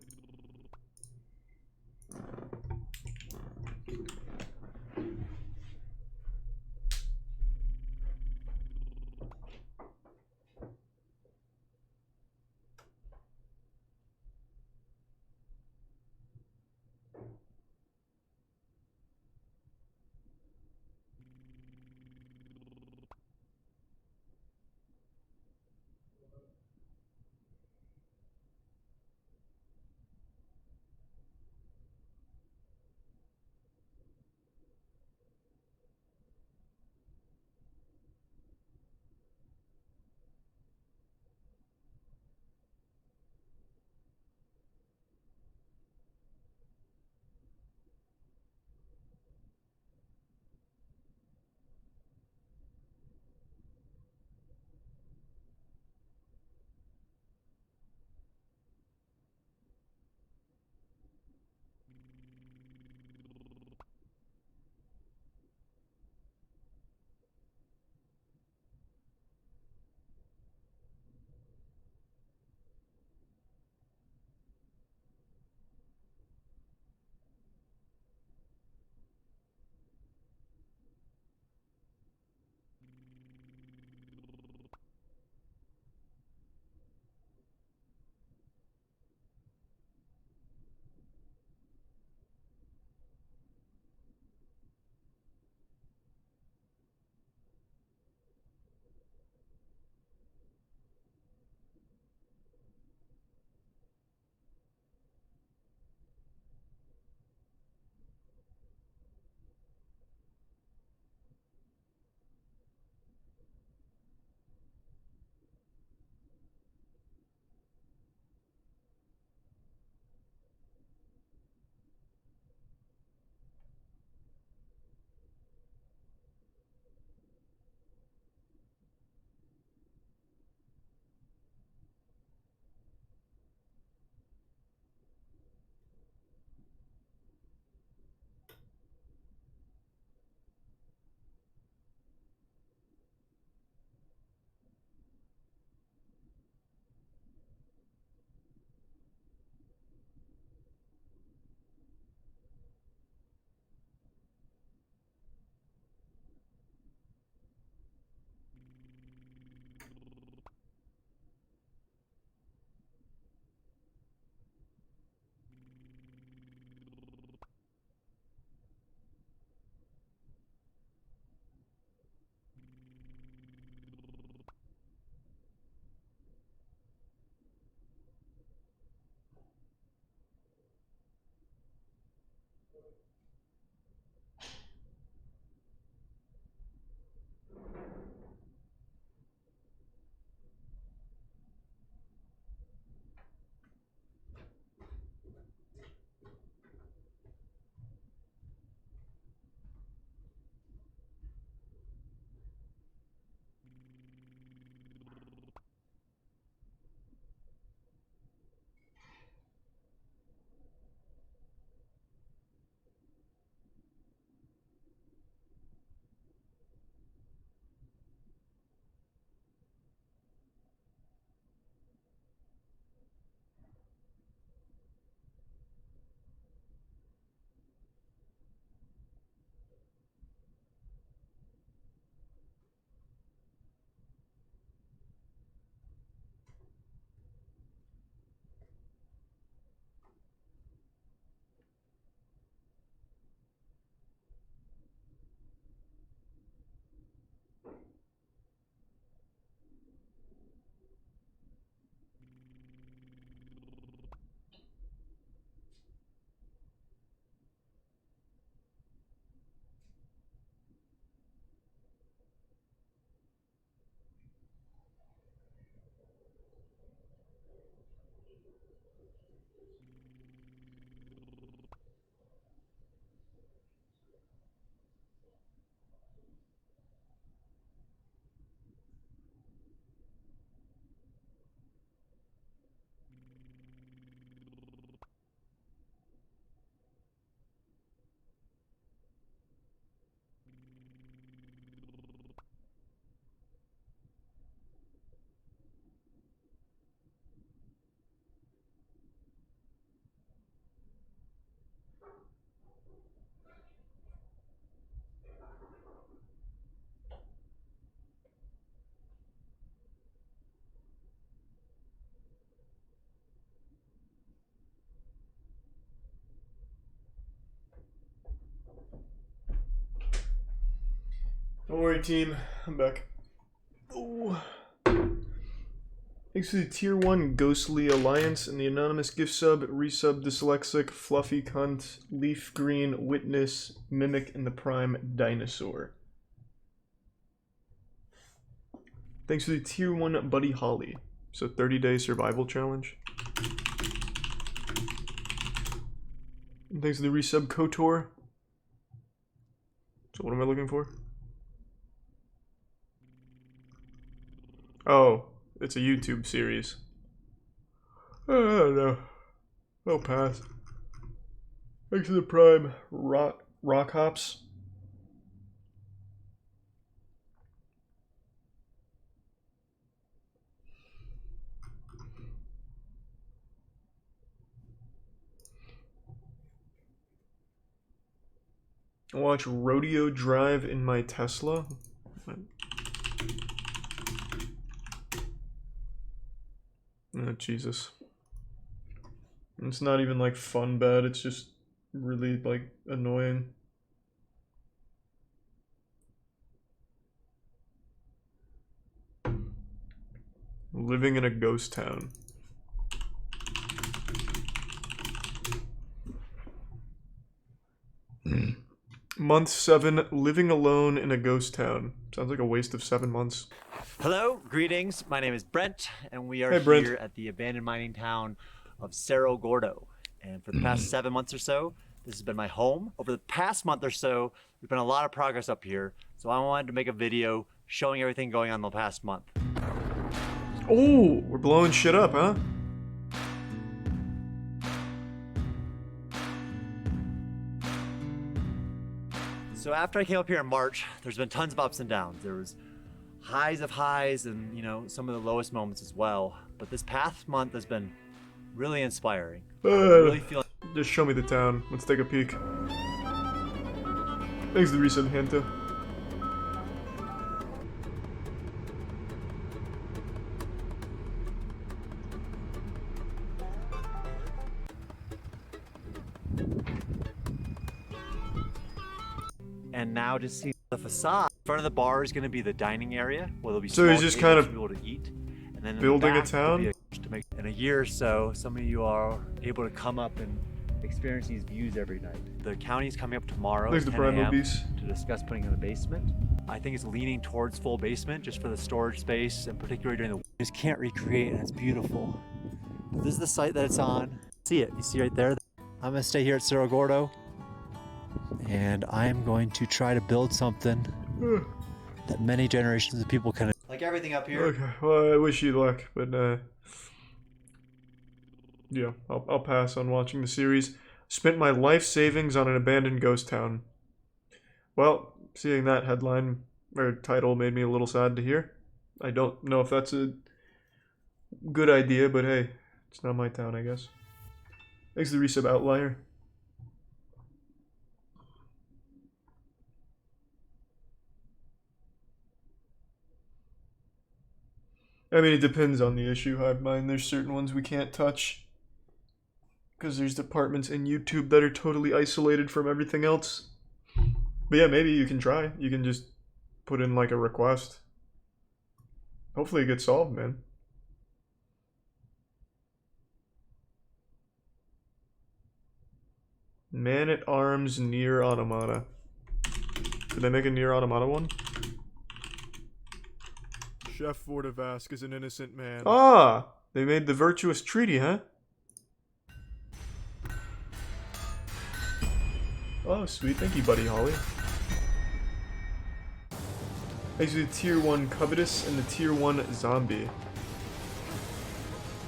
Don't worry, team. I'm back. Ooh. Thanks to the Tier 1 Ghostly Alliance and the anonymous gift sub, resub, dyslexic, fluffy cunt, leaf green, witness, mimic, and the prime dinosaur. Thanks to the Tier 1 Buddy Holly. So 30-day survival challenge. And thanks to the resub KOTOR. So what am I looking for? Oh, it's a YouTube series. I don't know. I'll pass. Thanks to the prime rock hops. Watch Rodeo Drive in my Tesla. Oh, Jesus. It's not even like fun bad, it's just really like annoying. Living in a ghost town. Month 7, living alone in a ghost town. Sounds like a waste of 7 months. Hello, greetings. My name is Brent, and we are Brent. here at the abandoned mining town of Cerro Gordo. And for the past 7 months or so, this has been my home. Over the past month or so, there's been a lot of progress up here, so I wanted to make a video showing everything going on the past month. Oh, we're blowing shit up, huh? So after I came up here in March, there's been tons of ups and downs. There was highs of highs and, you know, some of the lowest moments as well. But this past month has been really inspiring. I really feel. Just show me the town. Let's take a peek. Thanks to the recent Hanta. And now to see the facade. In front of the bar is going to be the dining area where there'll be So he's just kind of to be able to eat. And then building a back, town? to make, in a year or so, some of you are able to come up and experience these views every night. The county's coming up tomorrow There's at the 10 prime a.m. obese. to discuss putting in the basement. I think it's leaning towards full basement just for the storage space, and particularly during the just can't recreate, and it's beautiful. This is the site that it's on. See it? You see right there? I'm gonna stay here at Cerro Gordo, and I'm going to try to build something that many generations of people can. Like everything up here. Okay, well, I wish you luck, but yeah, I'll pass on watching the series. Spent my life savings on an abandoned ghost town. Well, seeing that headline or title made me a little sad to hear. I don't know if that's a good idea, but hey, it's not my town, I guess. Thanks to the resub Outlier. I mean, it depends on the issue, Hive Mind. There's certain ones we can't touch. Because there's departments in YouTube that are totally isolated from everything else. But yeah, maybe you can try. You can just put in like a request. Hopefully it gets solved, man. Man-at-Arms Near Automata. Did they make a Near Automata one? Chef Vordevask is an innocent man. Ah! They made the Virtuous Treaty, huh? Oh, sweet. Thank you, Buddy Holly. Thanks to the Tier 1 Covetous and the Tier 1 Zombie.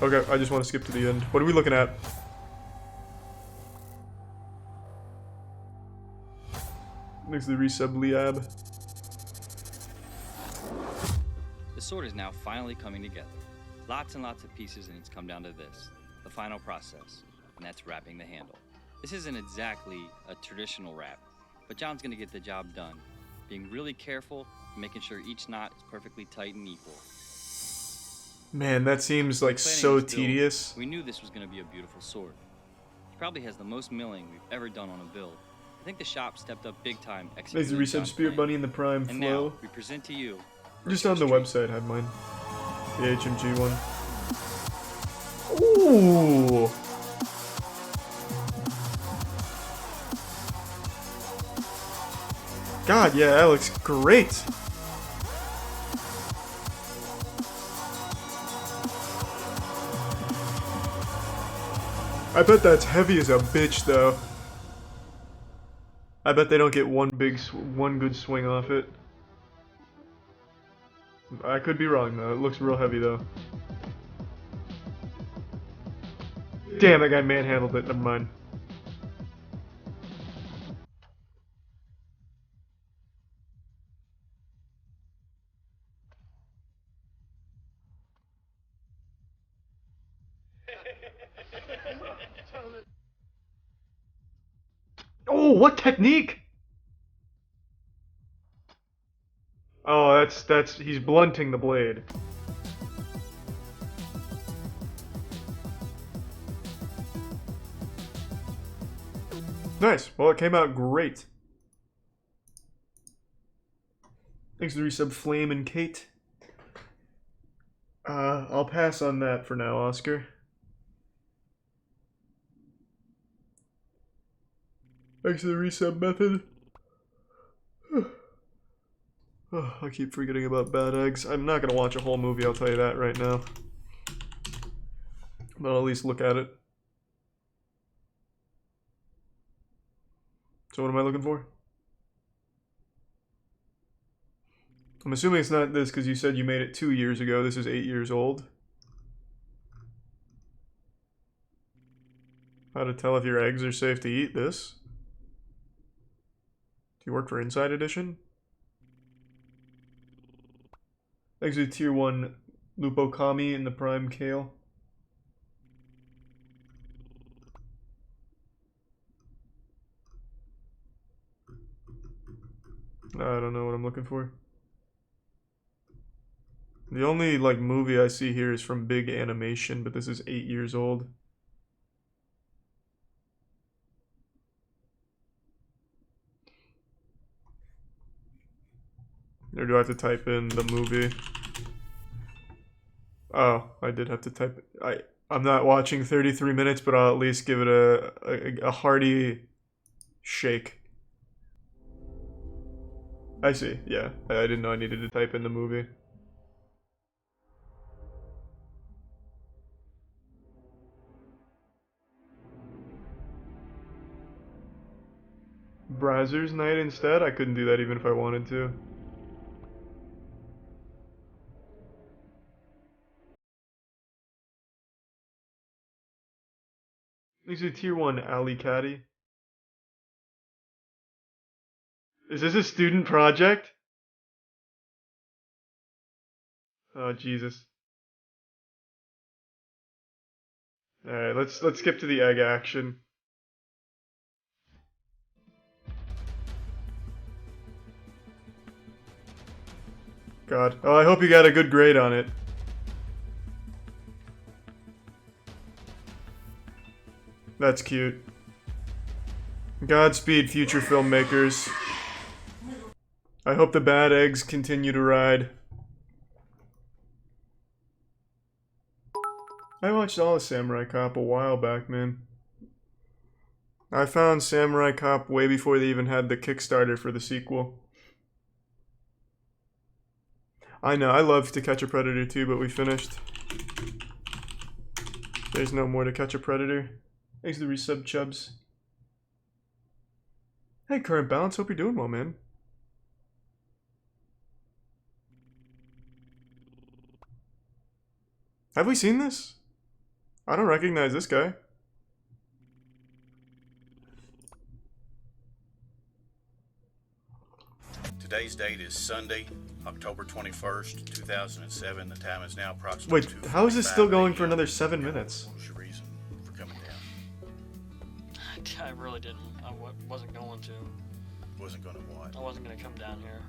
Okay, I just want to skip to the end. What are we looking at? Thanks to the resub Liab. The sword is now finally coming together. Lots and lots of pieces, and it's come down to this, the final process, and that's wrapping the handle. This isn't exactly a traditional wrap, but John's gonna get the job done, being really careful, making sure each knot is perfectly tight and equal. Man, that seems like so tedious. We knew this was gonna be a beautiful sword. He probably has the most milling we've ever done on a build, I think the shop stepped up big time. There's the Reset Spirit Bunny in the Prime And Flow. now we present to you. Just on the website, I have mine. The HMG one. Ooh! God, yeah, that looks great! I bet that's heavy as a bitch, though. I bet they don't get one good swing off it. I could be wrong, though. It looks real heavy, though. Damn, that guy manhandled it. Never mind. Oh, what technique? Oh, he's blunting the blade. Nice. Well, it came out great. Thanks to the resub Flame and Kate. I'll pass on that for now, Oscar. Thanks to the resub method. Oh, I keep forgetting about Bad Eggs. I'm not gonna watch a whole movie, I'll tell you that right now. But I'll at least look at it. So what am I looking for? I'm assuming it's not this because you said you made it 2 years ago. This is 8 years old. How to tell if your eggs are safe to eat this? Do you work for Inside Edition? Exit Tier 1 Lupokami in the Prime Kale. I don't know what I'm looking for. The only, like, movie I see here is from Big Animation, but this is 8 years old. Or do I have to type in the movie? Oh, I did have to type it. I'm not watching 33 minutes, but I'll at least give it a hearty shake. I see, yeah. I didn't know I needed to type in the movie. Brazzers Night instead? I couldn't do that even if I wanted to. These are Tier 1 Alley Caddy. Is this a student project? Oh, Jesus. Alright, let's skip to the egg action. God. Oh, I hope you got a good grade on it. That's cute. Godspeed, future filmmakers. I hope the bad eggs continue to ride. I watched all of Samurai Cop a while back, man. I found Samurai Cop way before they even had the Kickstarter for the sequel. I know, I love To Catch a Predator too, but we finished. There's no more To Catch a Predator. Thanks to the resub chubs. Hey, Current Balance, hope you're doing well, man. Have we seen this? I don't recognize this guy. Today's date is Sunday, October 21st, 2007. The time is now approximately. Wait, how is this still going for another 7 minutes? What was your reason for coming down? I really didn't. I wasn't going to. Wasn't going to what? I wasn't going to come down here.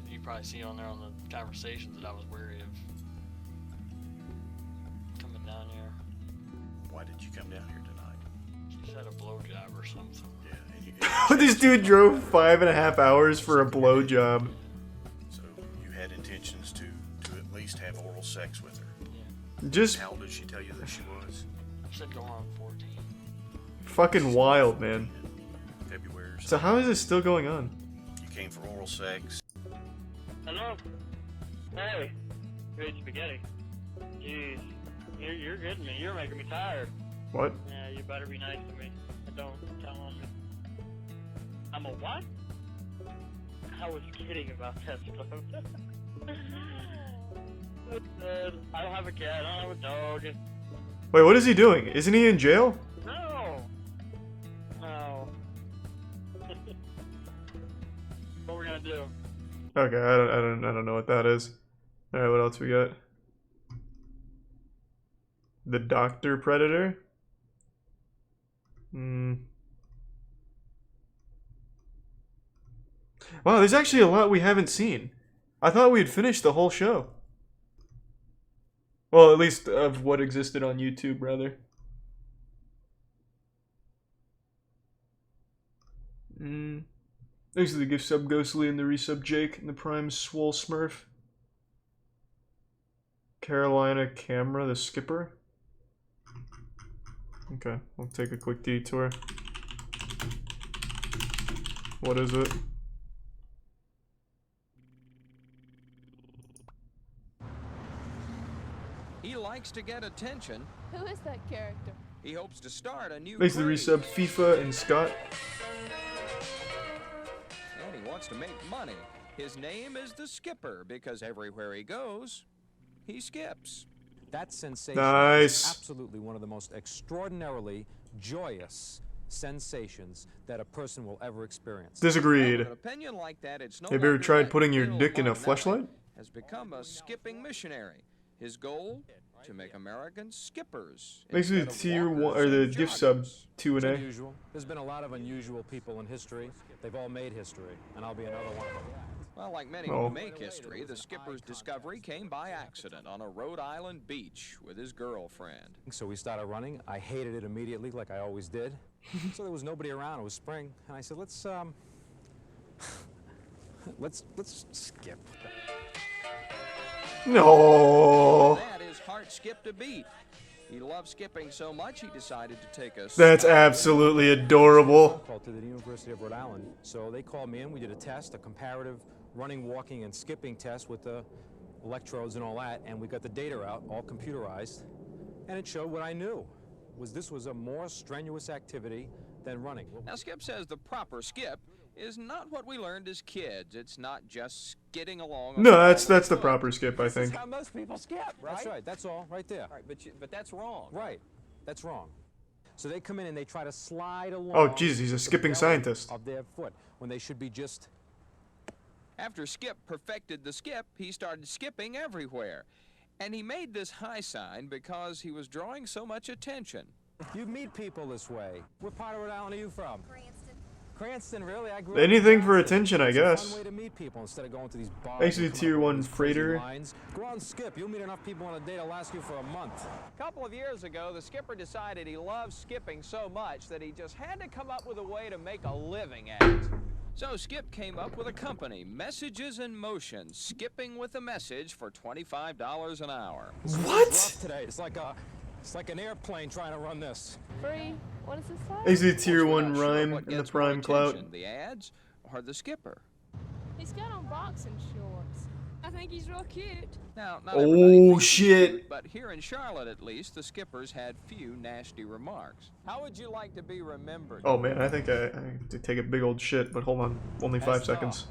You probably see on there on the conversations that I was wary of coming down here. Why did you come down here tonight? just had a blowjob or something. This dude drove 5.5 hours for a blowjob. So you had intentions to at least have oral sex with her. Just How old did she tell you that she was? I said going on 14. fucking wild, man. February or So how is this still going on? You came for oral sex. Hello? Hey. Great spaghetti. Jeez. You're getting me. You're making me tired. What? Yeah, you better be nice to me. Don't tell on me. I'm a what? I was kidding about that stuff. I don't have a cat. I don't have a dog. Wait, what is he doing? Isn't he in jail? No. No. What we're gonna do? Okay, I don't know what that is. All right, what else we got? The Doctor Predator. Wow, there's actually a lot we haven't seen. I thought we had finished the whole show. Well, at least of what existed on YouTube, rather. Thanks to the gift sub Ghostly and the resub Jake and the Prime Swole Smurf. Carolina Camera, the skipper. Okay, we'll take a quick detour. What is it? He likes to get attention. Who is that character? He hopes to start a new Thanks to the craze. resub FIFA and Scott. And he wants to make money. His name is the Skipper because everywhere he goes, he skips. That sensation Nice. is absolutely one of the most extraordinarily joyous sensations that a person will ever experience. Disagreed. With an opinion like that, it's no Have you ever wonder tried that putting your Bill dick in a Bonelli fleshlight? has become a skipping missionary. His goal? To make Americans skippers. Thanks to the tier 1 or the gift sub 2 and It's A. unusual. There's been a lot of unusual people in history. They've all made history, and I'll be another one of them. Well, like many Oh. who make history, the skipper's discovery came by accident on a Rhode Island beach with his girlfriend. So we started running. I hated it immediately, like I always did. So there was nobody around. It was spring, and I said, let's skip. No. That his heart skipped a beat. He loved skipping so much he decided to take a That's absolutely adorable. Called to the University of Rhode Island. So they called me in. We did a test, a comparative running, walking, and skipping test with the electrodes and all that, and we got the data out, all computerized, and it showed what I knew. This was a more strenuous activity than running. Now, Skip says the proper skip is not what we learned as kids. It's not just skidding along. No, that's the proper skip, I think. how most people skip, right? That's right. That's all, right there. Right, but that's wrong. Right. That's wrong. So they come in and they try to slide along. Oh, jeez, he's a the skipping belly scientist. Of their foot when they should be just. After Skip perfected the skip, he started skipping everywhere. And he made this high sign because he was drawing so much attention. You meet people this way. What part of Rhode Island are you from? Cranston. Cranston, really? I grew up Anything in for Cranston. attention, I It's a guess. fun way to meet people instead of going to these bars. Thanks to and the coming tier up with 1 these crazy freighter. lines. Go out and skip. You'll meet enough people on a day to last you for a month. A couple of years ago, the skipper decided he loved skipping so much that he just had to come up with a way to make a living at it. So Skip came up with a company, Messages in Motion, skipping with a message for $25 an hour. What? It's rough today. It's like an airplane trying to run this. Free. What does this say? Thanks to the tier We're 1 not sure rhyme what and the gets more Prime Clout. attention, the ads or the skipper. He's got on boxing shorts. I think he's real cute. Now, not everybody Oh, thinks he's shit. cute, but here in Charlotte, at least, the skippers had few nasty remarks. How would you like to be remembered? Oh man, I think I have to take a big old shit, but hold on. Only 5 seconds.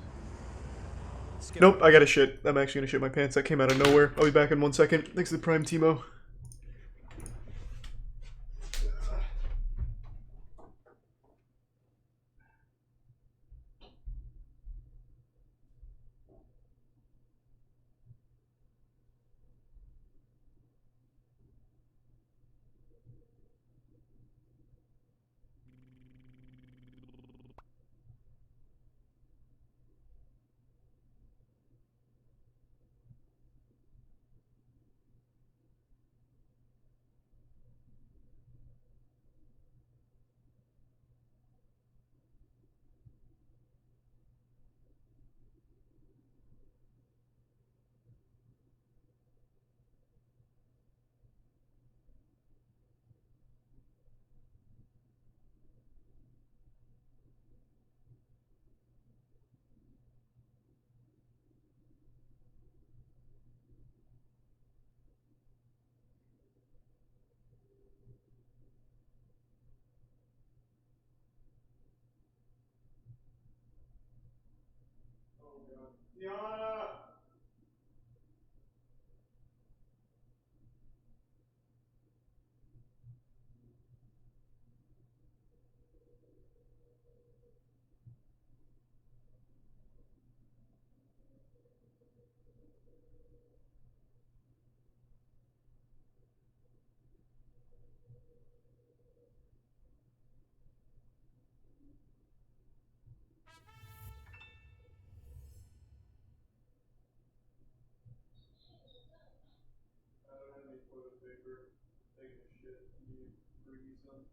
Nope, I gotta shit. I'm actually gonna shit my pants. That came out of nowhere. I'll be back in 1 second. Thanks to the Prime Timo. Yana! I don't have any toilet paper. Taking a shit. Can you bring me some?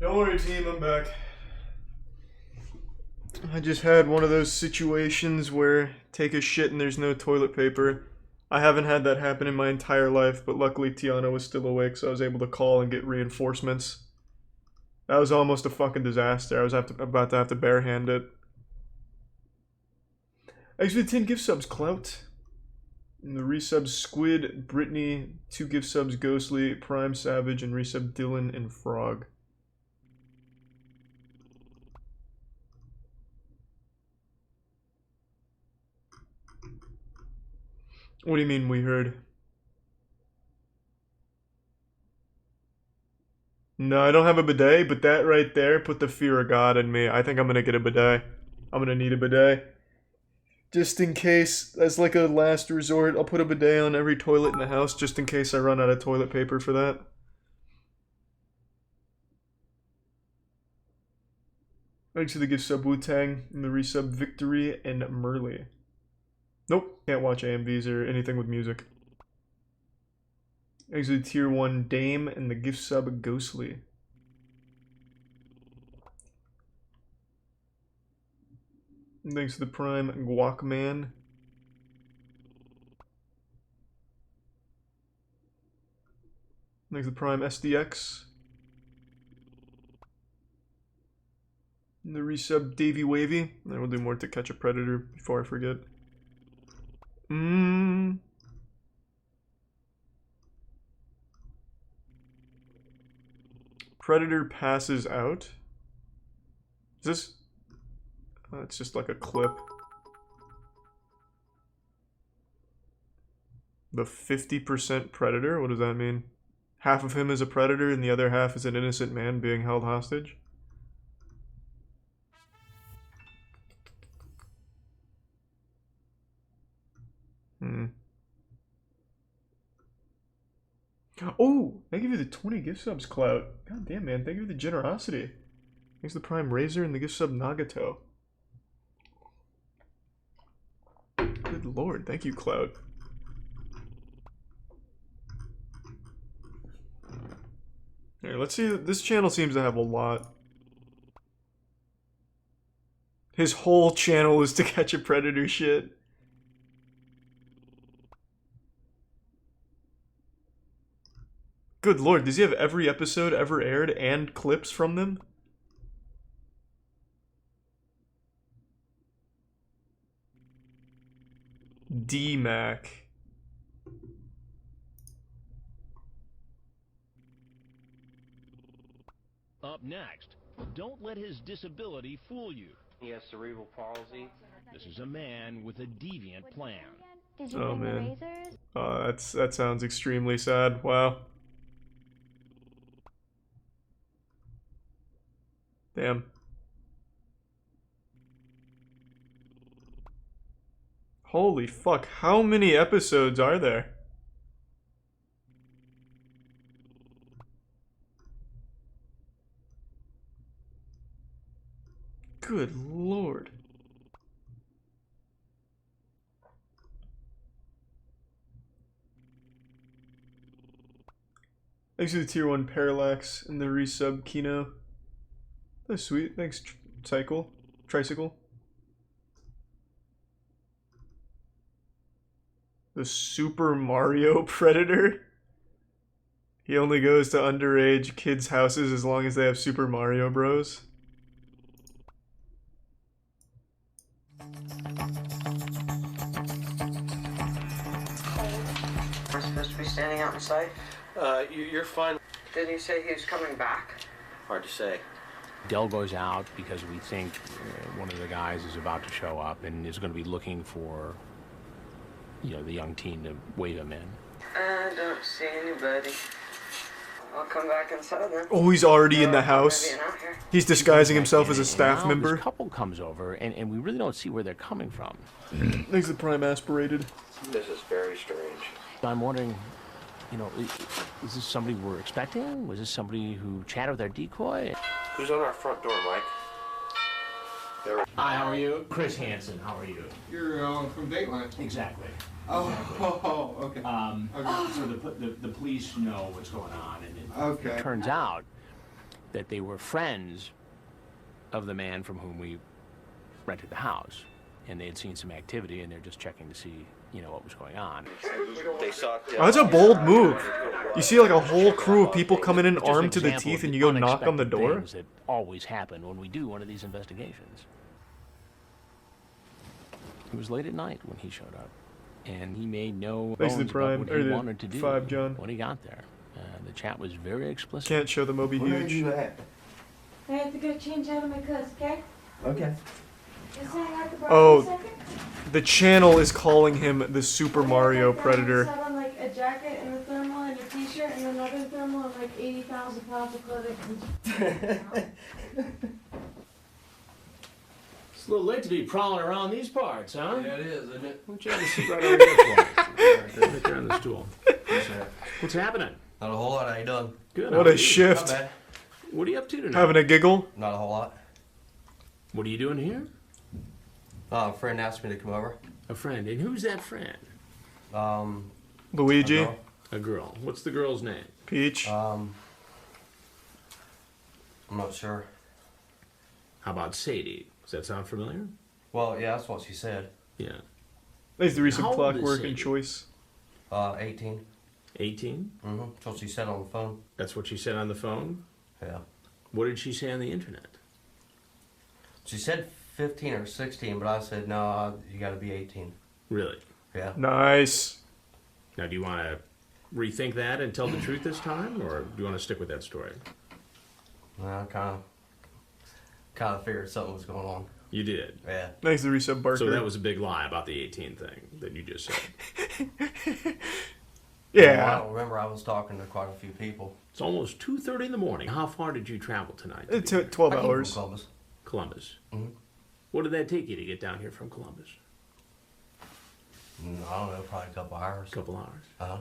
Don't worry, team, I'm back. I just had one of those situations where take a shit and there's no toilet paper. I haven't had that happen in my entire life, but luckily Tiana was still awake, so I was able to call and get reinforcements. That was almost a fucking disaster. I was about to have to barehand it. Actually, 10 gift subs, Clout. And the resubs Squid, Brittany, 2 gift subs Ghostly, Prime Savage, and resub Dylan and Frog. What do you mean we heard? No, I don't have a bidet, but that right there put the fear of God in me. I think I'm gonna get a bidet. I'm gonna need a bidet. Just in case, as like a last resort, I'll put a bidet on every toilet in the house just in case I run out of toilet paper for that. Thanks to the gift sub Wu-Tang and the resub Victory and Merly. Nope, can't watch AMVs or anything with music. Thanks to the tier 1 Dame and the gift sub Ghostly. And thanks to the Prime Guacman. Thanks to the Prime SDX. And the resub Davy Wavy. I will do more to catch a predator before I forget. Predator passes out. Is this? It's just like a clip. The 50% predator? What does that mean? Half of him is a predator and the other half is an innocent man being held hostage? Oh! Thank you for the 20 gift subs, Clout. God damn, man. Thank you for the generosity. Thanks to the Prime Razor and the gift sub Nagato. Good lord. Thank you, Clout. Here, let's see. This channel seems to have a lot. His whole channel is to catch a predator shit. Good lord, does he have every episode ever aired and clips from them? D-Mac. Up next, don't let his disability fool you. He has cerebral palsy. This is a man with a deviant plan. Did you bring the razors? That sounds extremely sad. Wow. Damn. Holy fuck, how many episodes are there? Good lord. Thanks to the tier 1 Parallax and the resub Kino. That's sweet. Thanks, Tricycle. The Super Mario Predator? He only goes to underage kids' houses as long as they have Super Mario Bros. Am I supposed to be standing out in sight? You're fine. Didn't he say he was coming back? Hard to say. Dell goes out because we think one of the guys is about to show up and is going to be looking for, you know, the young teen to wave him in. I don't see anybody. I'll come back inside then. Oh, he's already in the house. He's disguising himself as a staff member. This couple comes over and we really don't see where they're coming from. Thanks to Prime Aspirated. This is very strange. I'm wondering, you know, is this somebody we're expecting? Was this somebody who chatted with our decoy? Who's on our front door, Mike? Hi, how are you? Chris Hansen, how are you? You're from Dateline. Exactly. Oh, okay. So the police know what's going on, and it turns out that they were friends of the man from whom we rented the house, and they had seen some activity, and they're just checking to see, you know, what was going on. They sought, Oh, that's a bold move. You see like a whole crew of people coming in Just armed to the example teeth of and you go knock on the unexpected door? things that always happen when we do one of these investigations. It was late at night when he showed up, and he made no Thanks to bones the about Prime, what or he the wanted to do 5, John. when he got there. The chat was very explicit. Can't show the Moby Huge. I have to go change out of my clothes, okay? Okay. Just hang out the bar Oh, for a second. the channel is calling him the Super Mario I Predator. have on like a jacket and a thermal and a t-shirt and another thermal and like 80,000 pounds of clothing. It's a little late to be prowling around these parts, huh? Yeah, it is, isn't it? Why don't you have a seat right over here for me? Right there on the stool. What's happening? Not a whole lot. How you done? Good. What how are a you? shift. Not bad. What are you up to tonight? Having a giggle? Not a whole lot. What are you doing here? A friend asked me to come over. A friend. And who's that friend? Luigi? A girl. A girl. What's the girl's name? Peach? I'm not sure. How about Sadie? Does that sound familiar? Well, yeah, that's what she said. Yeah. There's the recent How old is clockwork Sadie? and choice. 18. 18? Mm-hmm. That's what she said on the phone. That's what she said on the phone? Yeah. What did she say on the internet? She said 15 or 16, but I said, no, you gotta be 18. Really? Yeah. Nice. Now, do you want to rethink that and tell the truth this time, or do you want to stick with that story? Well, I kind of figured something was going on. You did? Yeah. Thanks to Reset Barker. So that was a big lie about the 18 thing that you just said. Yeah. Well, I don't remember. I was talking to quite a few people. It's almost 2:30 in the morning. How far did you travel tonight? to be here? 12 I came from hours. Columbus. Columbus. Mm-hmm. What did that take you to get down here from Columbus? I don't know, probably a couple hours. A couple hours. Uh-huh.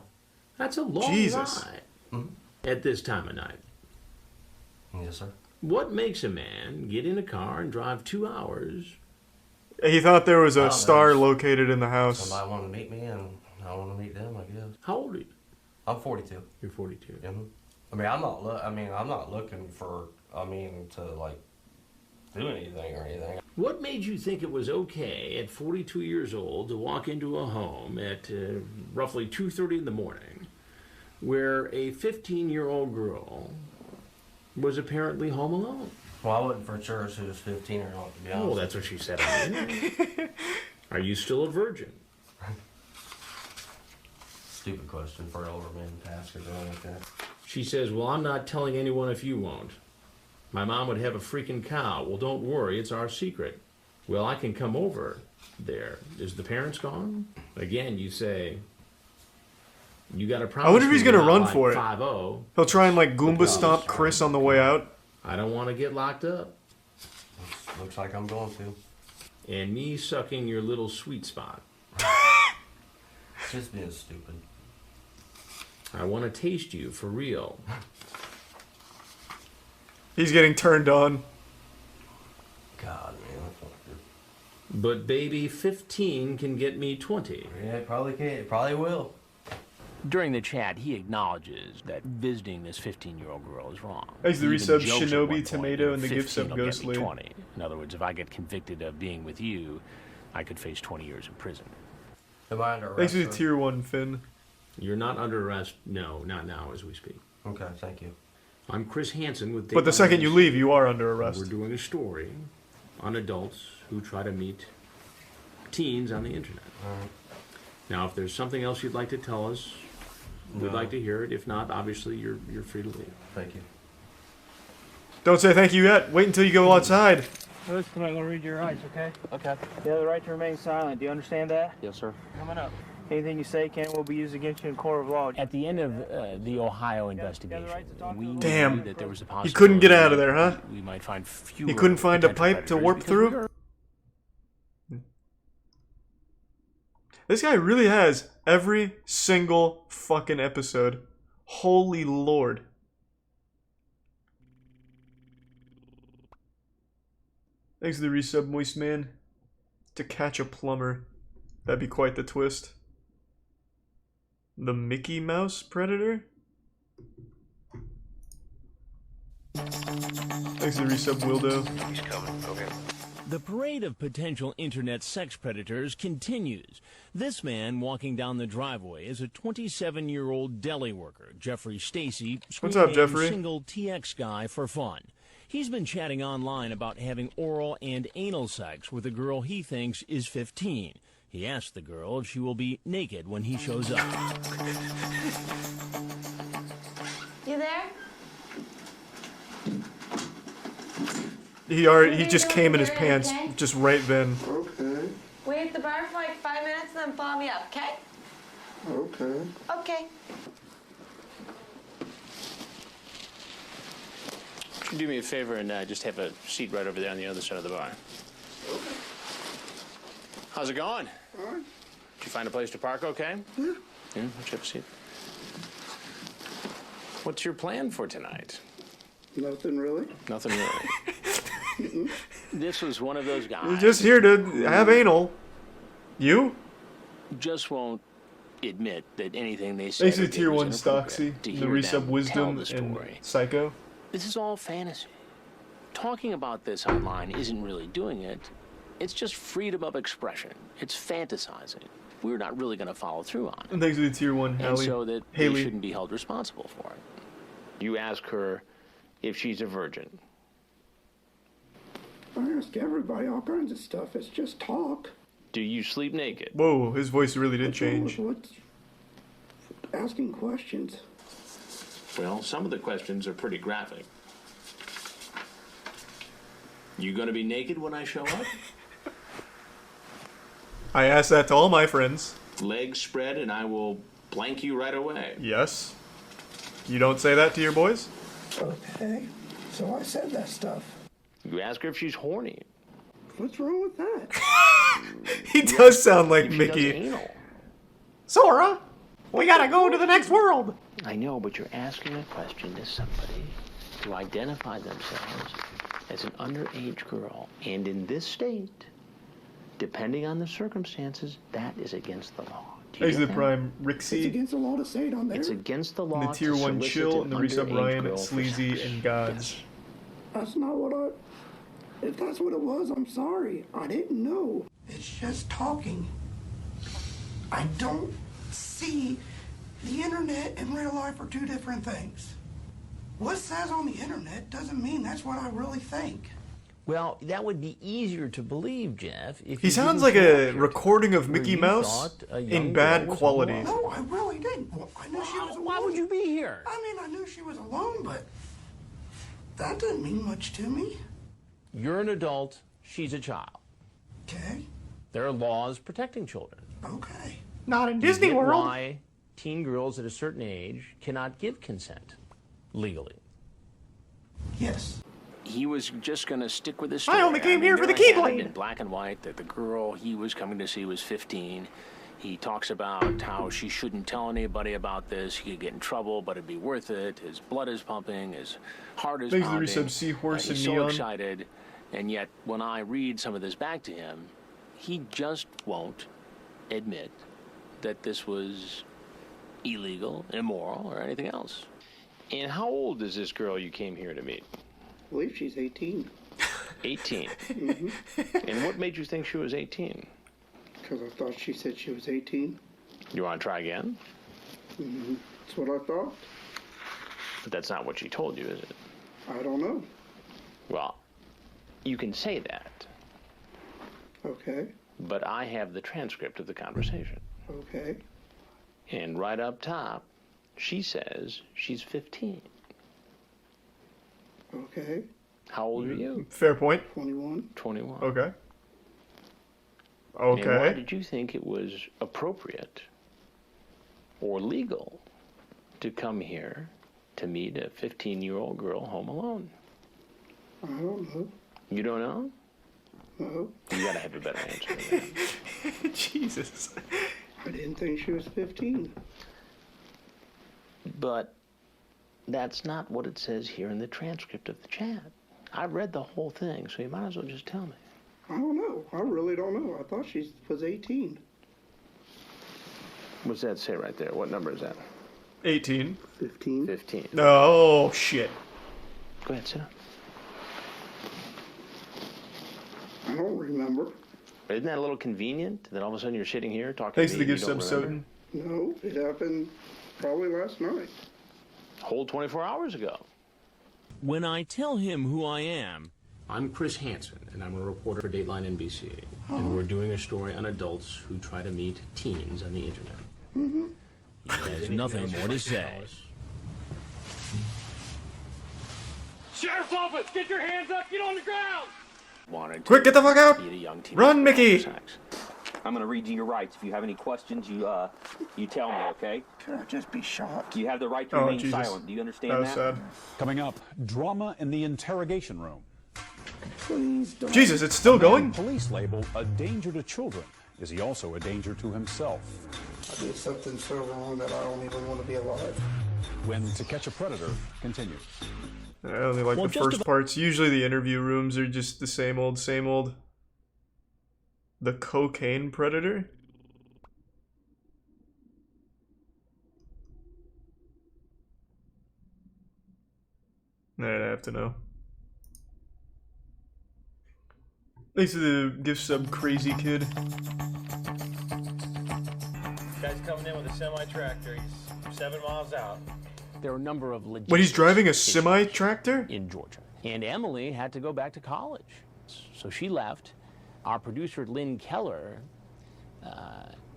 That's a long Jesus. ride. Mhm. At this time of night. Yes, sir. What makes a man get in a car and drive 2 hours? He thought there was I a don't know. star located in the house. Somebody wanted to meet me, and I want to meet them, I guess. How old are you? I'm 42. You're 42. Mm-hmm. I mean, I'm not looking for, to like do anything or anything. What made you think it was okay at 42 years old to walk into a home at roughly 2:30 in the morning where a 15-year-old girl was apparently home alone? Well, I wasn't for sure if she was 15 or not, to be honest. Oh, that's what she said. Are you still a virgin? Stupid question for an older man to ask or something like that. She says, well, I'm not telling anyone if you won't. My mom would have a freaking cow. Well, don't worry, it's our secret. Well, I can come over there. Is the parents gone? Again, you say, you got to promise I wonder if he's me going to not run like for it. 5-0. He'll try and like Goomba stomp Chris on the way out. I don't want to get locked up. Looks like I'm going to. And me sucking your little sweet spot. Just being stupid. I want to taste you for real. He's getting turned on. God, man, that's not good. But baby, 15 can get me 20. Yeah, it probably can. It probably will. During the chat, he acknowledges that visiting this 15-year-old girl is wrong. Thanks to the He even resub jokes at one Shinobi point, Tomato and the 15 gift sub will get me Ghostly. 20. In other words, if I get convicted of being with you, I could face 20 years in prison. Am I under Thanks arrest? to the tier 1 Finn. You're not under arrest. No, not now as we speak. Okay, thank you. I'm Chris Hansen with But the second you leave, you are under arrest. We're doing a story on adults who try to meet teens on the internet. All right. Now, if there's something else you'd like to tell us, we'd like to hear it. If not, obviously, you're free to leave. Thank you. Don't say thank you yet. Wait until you go outside. Listen, I'm gonna read your rights, okay? Okay. You have the right to remain silent. Do you understand that? Yes, sir. Coming up. Anything you say can will be used against you in court of law. At the end of the Ohio investigation, we knew Damn. that there was a He possibility couldn't get out of there, huh? we might find fewer He couldn't find a potential pipe to predators warp because through? we are- This guy really has every single fucking episode. Holy lord. Thanks to the resub, Moist Man. To catch a plumber. That'd be quite the twist. The Mickey Mouse Predator? Thanks to the resub, Wildo. He's coming. Okay. The parade of potential internet sex predators continues. This man walking down the driveway is a 27-year-old deli worker, Jeffrey Stacy, What's up, screen name Jeffrey? Single TX Guy for fun. He's been chatting online about having oral and anal sex with a girl he thinks is 15. He asked the girl if she will be naked when he shows up. You there? He just came in his pants just right then. Okay. Wait at the bar for like 5 minutes and then follow me up, okay? Okay. Okay. Could you do me a favor and just have a seat right over there on the other side of the bar? Okay. How's it going? All right. Did you find a place to park okay? Yeah. Yeah, why don't you have a seat? What's your plan for tonight? Nothing really. Nothing really. This was one of those guys. You're just here to have anal. You? Just won't admit that anything they say. Thanks to Tier 1 Stoxy, the resub Wisdom, and Psycho. This is all fantasy. Talking about this online isn't really doing it. It's just freedom of expression. It's fantasizing. We're not really going to follow through on it. And thanks to the Tier 1 And Haley. so that they Haley. shouldn't be held responsible for it. You ask her if she's a virgin. I ask everybody all kinds of stuff. It's just talk. Do you sleep naked? Whoa, his voice really did change. What's asking questions? Well, some of the questions are pretty graphic. You gonna be naked when I show up? I asked that to all my friends. Legs spread and I will blank you right away. Yes. You don't say that to your boys? Okay. So I said that stuff. You ask her if she's horny. What's wrong with that? He does sound like If she does Mickey. anal. Sora, we gotta go to the next world. I know, but you're asking a question to somebody to identify themselves as an underage girl. And in this state, depending on the circumstances, that is against the law. Do you Thanks to get the that? Prime It's Rixie, against the law to say it on there. It's against the law and the Tier to 1 solicit Chill, an and the resub underage girl Ryan, for Sleazy, sex. and Gods. That's not what I... If that's what it was, I'm sorry. I didn't know. It's just talking. I don't see... The internet and real life are two different things. What says on the internet doesn't mean that's what I really think. Well, that would be easier to believe, Jeff. If He you sounds didn't like a watch it, recording of where Mickey you Mouse thought a young in girl bad was quality. alone. No, I really didn't. Well, I knew she was alone. Why would you be here? I mean, I knew she was alone, but that didn't mean much to me. You're an adult. She's a child. Okay. There are laws protecting children. Okay. Not in Do you Disney get World. why teen girls at a certain age cannot give consent legally? Yes. He was just going to stick with his I story. only came here for the there I had Keyblade. it in black and white that the girl he was coming to see was 15. He talks about how she shouldn't tell anybody about this. He could get in trouble, but it'd be worth it. His blood is pumping. His heart is Thanks to the pounding. resub Seahorse He's and so Neon. excited. And yet, when I read some of this back to him, he just won't admit that this was illegal, immoral, or anything else. And how old is this girl you came here to meet? I believe she's 18. 18. Mm-hmm. And what made you think she was 18? Because I thought she said she was 18. You want to try again? Mm-hmm. That's what I thought. But that's not what she told you, is it? I don't know. Well, you can say that, Okay. but I have the transcript of the conversation. Okay. And right up top, she says she's 15. Okay. How old are you? Fair point. 21. 21. Okay. And why Okay. did you think it was appropriate or legal to come here to meet a 15-year-old girl home alone? I don't know. You don't know? No. You gotta have a better answer than that. Jesus. I didn't think she was 15. But that's not what it says here in the transcript of the chat. I've read the whole thing, so you might as well just tell me. I don't know. I really don't know. I thought she was 18. What's that say right there? What number is that? 18. 15. 15. Oh, shit. Go ahead, sit down. I don't remember. Isn't that a little convenient that all of a sudden you're sitting here talking Thanks to to me the and you gift don't sub, remember? Soden. No, it happened probably last night. Whole 24 hours ago. When I tell him who I am, I'm Chris Hansen, and I'm a reporter for Dateline NBC. And we're doing a story on adults who try to meet teens on the internet. Mm-hmm. He has nothing more to say. Sheriff's office, get your hands up, get on the ground! Wanted Quick, get the fuck out! meet a young teenager Run, Mickey! I'm gonna read you your rights. If you have any questions, you tell me, okay? Could I just be shot? You have the right to Oh, remain Jesus. silent. Do you understand That was that? sad. Coming up, drama in the interrogation room. Please don't. Jesus, it's still going? Police label a danger to children. Is he also a danger to himself? I did something so wrong that I don't even want to be alive. When To Catch a Predator continues. I only like the first parts. Usually the interview rooms are just the same old, same old. The cocaine predator? Alright, I have to know. Thanks to the gift sub, crazy kid. Guy's coming in with a semi-tractor. He's 7 miles out. There are a number of legitimate Wait, he's driving a issues semi-tractor? in Georgia. And Emily had to go back to college. So she left. Our producer, Lynn Keller,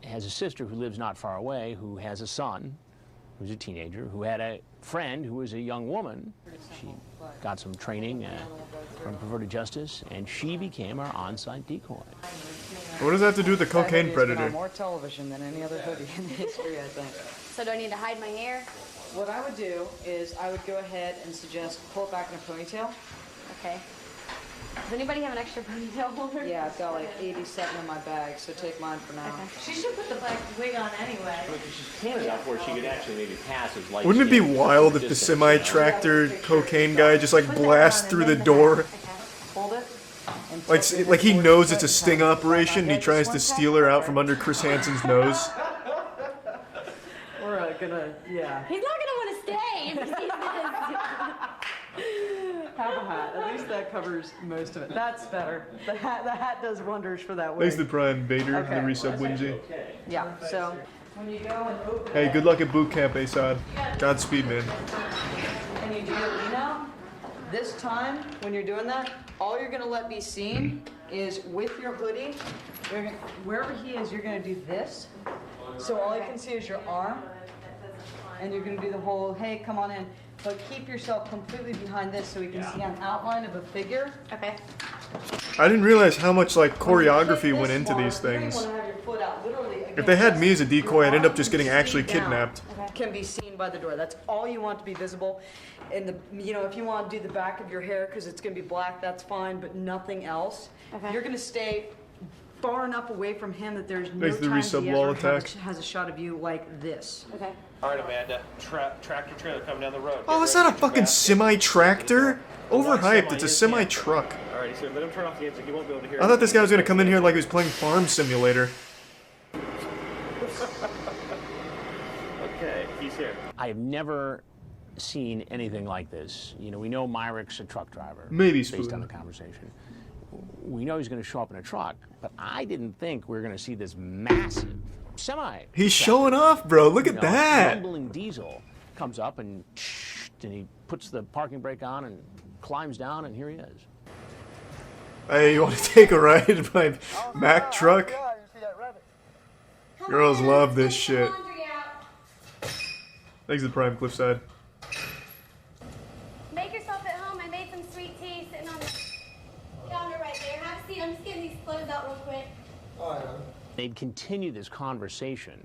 has a sister who lives not far away, who has a son, who's a teenager, who had a friend who was a young woman. She got some training from Perverted Justice, and she became our on-site decoy. What does that have to do with the cocaine predator? More television than any other hoodie in history, I think. So do I need to hide my hair? What I would do is I would go ahead and suggest pull it back in a ponytail. Okay. Does anybody have an extra ponytail holder? Yeah, I've got like 87 in my bag, so take mine for now. Okay. She should put the black wig on anyway. She's tan enough where she could actually maybe pass as light. Wouldn't it be wild if the semi-tractor cocaine guy just like blasts through the door? Hold it. Like he knows it's a sting operation and he tries to steal her out from under Chris Hansen's nose. We're gonna, yeah. He's not gonna want to stay if he sees this. Have a hat. At least that covers most of it. That's better. The hat does wonders for that way. Thanks to Brian Bader, the resub whimsy. Yeah, so when you go and open Hey, good luck at boot camp, Asad. Godspeed, man. and you do your lean out, this time when you're doing that, all you're gonna let be seen is with your hoodie, wherever he is, you're gonna do this. So all you can see is your arm, and you're gonna do the whole, hey, come on in. But keep yourself completely behind this so we can see an outline of a figure. Okay. I didn't realize how much like choreography went into these You things. want to have your foot out literally. If they had me as a decoy, I'd end up just getting actually kidnapped. Can be seen by the door. That's all you want to be visible. And if you want to do the back of your hair because it's going to be black, that's fine, but nothing else. Okay. You're going to stay far enough away from him that there's no Makes the time resub he wall ever attack. has a shot of you like this. Okay. All right, Amanda. Tractor trailer coming down the road. Oh, is that a fucking semi-tractor? Overhyped, it's a semi-truck. All right, so let him turn off the engine. He won't be able to hear. I thought this guy was gonna come in here like he was playing Farm Simulator. Okay, he's here. I have never seen anything like this. You know, we know Myrick's a truck driver. Maybe based Spoon. on the conversation. We know he's going to show up in a truck, but I didn't think we were going to see this massive semi. He's showing off, bro. Look at that. Rumbling diesel comes up and he puts the parking brake on and climbs down, and here he is. Hey, you want to take a ride in my Mack truck? Girls love this shit. Thanks to the Prime Cliffside. Make yourself at home. I made some sweet tea sitting on the counter right there. Have a seat. I'm just getting these clothes out real quick. They'd continue this conversation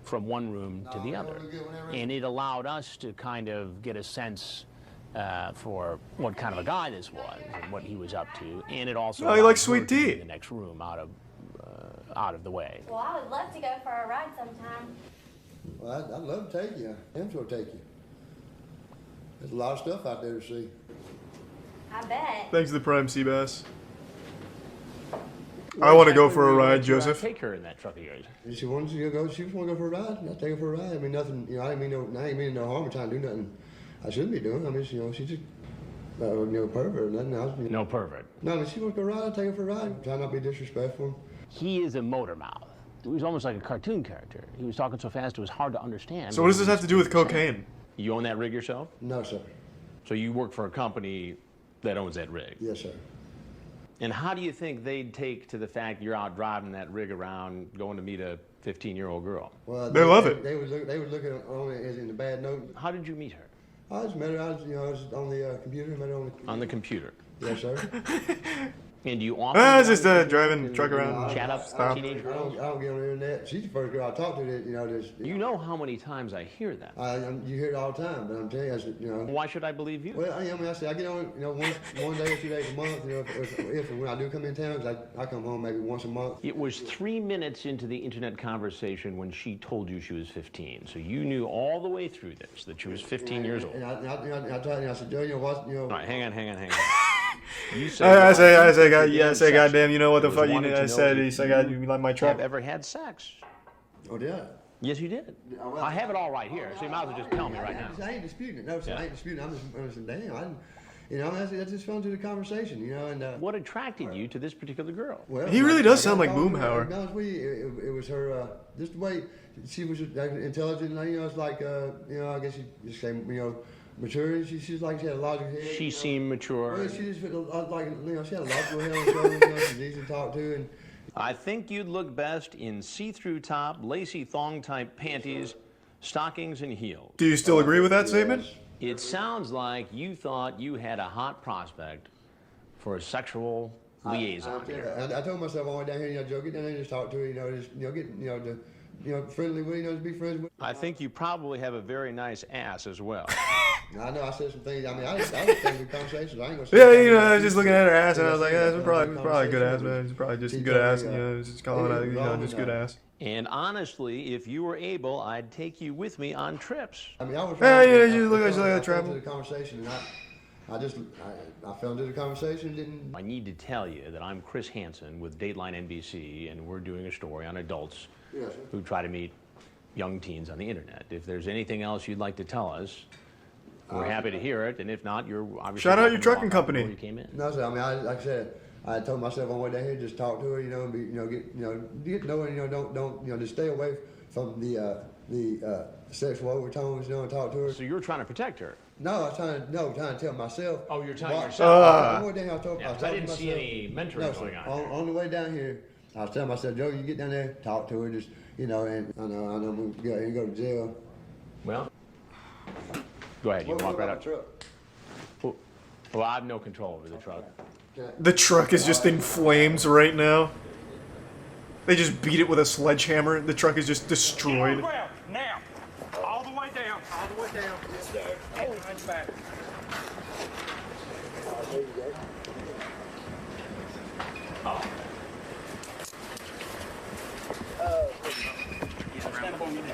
from one room to the other, and it allowed us to kind of get a sense for what kind of a guy this was and what he was up to, and it also Oh, he allowed likes her sweet to be tea. in the next room out of the way. Well, I would love to go for a ride sometime. Well, I'd love to take you. I'm sure take you. There's a lot of stuff out there to see. I bet. Thanks to the Prime Seabass. I want to go for a ride, Joseph. Take her in that truck of yours. She wants to go. She want to go for a ride. I'll take her for a ride. I mean, nothing. I ain't mean no harm. I'm trying to do nothing I shouldn't be doing. I mean, she just. No pervert, nothing else. No pervert. No, if she wants to go ride, I'll take her for a ride. Try not to be disrespectful. He is a motor mouth. He was almost like a cartoon character. He was talking so fast it was hard to understand. So what does this have to do with cocaine? You own that rig yourself? No, sir. So you work for a company that owns that rig? Yes, sir. And how do you think they'd take to the fact you're out driving that rig around, going to meet a 15-year-old girl? Well, they love it. They would look at it on it as in a bad note. How did you meet her? I just met her. I was on the computer. Met her on the computer. Yes, sir. And you often I was just driving truck around. Chat up Stop. teenage girls? I don't get on the internet. She's the first girl I talked to that, You know how many times I hear that? You hear it all the time, but I'm telling you, Why should I believe you? Well, I get on, one day or 2 days a month, if when I do come in town, 'cause I come home maybe once a month. It was 3 minutes into the internet conversation when she told you she was 15. So you knew all the way through this that she was 15 years old. And I told her, I said, Joe, All right, hang on. You I say, goddamn, you know what the fuck I said? He said, you like my truck? Have ever had sex? Oh, did I? Yes, you did. I have it all right here, so you might as well just tell me right now. I ain't disputing it. No, sir, I ain't disputing it. I'm just damn. That's just fun to the conversation, and. What attracted you to this particular girl? Well, he really does sound like Boomhauer. It was her, just the way she was intelligent. It's like, I guess you say, mature. She's like she had a logical head. She seemed mature. Well, she just like she had a logical head on her shoulders. She's easy to talk to, and. I think you'd look best in see-through top, lacy thong-type panties, stockings, and heels. Do you still agree with that statement? It sounds like you thought you had a hot prospect for a sexual liaison here. I told myself I went down here, Joe, get down there and just talk to her, get, friendly with, just be friends with. I think you probably have a very nice ass as well. I know I said some things. I mean, I just think good conversations. I ain't gonna say. Yeah, I was just looking at her ass and I was like, it's probably good ass, man. It's probably just good ass. Just calling it, just good ass. And honestly, if you were able, I'd take you with me on trips. I mean, I was. Just look like a travel. The conversation, and I fell into the conversation. Didn't. I need to tell you that I'm Chris Hansen with Dateline NBC, and we're doing a story on adults who try to meet young teens on the internet. If there's anything else you'd like to tell us, we're happy to hear it, and if not, you're obviously shout out your trucking company. You came in. No, sir. I mean, like I said, I told myself on the way down here, just talk to her, and get to know her, don't, just stay away from the sexual overtones, and talk to her. So you're trying to protect her. No, I was trying to tell myself. Oh, you're telling yourself. On the way down here, I didn't see any mentoring going on. On the way down here, I was telling myself, Joe, you get down there, talk to her, just, and I know we go to jail. Well, go ahead, you walk right up. Well, I have no control over the truck. The truck is just in flames right now. They just beat it with a sledgehammer. The truck is just destroyed. Now, all the way down, Yes, sir. Oh, hands back. There you go.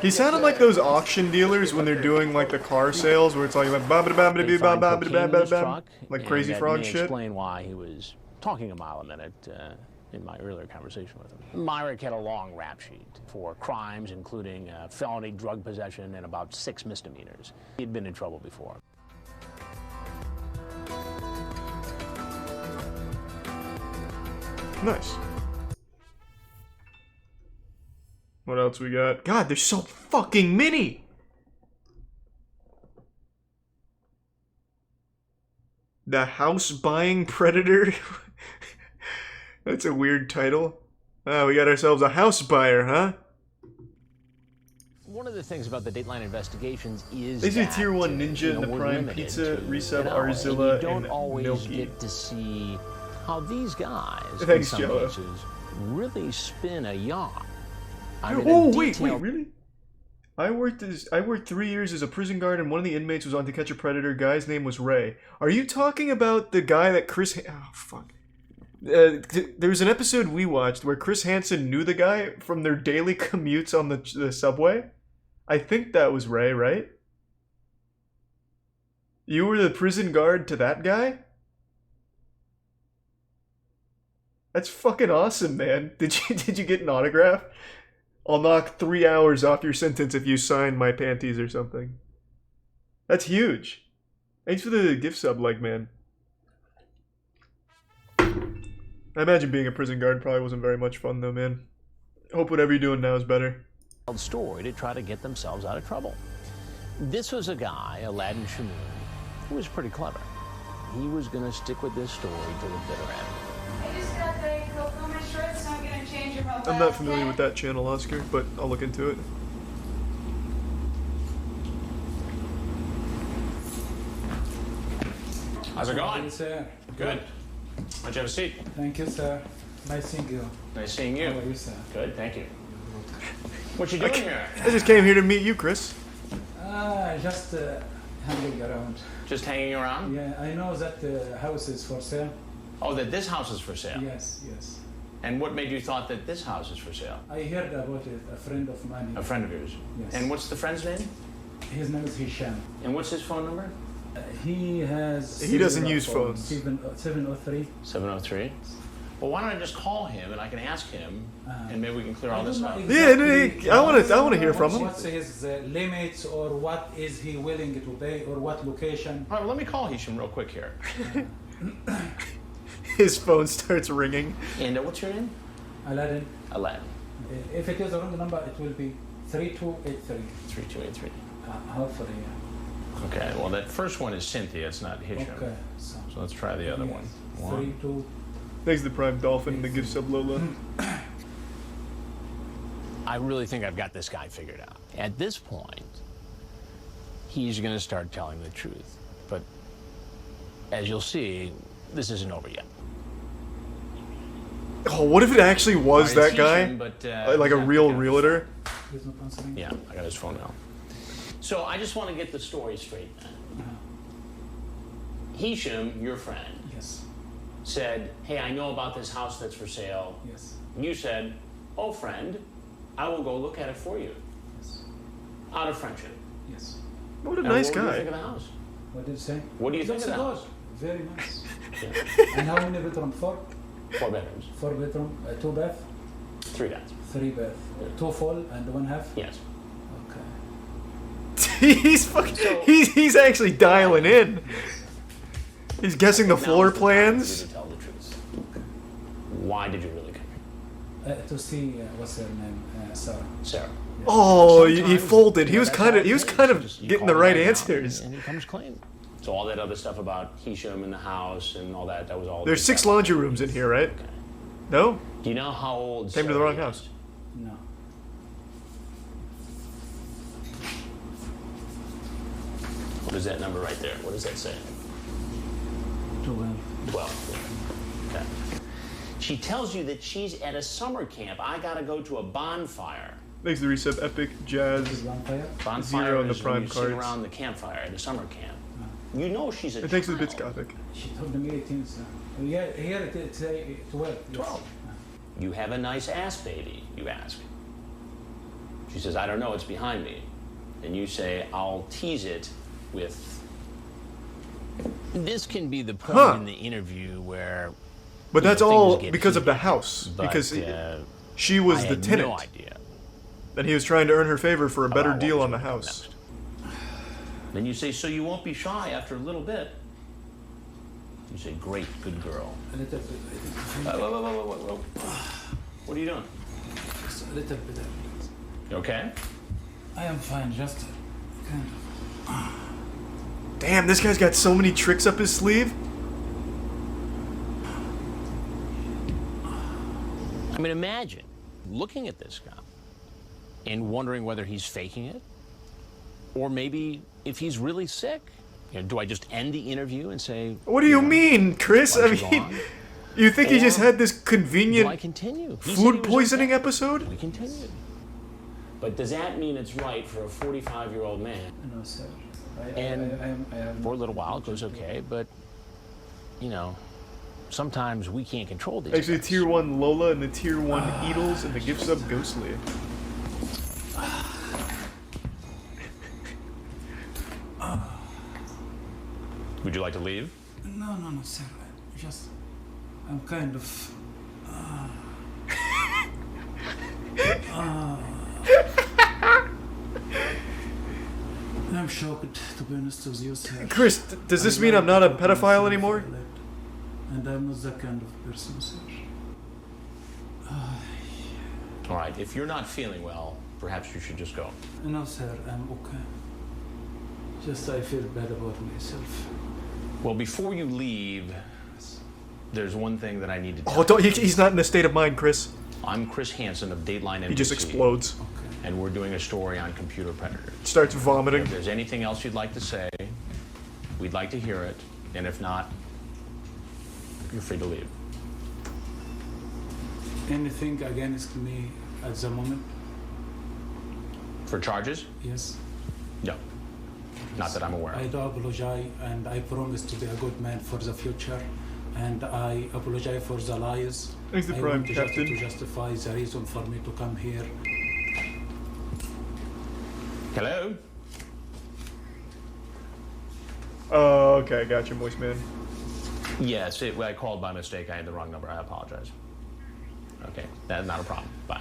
He sounded like those auction dealers when they're doing like the car sales where it's like like crazy frog shit. Explain why he was talking a mile a minute in my earlier conversation with him. Myrick had a long rap sheet for crimes, including felony drug possession and about 6 misdemeanors. He'd been in trouble before. Nice. What else we got? God, there's so fucking many! The House Buying Predator? That's a weird title. Ah, we got ourselves a house buyer, huh? One of the things about the Dateline investigations is they say that, Tier 1 Ninja, the Prime Pizza, Resub, Arzilla, and you don't always Milky. get to see how these guys, Thanks, in some Jello. cases, really spin a yarn. I mean, Oh, a wait, detailed- really? I worked 3 years as a prison guard, and one of the inmates was on To Catch a Predator. Guy's name was Ray. Are you talking about the guy that Chris? Oh fuck. There was an episode we watched where Chris Hansen knew the guy from their daily commutes on the subway. I think that was Ray, right? You were the prison guard to that guy? That's fucking awesome, man. Did you get an autograph? I'll knock 3 hours off your sentence if you sign my panties or something. That's huge. Thanks for the gift sub, like, man. I imagine being a prison guard probably wasn't very much fun though, man. Hope whatever you're doing now is better. Story to try to get themselves out of trouble. This was a guy, Aladdin Shamoon, who was pretty clever. He was going to stick with this story to the bitter end. I just got the coat on my shirt, so I'm gonna change your mobile. I'm not familiar with that channel, Oscar, but I'll look into it. How's it going? Sir. Good. Why don't you have a seat? Thank you, sir. Nice seeing you. Nice seeing you. How are you, sir? Good, thank you. What you doing here? I just came here to meet you, Chris. Just hanging around. Just hanging around? Yeah, I know that the house is for sale. Oh, that this house is for sale? Yes, yes. And what made you thought that this house is for sale? I heard about it, a friend of mine. A friend of yours? Yes. And what's the friend's name? His name is Hisham. And what's his phone number? He has... He doesn't use phones. 703. 703? Well, why don't I just call him and I can ask him, and maybe we can clear all this up. Exactly. I want to hear from him. What's his limits, or what is he willing to pay, or what location? All right, well, let me call Hisham real quick here. His phone starts ringing. And what's your name? Aladdin. Aladdin. If it is a wrong number, it will be 3283. 3283. Hopefully, yeah. Okay, well, that first one is Cynthia, it's not Hisham. Okay. So let's try the other one. 32. Thanks to the Prime Dolphin and the gift sub Lola. I really think I've got this guy figured out. At this point, he's going to start telling the truth. But as you'll see, this isn't over yet. Oh, what if it actually was that guy? Hisham, but, like a real realtor? Yeah, I got his phone now. So I just want to get the story straight then. Hisham, your friend, said, hey, I know about this house that's for sale. Yes. You said, oh, friend, I will go look at it for you. Yes. Out of friendship. Yes. What a nice What do you guy. think of the house? What did you say? What do you think of the Good. house? Very nice. Yeah. And how many bedroom? 4? 4 bedrooms. 4 bedroom, 2 bath? 3 baths. 3 bath. 2 full and 1 half? Yes. Okay. he's actually dialing in. He's guessing the floor To plans. tell the truth. Why did you really come here? To see what's her name, Sarah. Sarah. Oh, he Sometimes folded. He was that's kind all of it takes. You getting call the the right guy out answers. And he comes clean. So all that other stuff about Hisham and the house and all that, that was all. There's 6 laundry rooms in here, right? No? Do you know how old Came to the Sarah wrong is? house. No. What is that number right there? What does that say? 12. 12. Okay. She tells you that she's at a summer camp. I gotta go to a bonfire. Thanks to the resub. Epic Jazz. Bonfire? Bonfire 0 on the is when Prime you sit cards. around the campfire at a summer camp. You know she's a And thanks to the child. Bits Gothic. She told me 18, sir. Yeah, here it's 12. 12. You have a nice ass, baby, you ask. She says, I don't know, it's behind me. And you say, I'll tease it with... This can be the point in the interview where... But that's things all get because of the heated. house. But, Because she was I the had tenant. no idea. And he was trying to earn her favor for a better About what deal was on the gonna come house. Then you say, so you won't be shy after a little bit. You say, great, good girl. A little bit. Whoa. What are you doing? Just a little bit. You okay? I am fine, just kind of. Damn, this guy's got so many tricks up his sleeve. I mean, imagine looking at this guy and wondering whether he's faking it, or maybe if he's really sick. You know, do I just end the interview and say, What do you mean, Chris? why I don't you go mean, on? you think he just Or had this do I convenient continue? He said he food was poisoning okay. episode? We continued. But does that mean it's right for a 45-year-old man? No, sir. And I am for a little while it goes okay, but, you know, sometimes we can't control these Actually, events. Tier 1 Lola and the Tier 1 Eatles and the gift sub Ghostly. Would you like to leave? No, sir. I'm kind of. I'm shocked, to be honest with you, sir. Chris, does this mean I'm not a pedophile anymore? And I'm not that kind of person, sir. All right, if you're not feeling well, perhaps you should just go. No, sir, I'm okay. Just I feel bad about myself. Well, before you leave, there's one thing that I need to tell Oh, don't, he's not in a state of mind, Chris. I'm Chris Hansen of Dateline NBC. He just explodes. And we're doing a story on computer predators. Starts vomiting. If there's anything else you'd like to say, we'd like to hear it. And if not, you're free to leave. Anything against me at the moment? For charges? Yes. No. Not that I'm aware I of. do apologize, and I promise to be a good man for the future. And I apologize for the lies. Thanks, the I Prime want to Captain. to justify the reason for me to come here. Hello? Oh, okay, gotcha, Moist Man. Yes, I called by mistake. I had the wrong number. I apologize. Okay, that's not a problem. Fine.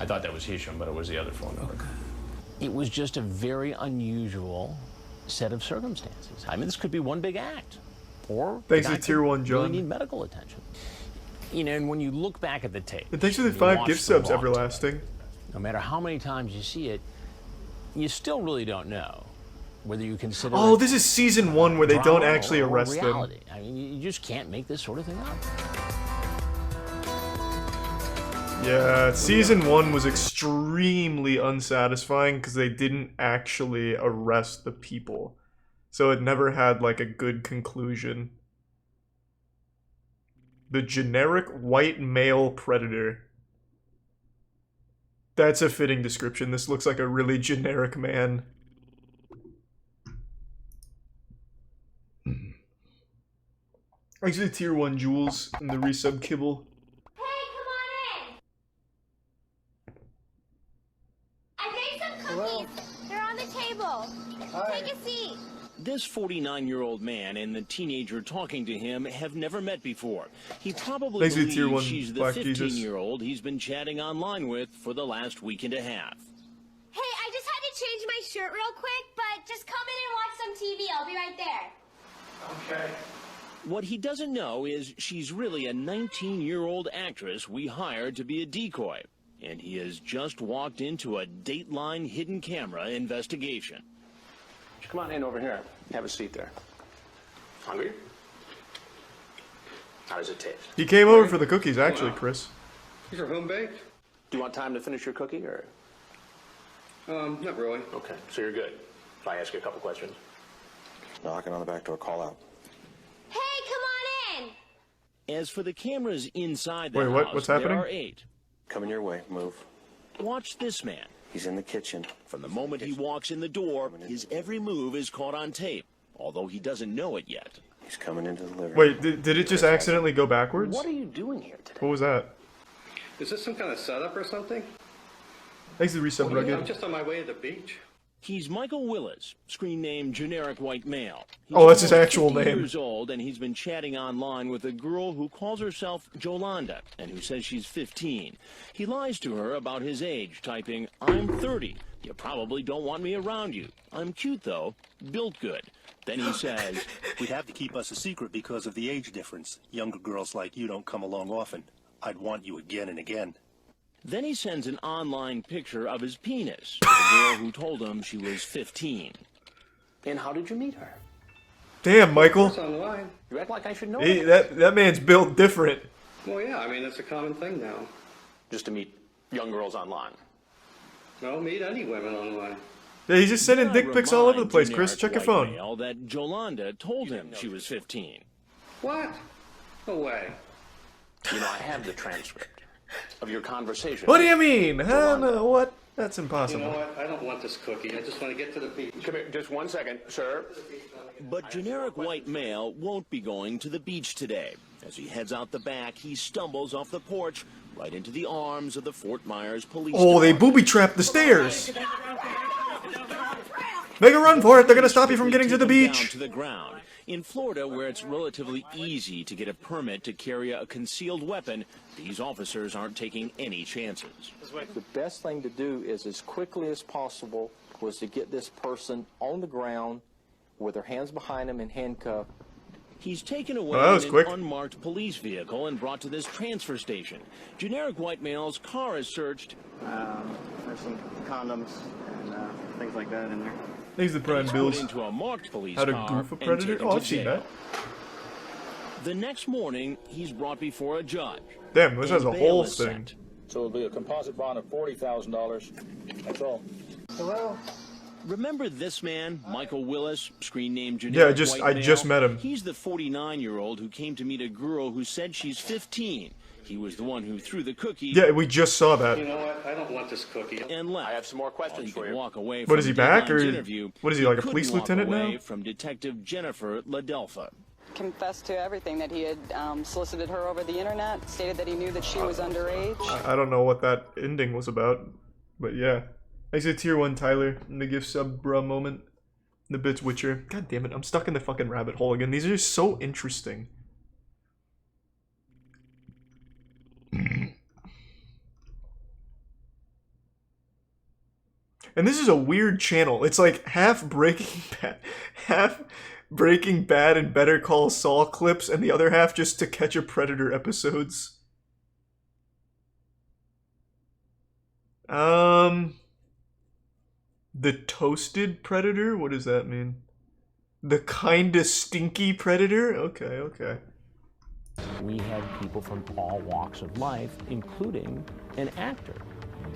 I thought that was Hisham, but it was the other phone number. Okay. It was just a very unusual set of circumstances. I mean, this could be one big act. Or Thanks the to guy Tier could 1 John. really need medical attention. You know, and when you look back at the tape, And thanks for the and you 5 watch gift the subs, raw Everlasting. tape, no matter how many times you see it, you still really don't know whether you consider Oh, it this is season 1 where they don't drama actually or arrest them. reality. I mean, you just can't make this sort of thing up. Yeah, season 1 was extremely unsatisfying because they didn't actually arrest the people. So it never had like a good conclusion. The generic white male predator. That's a fitting description. This looks like a really generic man. Actually, Tier 1 Jules and the resub kibble. Cookies. They're on the table. Take a seat. This 49-year-old man and the teenager talking to him have never met before. He probably Thanks to Tier 1 believes she's the Black Jesus. 15-year-old he's been chatting online with for the last week and a half. Hey, I just had to change my shirt real quick, but just come in and watch some TV. I'll be right there. Okay. What he doesn't know is she's really a 19-year-old actress we hired to be a decoy. And he has just walked into a Dateline hidden camera investigation. Come on in over here. Have a seat there. Hungry? How does it taste? He came over for the cookies, actually, Chris. These are home baked? Do you want time to finish your cookie, or? Not really. Okay, so you're good. If I ask you a couple questions. Knocking on the back door, call out. Hey, come on in. As for the cameras inside the Wait, what? house, What's happening? there are 8. Coming your way, move. Watch this man. He's in the kitchen. From the moment he walks in the door, his every move is caught on tape, although he doesn't know it yet. He's coming into the living room. Wait, did it just accidentally go backwards? What are you doing here today? What was that? Is this some kind of setup or something? Thanks to the resub I'm rugged. just on my way to the beach. He's Michael Willis, screen name generic white male. He's Oh, that's his almost actual 50 name. years old, and he's been chatting online with a girl who calls herself Jolanda and who says she's 15. He lies to her about his age, typing, "I'm 30. You probably don't want me around you. I'm cute, though. Built good." Then he says, "We'd have to keep us a secret because of the age difference. Younger girls like you don't come along often. I'd want you again and again." Then he sends an online picture of his penis to the girl who told him she was 15. And how did you meet her? Damn, Michael. It's online. You act like I should know Hey, that. that man's built different. Well, yeah, I mean, it's a common thing now. Just to meet young girls online. No, meet any women online. Yeah, he's just sending dick pics all over the Remind place, Chris. generic Check your white phone. male that Jolanda told him she was 15. What? No way. You know, I have the transcript of your conversation. What do you mean? Huh? No, what? That's impossible. You know what? I don't want this cookie. I just want to get to the beach. Come here, just 1 second, sir. But generic white male won't be going to the beach today. As he heads out the back, he stumbles off the porch right into the arms of the Fort Myers police. Oh, they booby trapped the stairs. Make a run for it. They're gonna stop you from getting to the Down beach. to the ground. In Florida, where it's relatively easy to get a permit to carry a concealed weapon, these officers aren't taking any chances. The best thing to do is, as quickly as possible, was to get this person on the ground with their hands behind them and handcuffed He's taken away Well, that was in quick. an unmarked police vehicle and brought to this transfer station. Generic white male's car is searched. There's some condoms and things like that in there. Thanks to the Prime He's Bills. put into a marked police How to car goof a and predator? taken Oh, to I've seen jail. that. The next morning, he's brought before a judge. Damn, this has a And whole bail is thing. set. So it'll be a composite bond of $40,000. That's all. Hello? Remember this man, Michael Willis, screen name Yeah, generic I just met him. He's the 49-year-old who came to meet a girl who said she's 15. He was the one who threw the cookie. Yeah, we just saw that. You know what? I don't want this cookie. And left. I have some more questions for you. Walk away What from is he back, or Deadline's interview. what is he, like a couldn't police walk lieutenant away now? From Detective Jennifer Ladelfa. Confessed to everything, that he had solicited her over the internet, stated that he knew that she was underage. I don't know what that ending was about, but yeah. I said tier 1 Tyler in the gift sub bruh moment. The bits Witcher. God damn it, I'm stuck in the fucking rabbit hole again. These are just so interesting. And this is a weird channel. It's like half Breaking Bad and Better Call Saul clips, and the other half just To Catch a Predator episodes. The Toasted Predator? What does that mean? The Kinda Stinky Predator? Okay. We had people from all walks of life, including an actor,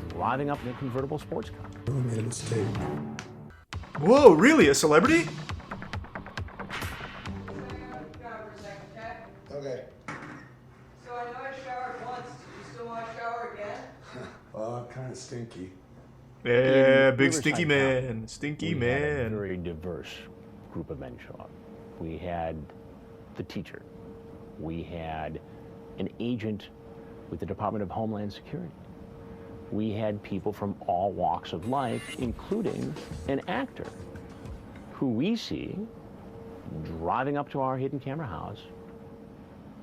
driving up in a convertible sports car. I made a mistake. Whoa, really? A celebrity? Okay. So I know I showered once. Do you still want to shower again? Kind of stinky. Yeah, In big Riverside stinky County, man. Stinky we had a man. very diverse group of men show up. We had the teacher. We had an agent with the Department of Homeland Security. We had people from all walks of life, including an actor who we see driving up to our hidden camera house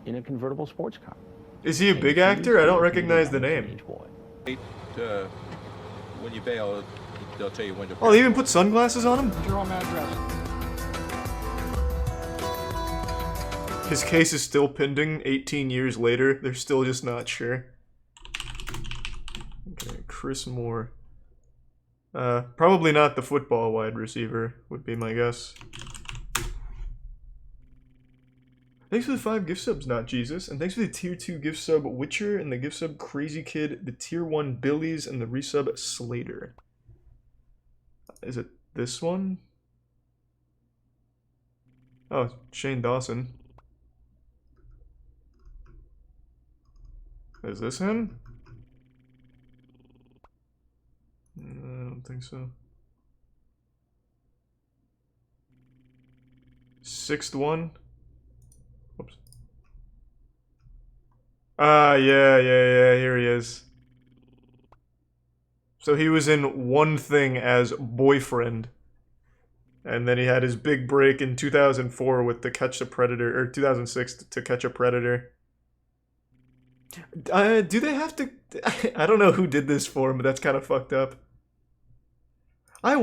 in a convertible sports car. Is he a big actor? I don't recognize the name. When you bail, they'll tell you when to. Oh, they even put sunglasses on him? Your home address. His case is still pending 18 years later. They're still just not sure. Okay, Chris Moore. Probably not the football wide receiver, would be my guess. Thanks for the 5 gift subs, Not Jesus. And thanks for the tier 2 gift sub, Witcher, and the gift sub, Crazy Kid, the tier 1, Billies, and the resub, Slater. Is it this one? Oh, Shane Dawson. Is this him? I don't think so. 6th one? Whoops. Ah, yeah, here he is. So he was in One Thing as Boyfriend. And then he had his big break in 2004 with To Catch a Predator, or 2006 To Catch a Predator. Do they have to... I don't know who did this for him, but that's kind of fucked up. I wonder